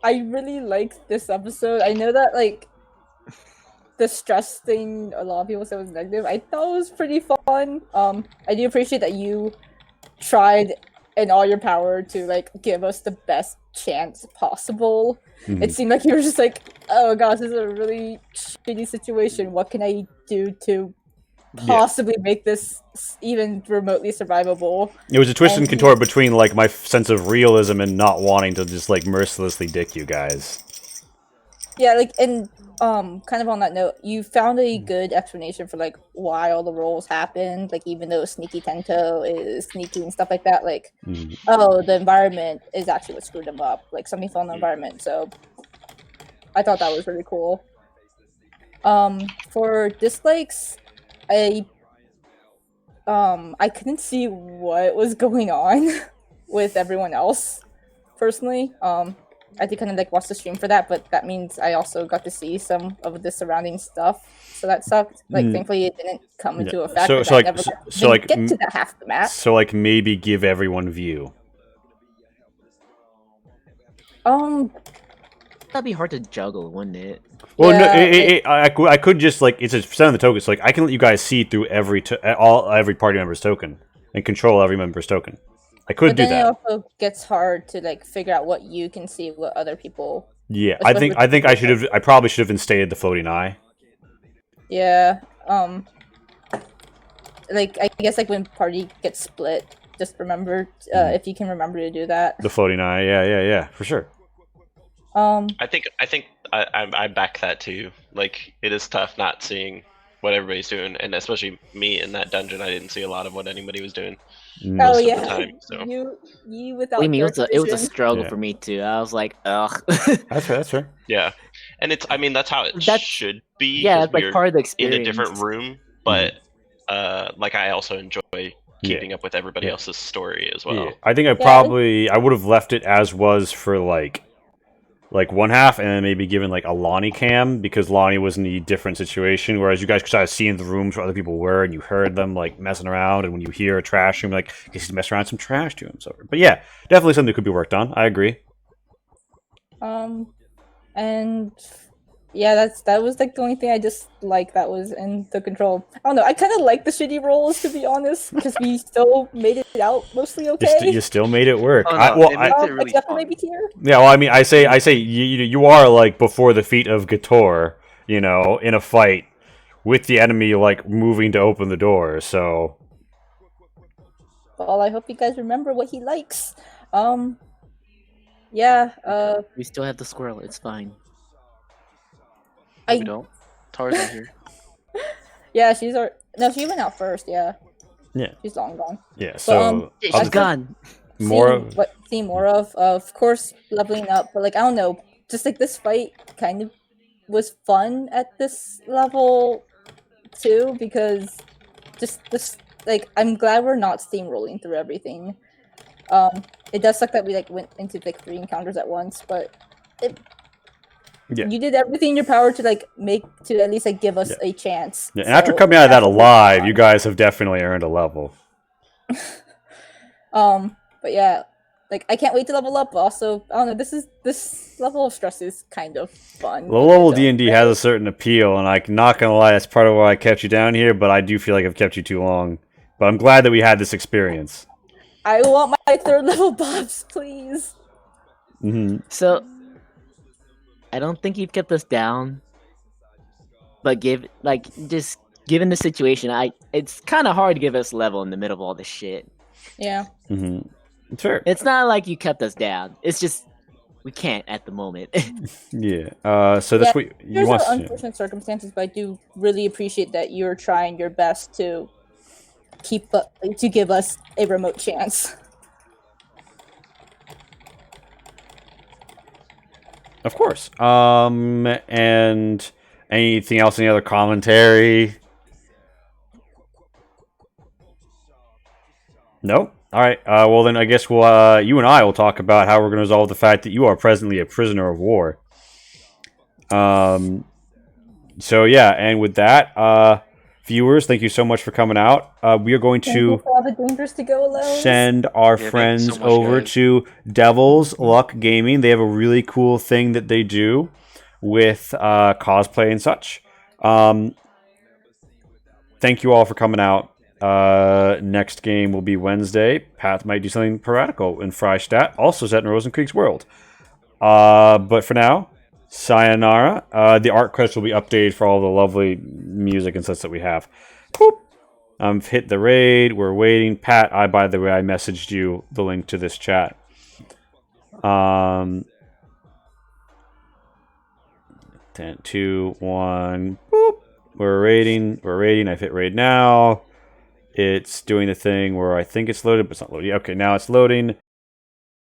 I really liked this episode. I know that, like, the stress thing, a lot of people said was negative. I thought it was pretty fun. I do appreciate that you tried in all your power to, like, give us the best chance possible. Mhm. It seemed like you were just like, oh gosh, this is a really shitty situation. What can I do to possibly make this even remotely survivable? It was a twist and And- contort between like my sense of realism and not wanting to just like mercilessly dick you guys. Yeah, like, and kind of on that note, you found a good explanation for like why all the roles happened. Like, even though Sneaky Tento is sneaky and stuff like that, like, Mhm. oh, the environment is actually what screwed them up. Like, something fell in the environment. So I thought that was really cool. For dislikes, I couldn't see what was going on with everyone else. Personally, I did kind of like watch the stream for that, but that means I also got to see some of the surrounding stuff, so that sucked. Like, thankfully, it didn't come into effect. So- and so, I like- never so- got to so, like, get to that half of the map. So like maybe give everyone view. That'd be hard to juggle, wouldn't it? Well, Yeah, no, I could just like it's a percent of the token, so like I can let you guys see through every party member's token and control every member's token. I could But do then that. it also gets hard to like figure out what you can see, what other people. Yeah, especially with I think I people should have. I probably should have instated the floating eye. Yeah. Like, I guess like when party gets split, just remember if you can remember to do that. The floating eye. Yeah, for sure. I think I back that too. Like, it is tough not seeing what everybody's doing, and especially me in that dungeon, I didn't see a lot of what anybody was doing. Oh most of the yeah, time, so. you without. I mean, it was a vision. struggle Yeah. for me too. I was like, ugh. That's fair. That's fair. Yeah, and it's. I mean, that's how it That's- should be. yeah, 'cause it's like we're part of the in experience. a different room, but like I also enjoy keeping up with everybody Yeah. else's story as well. Yeah. I think I would have left it as was for like one half, and then maybe given like a Lonnie cam because Lonnie was in a different situation, whereas you guys could start seeing the rooms where other people were, and you heard them like messing around, and when you hear a trash room, like he's messing around some trash to him. So, but yeah, definitely something that could be worked on. I agree. And yeah, that was like the only thing I just like that was in the control. I don't know. I kind of like the shitty rolls, to be honest, because we still made it out mostly okay. You still made it work. Oh, no, I, well, it I, makes it really except for fun. maybe Tier. yeah, well, I mean, I say, you are like before the feet of Gator, you know, in a fight with the enemy, like moving to open the door. So, Well, I hope you guys remember what he likes. Yeah. We still have the squirrel. It's fine. We don't. Tara's not here. Yeah, she went out first. Yeah. Yeah. She's long gone. yeah. So Yeah, I'll she's just- gone. more. See more of course, leveling up, but like I don't know, just like this fight kind of was fun at this level too, because just this like I'm glad we're not steamrolling through everything. It does suck that we like went into like 3 encounters at once, but Yeah. you did everything in your power to like to at least like give us a chance. Yeah, and after So coming out of that that's really alive, fun. you guys have definitely earned a level. But yeah, like I can't wait to level up. But also, I don't know. This level of stress is kind of fun. The level D and D has a certain appeal, and I'm not gonna lie, that's part of why I kept you down here. But I do feel like I've kept you too long. But I'm glad that we had this experience. I want my 3rd level buffs, please. Hmm. So, I don't think you've kept us down. But given the situation, it's kind of hard to give us level in the middle of all this shit. Yeah. Hmm. Sure. It's not like you kept us down. It's just we can't at the moment. Yeah. So that's Yeah, what you There's want. unfortunate circumstances, but I do really appreciate that you're trying your best to to give us a remote chance. Of course. And anything else? Any other commentary? No. All right. Well, then I guess we'll you and I will talk about how we're going to resolve the fact that you are presently a prisoner of war. So yeah, and with that, viewers, thank you so much for coming out. We are going Thank you to for all the dangers to go alone. send our Yeah, thank you friends so much, over guys. to Devil's Luck Gaming. They have a really cool thing that they do with cosplay and such. Thank you all for coming out. Next game will be Wednesday. Pat might do something piratical in Freistadt, also set in Rosenkrieg's world. But for now, sayonara. The art credits will be updated for all the lovely music and such that we have. Boop. Hit the raid. We're waiting. Pat, by the way, I messaged you the link to this chat. 10, 2, 1. Boop. We're raiding. I've hit raid now. It's doing the thing where I think it's loaded, but it's not loading. Okay, now it's loading.